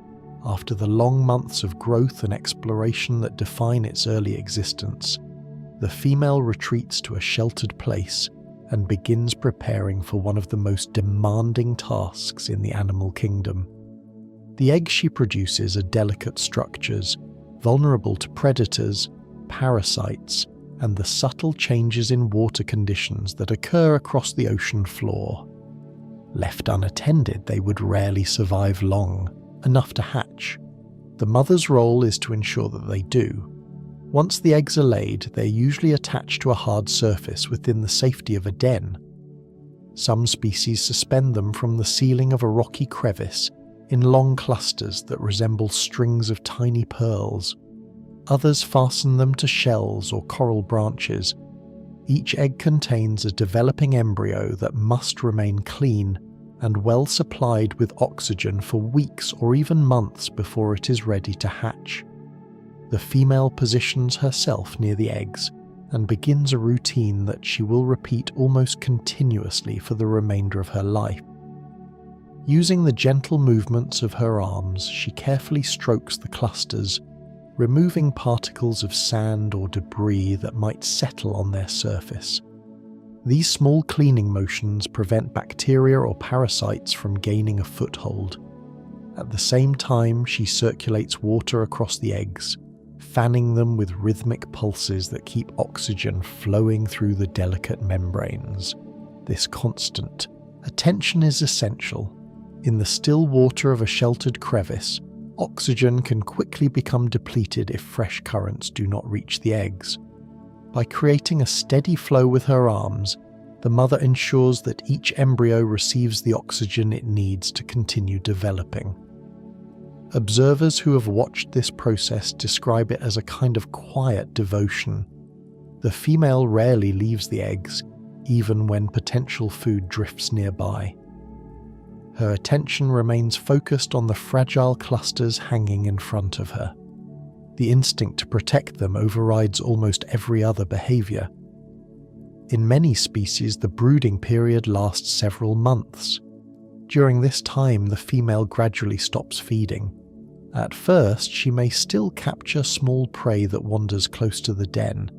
S1: after the long months of growth and exploration that define its early existence, the female retreats to a sheltered place and begins preparing for one of the most demanding tasks in the animal kingdom. The eggs she produces are delicate structures, vulnerable to predators, parasites, and the subtle changes in water conditions that occur across the ocean floor. Left unattended, they would rarely survive long, enough to hatch. The mother's role is to ensure that they do. Once the eggs are laid, they're usually attached to a hard surface within the safety of a den. Some species suspend them from the ceiling of a rocky crevice in long clusters that resemble strings of tiny pearls. Others fasten them to shells or coral branches. Each egg contains a developing embryo that must remain clean and well supplied with oxygen for weeks or even months before it is ready to hatch. The female positions herself near the eggs and begins a routine that she will repeat almost continuously for the remainder of her life. Using the gentle movements of her arms, she carefully strokes the clusters, removing particles of sand or debris that might settle on their surface. These small cleaning motions prevent bacteria or parasites from gaining a foothold. At the same time, she circulates water across the eggs, fanning them with rhythmic pulses that keep oxygen flowing through the delicate membranes. This constant attention is essential. In the still water of a sheltered crevice, oxygen can quickly become depleted if fresh currents do not reach the eggs. By creating a steady flow with her arms, the mother ensures that each embryo receives the oxygen it needs to continue developing. Observers who have watched this process describe it as a kind of quiet devotion. The female rarely leaves the eggs, even when potential food drifts nearby. Her attention remains focused on the fragile clusters hanging in front of her. The instinct to protect them overrides almost every other behavior. In many species, the brooding period lasts several months. During this time, the female gradually stops feeding. At first, she may still capture small prey that wanders close to the den,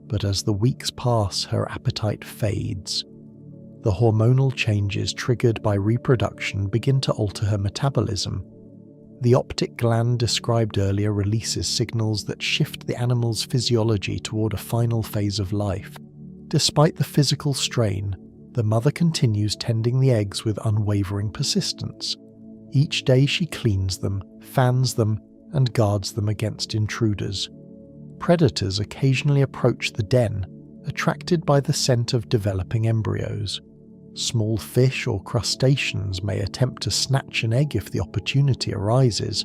S1: but as the weeks pass, her appetite fades. The hormonal changes triggered by reproduction begin to alter her metabolism. The optic gland described earlier releases signals that shift the animal's physiology toward a final phase of life. Despite the physical strain, the mother continues tending the eggs with unwavering persistence. Each day she cleans them, fans them, and guards them against intruders. Predators occasionally approach the den, attracted by the scent of developing embryos. Small fish or crustaceans may attempt to snatch an egg if the opportunity arises.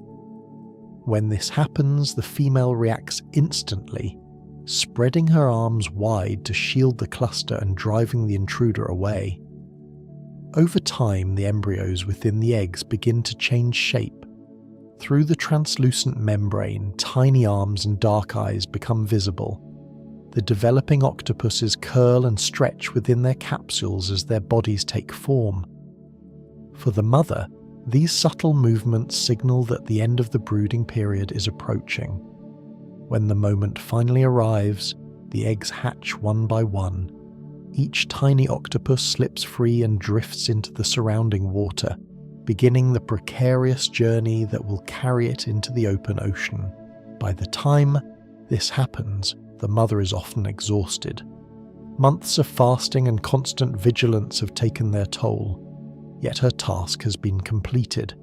S1: When this happens, the female reacts instantly, spreading her arms wide to shield the cluster and driving the intruder away. Over time, the embryos within the eggs begin to change shape. Through the translucent membrane, tiny arms and dark eyes become visible. The developing octopuses curl and stretch within their capsules as their bodies take form. For the mother, these subtle movements signal that the end of the brooding period is approaching. When the moment finally arrives, the eggs hatch one by one. Each tiny octopus slips free and drifts into the surrounding water, beginning the precarious journey that will carry it into the open ocean. By the time this happens, the mother is often exhausted. Months of fasting and constant vigilance have taken their toll, yet her task has been completed.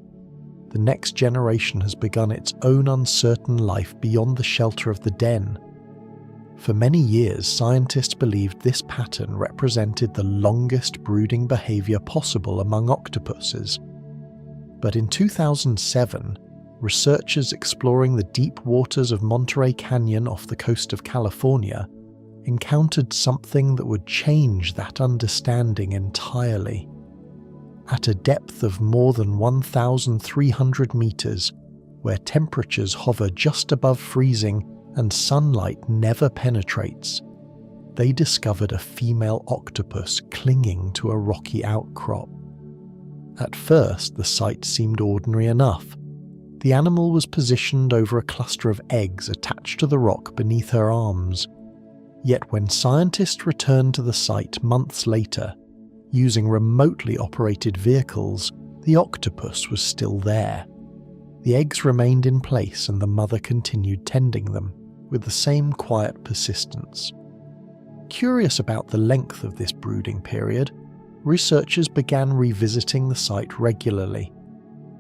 S1: The next generation has begun its own uncertain life beyond the shelter of the den. For many years, scientists believed this pattern represented the longest brooding behavior possible among octopuses. But in 2007, researchers exploring the deep waters of Monterey Canyon off the coast of California encountered something that would change that understanding entirely. At a depth of more than 1,300 meters, where temperatures hover just above freezing and sunlight never penetrates, they discovered a female octopus clinging to a rocky outcrop. At first, the sight seemed ordinary enough. The animal was positioned over a cluster of eggs attached to the rock beneath her arms. Yet when scientists returned to the site months later, using remotely operated vehicles, the octopus was still there. The eggs remained in place and the mother continued tending them, with the same quiet persistence. Curious about the length of this brooding period, researchers began revisiting the site regularly.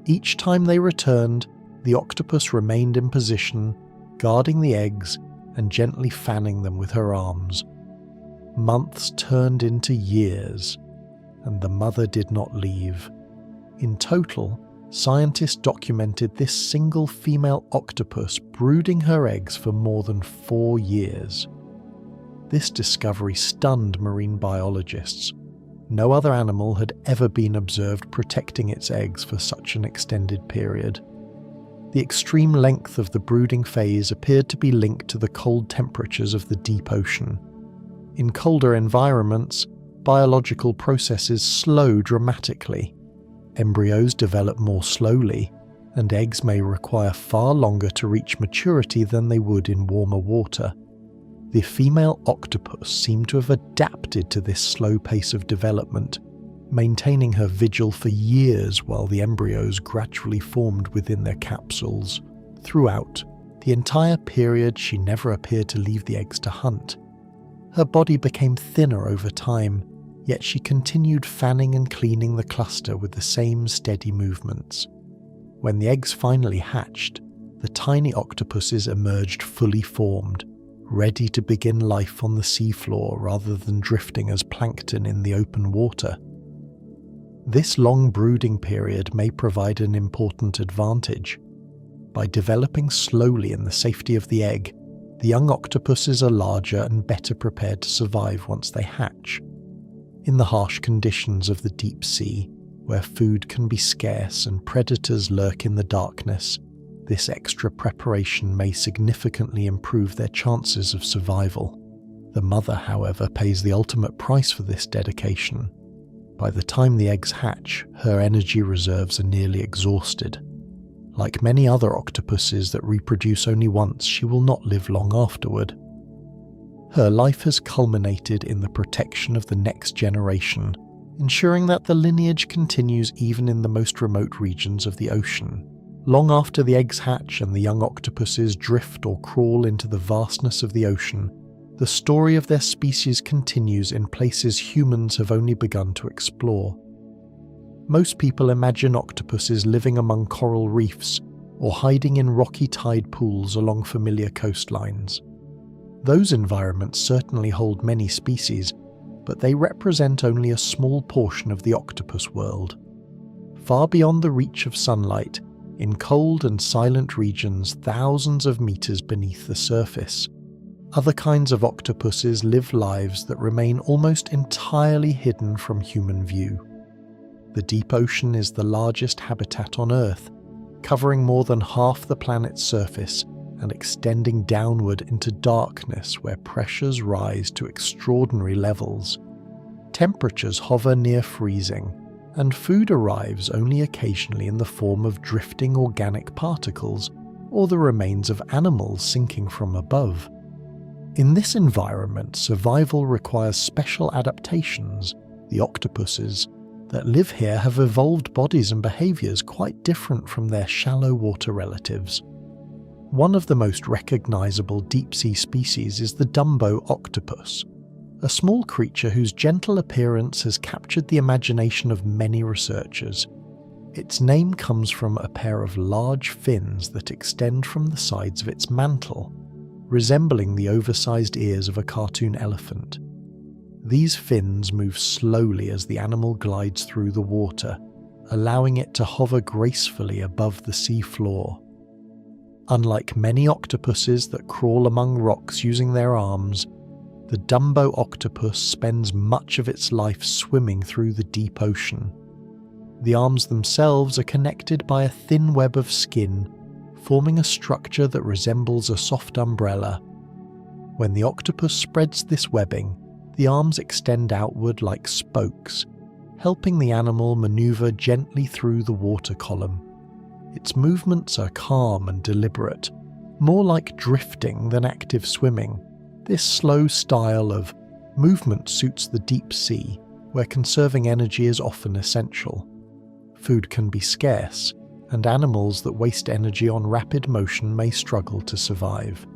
S1: Each time they returned, the octopus remained in position, guarding the eggs and gently fanning them with her arms. Months turned into years, and the mother did not leave. In total, scientists documented this single female octopus brooding her eggs for more than 4 years. This discovery stunned marine biologists. No other animal had ever been observed protecting its eggs for such an extended period. The extreme length of the brooding phase appeared to be linked to the cold temperatures of the deep ocean. In colder environments, biological processes slow dramatically. Embryos develop more slowly, and eggs may require far longer to reach maturity than they would in warmer water. The female octopus seemed to have adapted to this slow pace of development, maintaining her vigil for years while the embryos gradually formed within their capsules. Throughout the entire period, she never appeared to leave the eggs to hunt. Her body became thinner over time, yet she continued fanning and cleaning the cluster with the same steady movements. When the eggs finally hatched, the tiny octopuses emerged fully formed, ready to begin life on the seafloor rather than drifting as plankton in the open water. This long brooding period may provide an important advantage. By developing slowly in the safety of the egg, the young octopuses are larger and better prepared to survive once they hatch. In the harsh conditions of the deep sea, where food can be scarce and predators lurk in the darkness, this extra preparation may significantly improve their chances of survival. The mother, however, pays the ultimate price for this dedication. By the time the eggs hatch, her energy reserves are nearly exhausted. Like many other octopuses that reproduce only once, she will not live long afterward. Her life has culminated in the protection of the next generation, ensuring that the lineage continues even in the most remote regions of the ocean. Long after the eggs hatch and the young octopuses drift or crawl into the vastness of the ocean, the story of their species continues in places humans have only begun to explore. Most people imagine octopuses living among coral reefs or hiding in rocky tide pools along familiar coastlines. Those environments certainly hold many species, but they represent only a small portion of the octopus world. Far beyond the reach of sunlight, in cold and silent regions thousands of meters beneath the surface, other kinds of octopuses live lives that remain almost entirely hidden from human view. The deep ocean is the largest habitat on Earth, covering more than half the planet's surface and extending downward into darkness where pressures rise to extraordinary levels. Temperatures hover near freezing, and food arrives only occasionally in the form of drifting organic particles or the remains of animals sinking from above. In this environment, survival requires special adaptations. The octopuses that live here have evolved bodies and behaviors quite different from their shallow water relatives. One of the most recognizable deep-sea species is the Dumbo octopus, a small creature whose gentle appearance has captured the imagination of many researchers. Its name comes from a pair of large fins that extend from the sides of its mantle, resembling the oversized ears of a cartoon elephant. These fins move slowly as the animal glides through the water, allowing it to hover gracefully above the sea floor. Unlike many octopuses that crawl among rocks using their arms, the Dumbo octopus spends much of its life swimming through the deep ocean. The arms themselves are connected by a thin web of skin, forming a structure that resembles a soft umbrella. When the octopus spreads this webbing, the arms extend outward like spokes, helping the animal maneuver gently through the water column. Its movements are calm and deliberate, more like drifting than active swimming. This slow style of movement suits the deep sea, where conserving energy is often essential. Food can be scarce, and animals that waste energy on rapid motion may struggle to survive.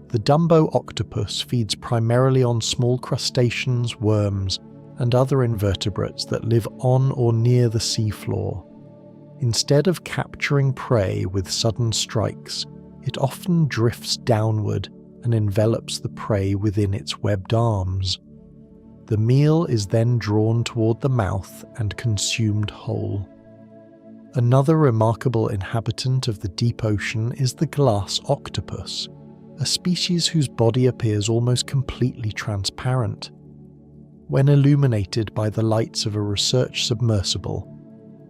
S1: The Dumbo octopus feeds primarily on small crustaceans, worms, and other invertebrates that live on or near the seafloor. Instead of capturing prey with sudden strikes, it often drifts downward and envelops the prey within its webbed arms. The meal is then drawn toward the mouth and consumed whole. Another remarkable inhabitant of the deep ocean is the glass octopus, a species whose body appears almost completely transparent. When illuminated by the lights of a research submersible,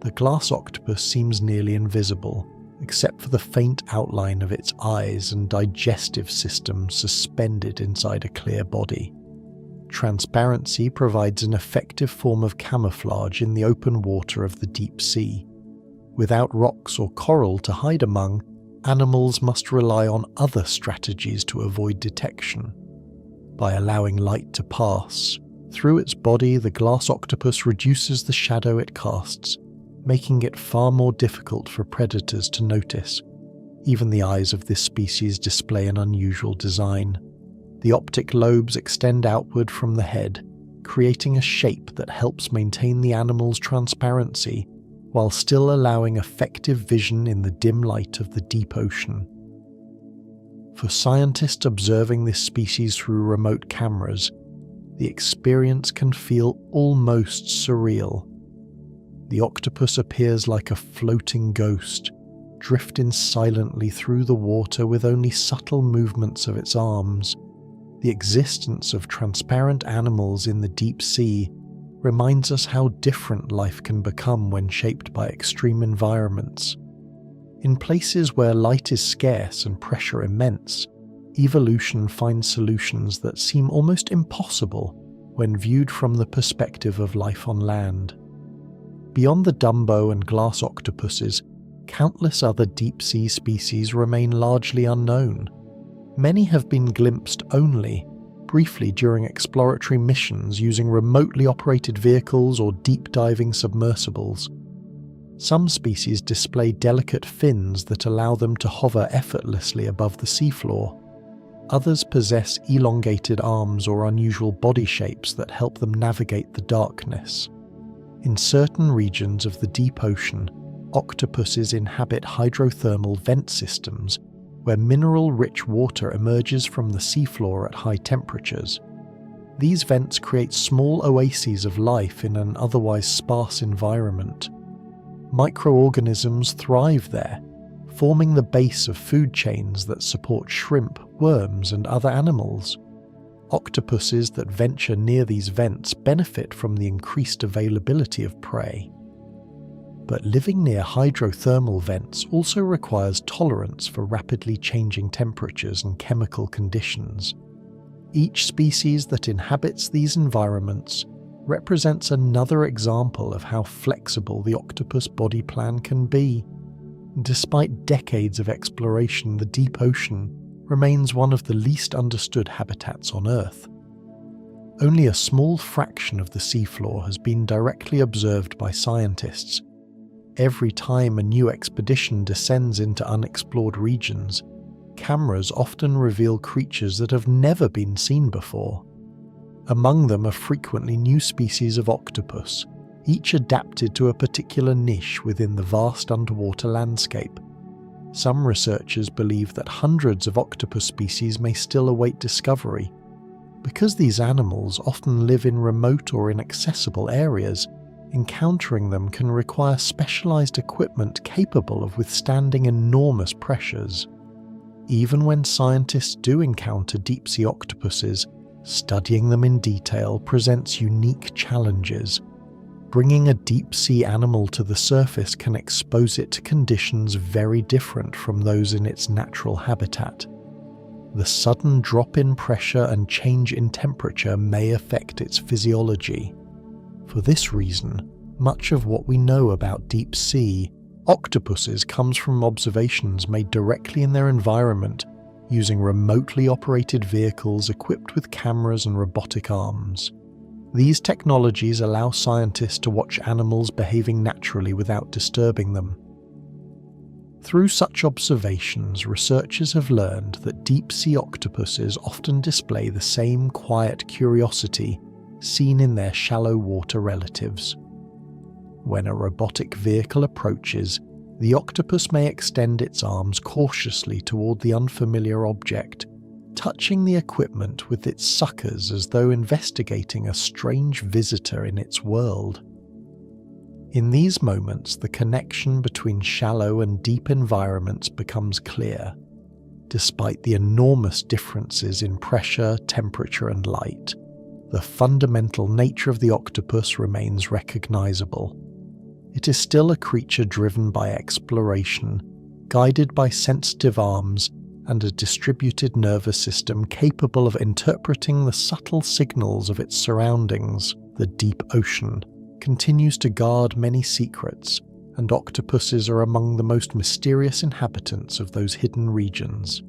S1: the glass octopus seems nearly invisible, except for the faint outline of its eyes and digestive system suspended inside a clear body. Transparency provides an effective form of camouflage in the open water of the deep sea. Without rocks or coral to hide among, animals must rely on other strategies to avoid detection. By allowing light to pass, through its body the glass octopus reduces the shadow it casts, making it far more difficult for predators to notice. Even the eyes of this species display an unusual design. The optic lobes extend outward from the head, creating a shape that helps maintain the animal's transparency, while still allowing effective vision in the dim light of the deep ocean. For scientists observing this species through remote cameras, the experience can feel almost surreal. The octopus appears like a floating ghost, drifting silently through the water with only subtle movements of its arms. The existence of transparent animals in the deep sea reminds us how different life can become when shaped by extreme environments. In places where light is scarce and pressure immense, evolution finds solutions that seem almost impossible when viewed from the perspective of life on land. Beyond the Dumbo and glass octopuses, countless other deep-sea species remain largely unknown. Many have been glimpsed only, briefly during exploratory missions using remotely operated vehicles or deep-diving submersibles. Some species display delicate fins that allow them to hover effortlessly above the seafloor. Others possess elongated arms or unusual body shapes that help them navigate the darkness. In certain regions of the deep ocean, octopuses inhabit hydrothermal vent systems where mineral-rich water emerges from the seafloor at high temperatures. These vents create small oases of life in an otherwise sparse environment. Microorganisms thrive there, forming the base of food chains that support shrimp, worms, and other animals. Octopuses that venture near these vents benefit from the increased availability of prey. But living near hydrothermal vents also requires tolerance for rapidly changing temperatures and chemical conditions. Each species that inhabits these environments represents another example of how flexible the octopus body plan can be. Despite decades of exploration, the deep ocean remains one of the least understood habitats on Earth. Only a small fraction of the seafloor has been directly observed by scientists. Every time a new expedition descends into unexplored regions, cameras often reveal creatures that have never been seen before. Among them are frequently new species of octopus, each adapted to a particular niche within the vast underwater landscape. Some researchers believe that hundreds of octopus species may still await discovery. Because these animals often live in remote or inaccessible areas, encountering them can require specialized equipment capable of withstanding enormous pressures. Even when scientists do encounter deep-sea octopuses, studying them in detail presents unique challenges. Bringing a deep-sea animal to the surface can expose it to conditions very different from those in its natural habitat. The sudden drop in pressure and change in temperature may affect its physiology. For this reason, much of what we know about deep-sea octopuses comes from observations made directly in their environment using remotely operated vehicles equipped with cameras and robotic arms. These technologies allow scientists to watch animals behaving naturally without disturbing them. Through such observations, researchers have learned that deep-sea octopuses often display the same quiet curiosity seen in their shallow water relatives. When a robotic vehicle approaches, the octopus may extend its arms cautiously toward the unfamiliar object, touching the equipment with its suckers as though investigating a strange visitor in its world. In these moments, the connection between shallow and deep environments becomes clear. Despite the enormous differences in pressure, temperature, and light, the fundamental nature of the octopus remains recognizable. It is still a creature driven by exploration, guided by sensitive arms and a distributed nervous system capable of interpreting the subtle signals of its surroundings. The deep ocean continues to guard many secrets, and octopuses are among the most mysterious inhabitants of those hidden regions.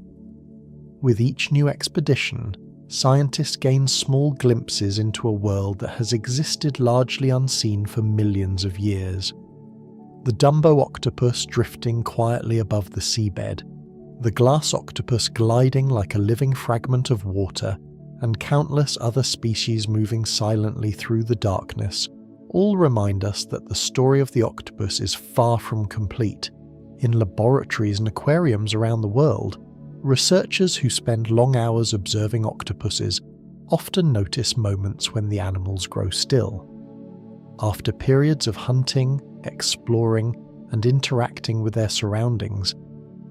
S1: With each new expedition, scientists gain small glimpses into a world that has existed largely unseen for millions of years. The Dumbo octopus drifting quietly above the seabed, the glass octopus gliding like a living fragment of water, and countless other species moving silently through the darkness, all remind us that the story of the octopus is far from complete. In laboratories and aquariums around the world, researchers who spend long hours observing octopuses often notice moments when the animals grow still. After periods of hunting, exploring, and interacting with their surroundings,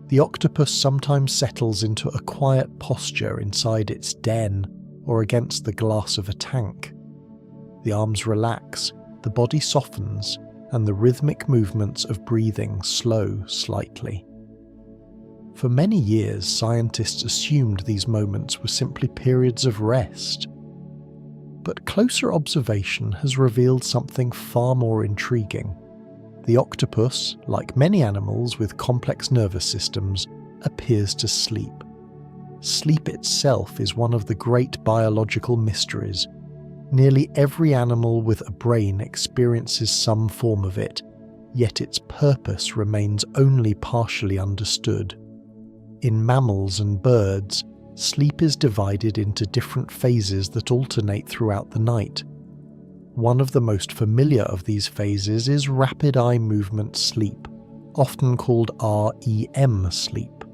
S1: the octopus sometimes settles into a quiet posture inside its den or against the glass of a tank. The arms relax, the body softens, and the rhythmic movements of breathing slow slightly. For many years, scientists assumed these moments were simply periods of rest. But closer observation has revealed something far more intriguing. The octopus, like many animals with complex nervous systems, appears to sleep. Sleep itself is one of the great biological mysteries. Nearly every animal with a brain experiences some form of it, yet its purpose remains only partially understood. In mammals and birds, sleep is divided into different phases that alternate throughout the night. One of the most familiar of these phases is rapid eye movement sleep, often called REM sleep.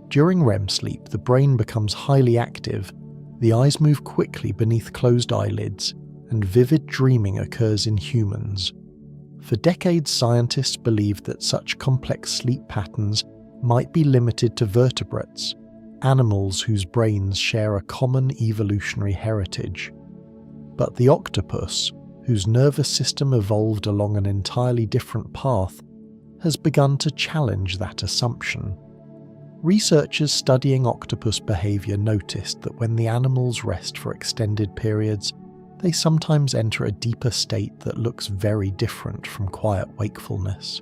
S1: During REM sleep, the brain becomes highly active, the eyes move quickly beneath closed eyelids, and vivid dreaming occurs in humans. For decades, scientists believed that such complex sleep patterns might be limited to vertebrates, animals whose brains share a common evolutionary heritage. But the octopus, whose nervous system evolved along an entirely different path, has begun to challenge that assumption. Researchers studying octopus behavior noticed that when the animals rest for extended periods, they sometimes enter a deeper state that looks very different from quiet wakefulness.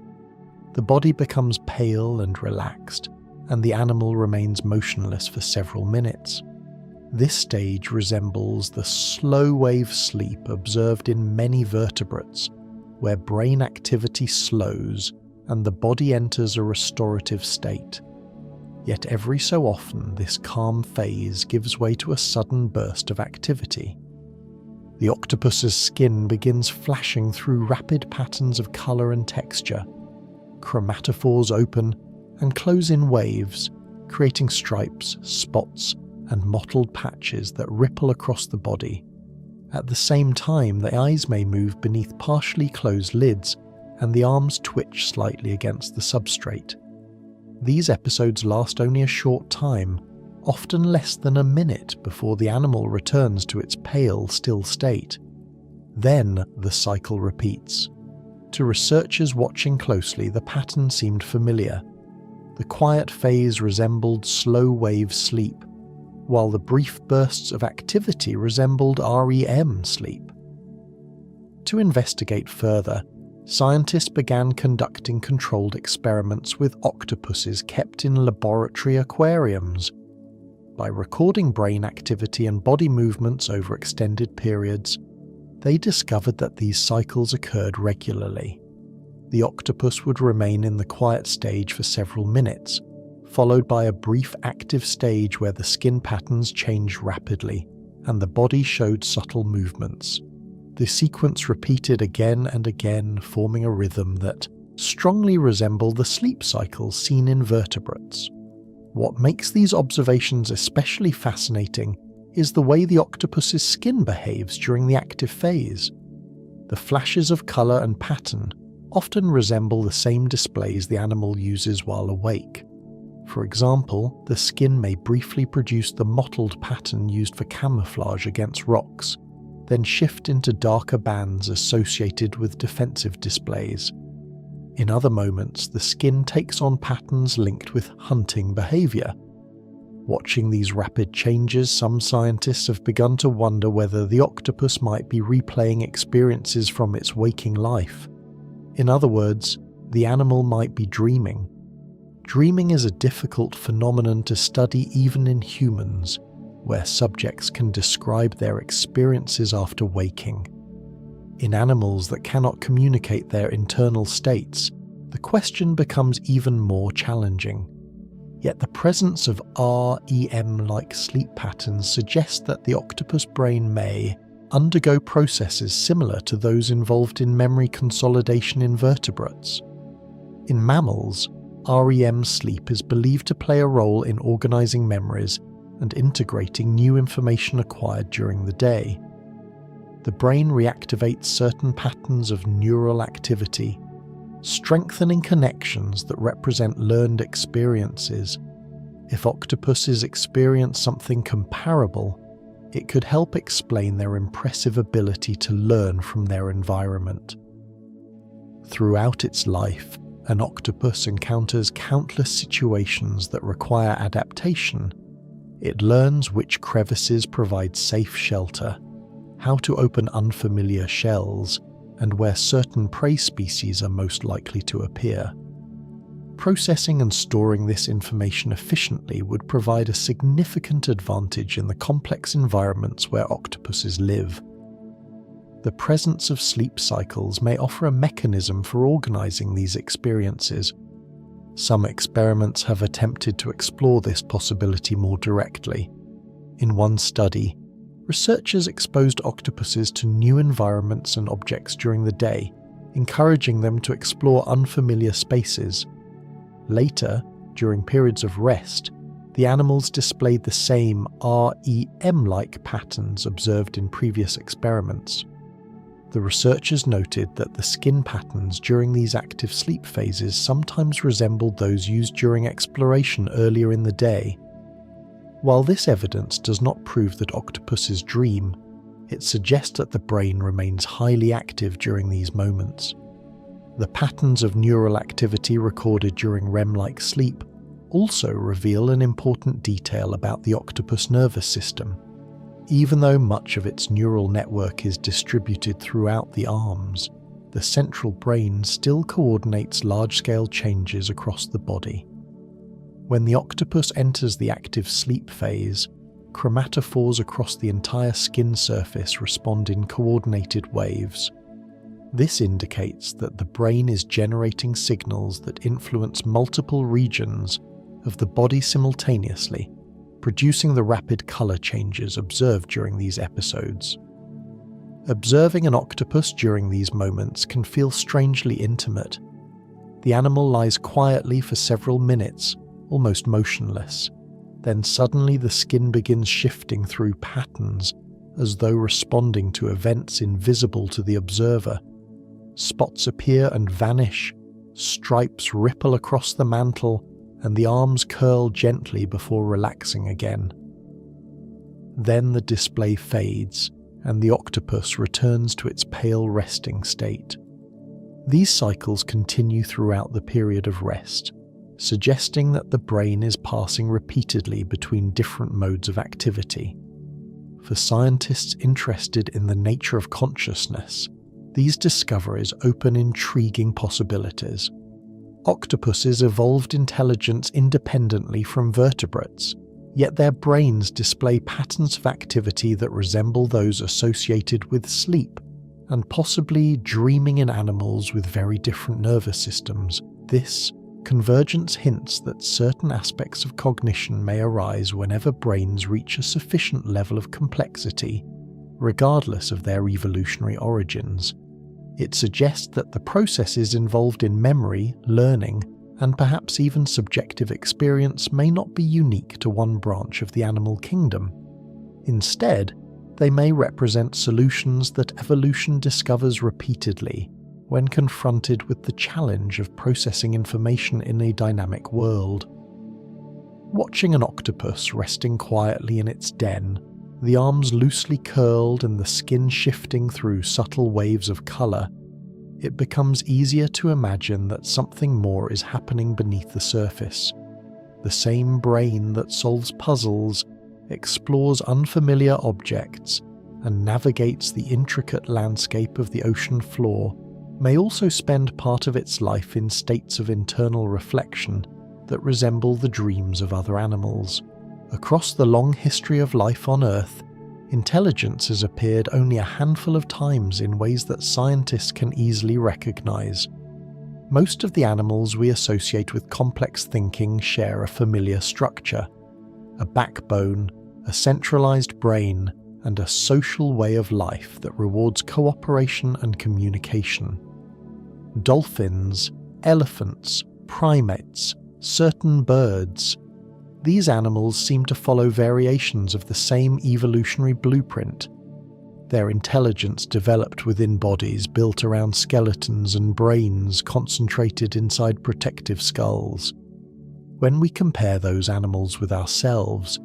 S1: The body becomes pale and relaxed, and the animal remains motionless for several minutes. This stage resembles the slow wave sleep observed in many vertebrates, where brain activity slows and the body enters a restorative state. Yet every so often, this calm phase gives way to a sudden burst of activity. The octopus's skin begins flashing through rapid patterns of colour and texture. Chromatophores open and close in waves, creating stripes, spots, and mottled patches that ripple across the body. At the same time, the eyes may move beneath partially closed lids, and the arms twitch slightly against the substrate. These episodes last only a short time, often less than a minute before the animal returns to its pale, still state. Then the cycle repeats. To researchers watching closely, the pattern seemed familiar. The quiet phase resembled slow wave sleep, while the brief bursts of activity resembled REM sleep. To investigate further, scientists began conducting controlled experiments with octopuses kept in laboratory aquariums. By recording brain activity and body movements over extended periods, they discovered that these cycles occurred regularly. The octopus would remain in the quiet stage for several minutes, followed by a brief active stage where the skin patterns changed rapidly and the body showed subtle movements. The sequence repeated again and again, forming a rhythm that strongly resembled the sleep cycles seen in vertebrates. What makes these observations especially fascinating is the way the octopus's skin behaves during the active phase. The flashes of colour and pattern often resemble the same displays the animal uses while awake. For example, the skin may briefly produce the mottled pattern used for camouflage against rocks, then shift into darker bands associated with defensive displays. In other moments, the skin takes on patterns linked with hunting behavior. Watching these rapid changes, some scientists have begun to wonder whether the octopus might be replaying experiences from its waking life. In other words, the animal might be dreaming. Dreaming is a difficult phenomenon to study even in humans, where subjects can describe their experiences after waking. In animals that cannot communicate their internal states, the question becomes even more challenging. Yet the presence of REM-like sleep patterns suggests that the octopus brain may undergo processes similar to those involved in memory consolidation in vertebrates. In mammals, REM sleep is believed to play a role in organizing memories and integrating new information acquired during the day. The brain reactivates certain patterns of neural activity, strengthening connections that represent learned experiences. If octopuses experience something comparable, it could help explain their impressive ability to learn from their environment. Throughout its life, an octopus encounters countless situations that require adaptation. It learns which crevices provide safe shelter, how to open unfamiliar shells, and where certain prey species are most likely to appear. Processing and storing this information efficiently would provide a significant advantage in the complex environments where octopuses live. The presence of sleep cycles may offer a mechanism for organizing these experiences. Some experiments have attempted to explore this possibility more directly. In one study, researchers exposed octopuses to new environments and objects during the day, encouraging them to explore unfamiliar spaces. Later, during periods of rest, the animals displayed the same REM-like patterns observed in previous experiments. The researchers noted that the skin patterns during these active sleep phases sometimes resembled those used during exploration earlier in the day. While this evidence does not prove that octopuses dream, it suggests that the brain remains highly active during these moments. The patterns of neural activity recorded during REM-like sleep also reveal an important detail about the octopus nervous system. Even though much of its neural network is distributed throughout the arms, the central brain still coordinates large-scale changes across the body. When the octopus enters the active sleep phase, chromatophores across the entire skin surface respond in coordinated waves. This indicates that the brain is generating signals that influence multiple regions of the body simultaneously, producing the rapid color changes observed during these episodes. Observing an octopus during these moments can feel strangely intimate. The animal lies quietly for several minutes, almost motionless. Then suddenly the skin begins shifting through patterns, as though responding to events invisible to the observer. Spots appear and vanish, stripes ripple across the mantle, and the arms curl gently before relaxing again. Then the display fades, and the octopus returns to its pale resting state. These cycles continue throughout the period of rest, suggesting that the brain is passing repeatedly between different modes of activity. For scientists interested in the nature of consciousness, these discoveries open intriguing possibilities. Octopuses evolved intelligence independently from vertebrates, yet their brains display patterns of activity that resemble those associated with sleep, and possibly dreaming in animals with very different nervous systems. This convergence hints that certain aspects of cognition may arise whenever brains reach a sufficient level of complexity, regardless of their evolutionary origins. It suggests that the processes involved in memory, learning, and perhaps even subjective experience may not be unique to one branch of the animal kingdom. Instead, they may represent solutions that evolution discovers repeatedly when confronted with the challenge of processing information in a dynamic world. Watching an octopus resting quietly in its den, the arms loosely curled and the skin shifting through subtle waves of colour, it becomes easier to imagine that something more is happening beneath the surface. The same brain that solves puzzles, explores unfamiliar objects, and navigates the intricate landscape of the ocean floor may also spend part of its life in states of internal reflection that resemble the dreams of other animals. Across the long history of life on Earth, intelligence has appeared only a handful of times in ways that scientists can easily recognize. Most of the animals we associate with complex thinking share a familiar structure: a backbone, a centralized brain, and a social way of life that rewards cooperation and communication. Dolphins, elephants, primates, certain birds. These animals seem to follow variations of the same evolutionary blueprint. Their intelligence developed within bodies built around skeletons and brains concentrated inside protective skulls. When we compare those animals with ourselves,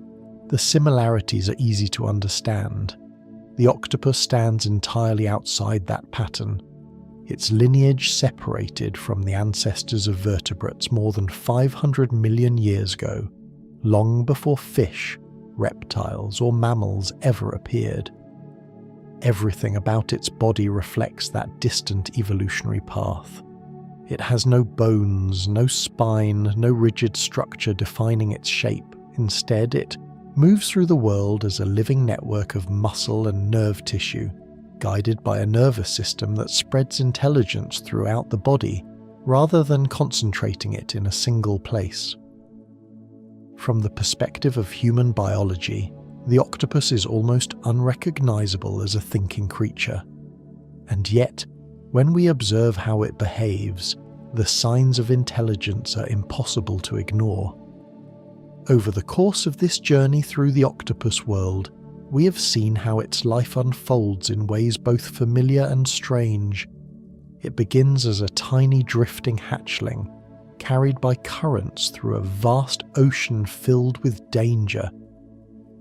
S1: the similarities are easy to understand. The octopus stands entirely outside that pattern, its lineage separated from the ancestors of vertebrates more than 500 million years ago, long before fish, reptiles, or mammals ever appeared. Everything about its body reflects that distant evolutionary path. It has no bones, no spine, no rigid structure defining its shape. Instead, it moves through the world as a living network of muscle and nerve tissue, guided by a nervous system that spreads intelligence throughout the body rather than concentrating it in a single place. From the perspective of human biology, the octopus is almost unrecognizable as a thinking creature. And yet, when we observe how it behaves, the signs of intelligence are impossible to ignore. Over the course of this journey through the octopus world, we have seen how its life unfolds in ways both familiar and strange. It begins as a tiny drifting hatchling, carried by currents through a vast ocean filled with danger.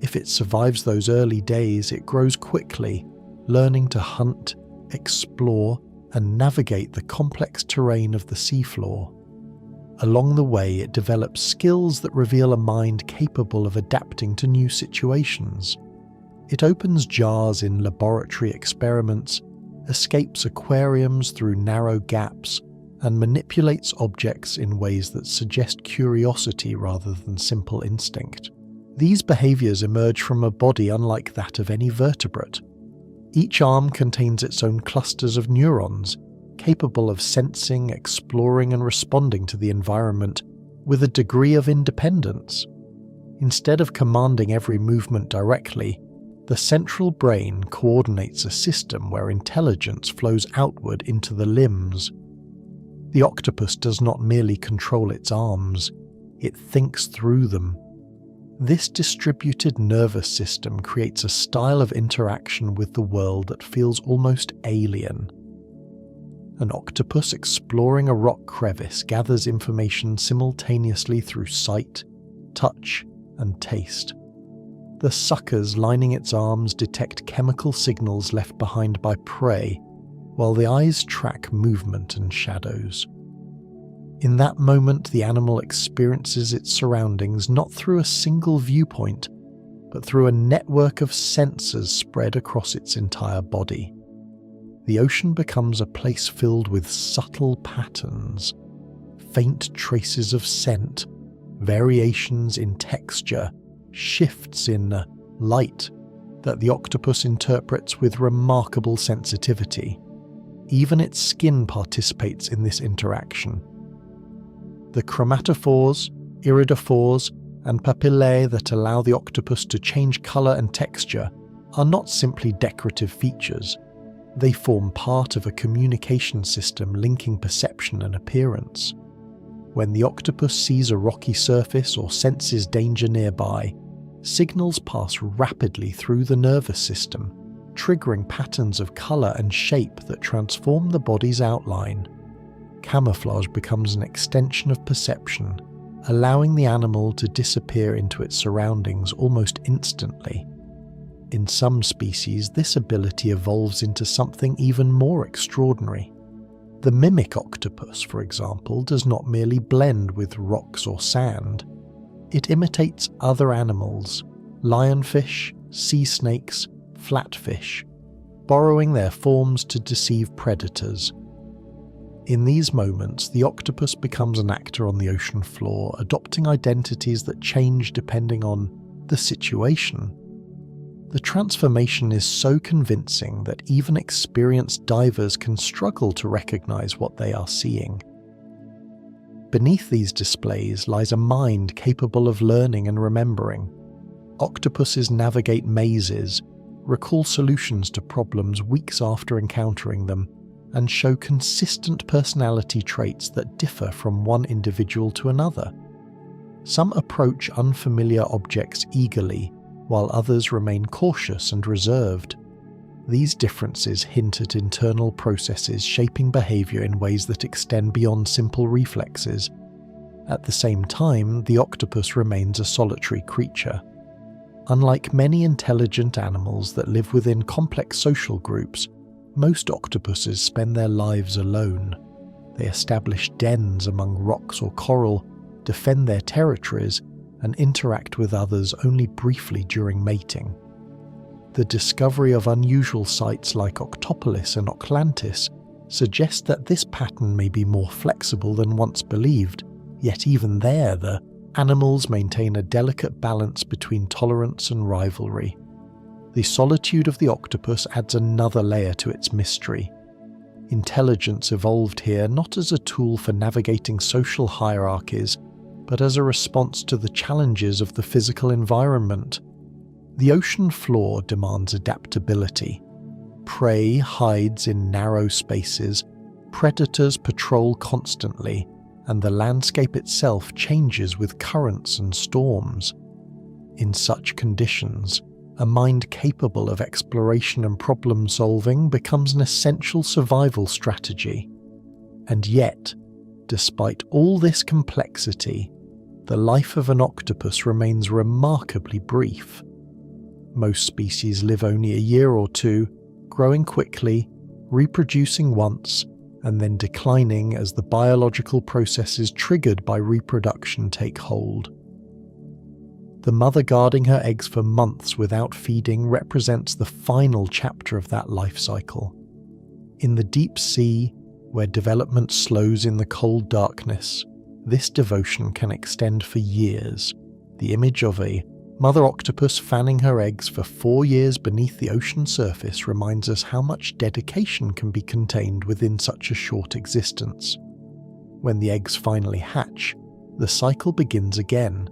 S1: If it survives those early days, it grows quickly, learning to hunt, explore, and navigate the complex terrain of the seafloor. Along the way, it develops skills that reveal a mind capable of adapting to new situations. It opens jars in laboratory experiments, escapes aquariums through narrow gaps, and manipulates objects in ways that suggest curiosity rather than simple instinct. These behaviors emerge from a body unlike that of any vertebrate. Each arm contains its own clusters of neurons, capable of sensing, exploring, and responding to the environment with a degree of independence. Instead of commanding every movement directly, the central brain coordinates a system where intelligence flows outward into the limbs. The octopus does not merely control its arms, it thinks through them. This distributed nervous system creates a style of interaction with the world that feels almost alien. An octopus exploring a rock crevice gathers information simultaneously through sight, touch, and taste. The suckers lining its arms detect chemical signals left behind by prey, while the eyes track movement and shadows. In that moment, the animal experiences its surroundings not through a single viewpoint, but through a network of sensors spread across its entire body. The ocean becomes a place filled with subtle patterns, faint traces of scent, variations in texture, shifts in light that the octopus interprets with remarkable sensitivity. Even its skin participates in this interaction. The chromatophores, iridophores, and papillae that allow the octopus to change colour and texture are not simply decorative features. They form part of a communication system linking perception and appearance. When the octopus sees a rocky surface or senses danger nearby, signals pass rapidly through the nervous system, triggering patterns of colour and shape that transform the body's outline. Camouflage becomes an extension of perception, allowing the animal to disappear into its surroundings almost instantly. In some species, this ability evolves into something even more extraordinary. The mimic octopus, for example, does not merely blend with rocks or sand. It imitates other animals, lionfish, sea snakes, flatfish, borrowing their forms to deceive predators. In these moments, the octopus becomes an actor on the ocean floor, adopting identities that change depending on the situation. The transformation is so convincing that even experienced divers can struggle to recognize what they are seeing. Beneath these displays lies a mind capable of learning and remembering. Octopuses navigate mazes, recall solutions to problems weeks after encountering them, and show consistent personality traits that differ from one individual to another. Some approach unfamiliar objects eagerly, while others remain cautious and reserved. These differences hint at internal processes shaping behavior in ways that extend beyond simple reflexes. At the same time, the octopus remains a solitary creature. Unlike many intelligent animals that live within complex social groups, most octopuses spend their lives alone. They establish dens among rocks or coral, defend their territories, and interact with others only briefly during mating. The discovery of unusual sites like Octopuses and Oclantis suggests that this pattern may be more flexible than once believed, yet even there the animals maintain a delicate balance between tolerance and rivalry. The solitude of the octopus adds another layer to its mystery. Intelligence evolved here not as a tool for navigating social hierarchies, but as a response to the challenges of the physical environment. The ocean floor demands adaptability. Prey hides in narrow spaces, predators patrol constantly, and the landscape itself changes with currents and storms. In such conditions, a mind capable of exploration and problem-solving becomes an essential survival strategy. And yet, despite all this complexity, the life of an octopus remains remarkably brief. Most species live only a year or two, growing quickly, reproducing once, and then declining as the biological processes triggered by reproduction take hold. The mother guarding her eggs for months without feeding represents the final chapter of that life cycle. In the deep sea, where development slows in the cold darkness, this devotion can extend for years. The image of a mother octopus fanning her eggs for 4 years beneath the ocean surface reminds us how much dedication can be contained within such a short existence. When the eggs finally hatch, the cycle begins again.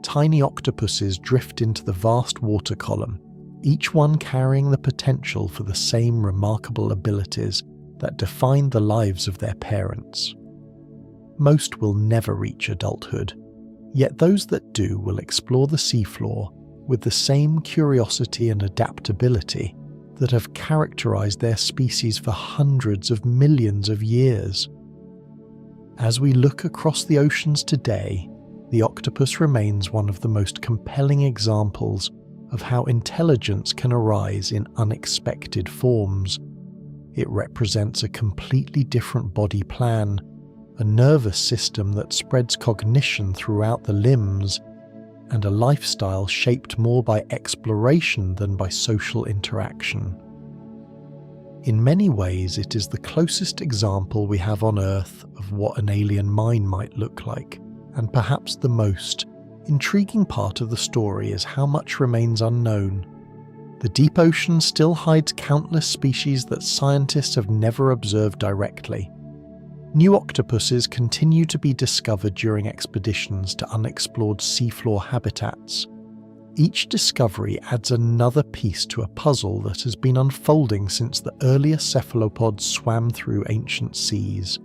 S1: Tiny octopuses drift into the vast water column, each one carrying the potential for the same remarkable abilities that define the lives of their parents. Most will never reach adulthood, yet those that do will explore the seafloor with the same curiosity and adaptability that have characterized their species for hundreds of millions of years. As we look across the oceans today, the octopus remains one of the most compelling examples of how intelligence can arise in unexpected forms. It represents a completely different body plan, a nervous system that spreads cognition throughout the limbs, and a lifestyle shaped more by exploration than by social interaction. In many ways, it is the closest example we have on Earth of what an alien mind might look like, and perhaps the most intriguing part of the story is how much remains unknown. The deep ocean still hides countless species that scientists have never observed directly. New octopuses continue to be discovered during expeditions to unexplored seafloor habitats. Each discovery adds another piece to a puzzle that has been unfolding since the earliest cephalopods swam through ancient seas.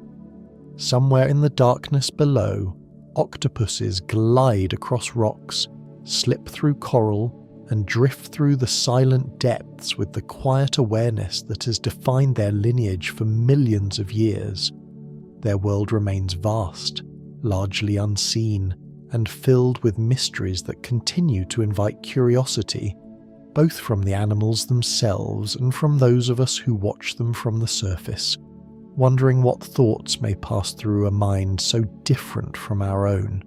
S1: Somewhere in the darkness below, octopuses glide across rocks, slip through coral, and drift through the silent depths with the quiet awareness that has defined their lineage for millions of years. Their world remains vast, largely unseen, and filled with mysteries that continue to invite curiosity, both from the animals themselves and from those of us who watch them from the surface, wondering what thoughts may pass through a mind so different from our own.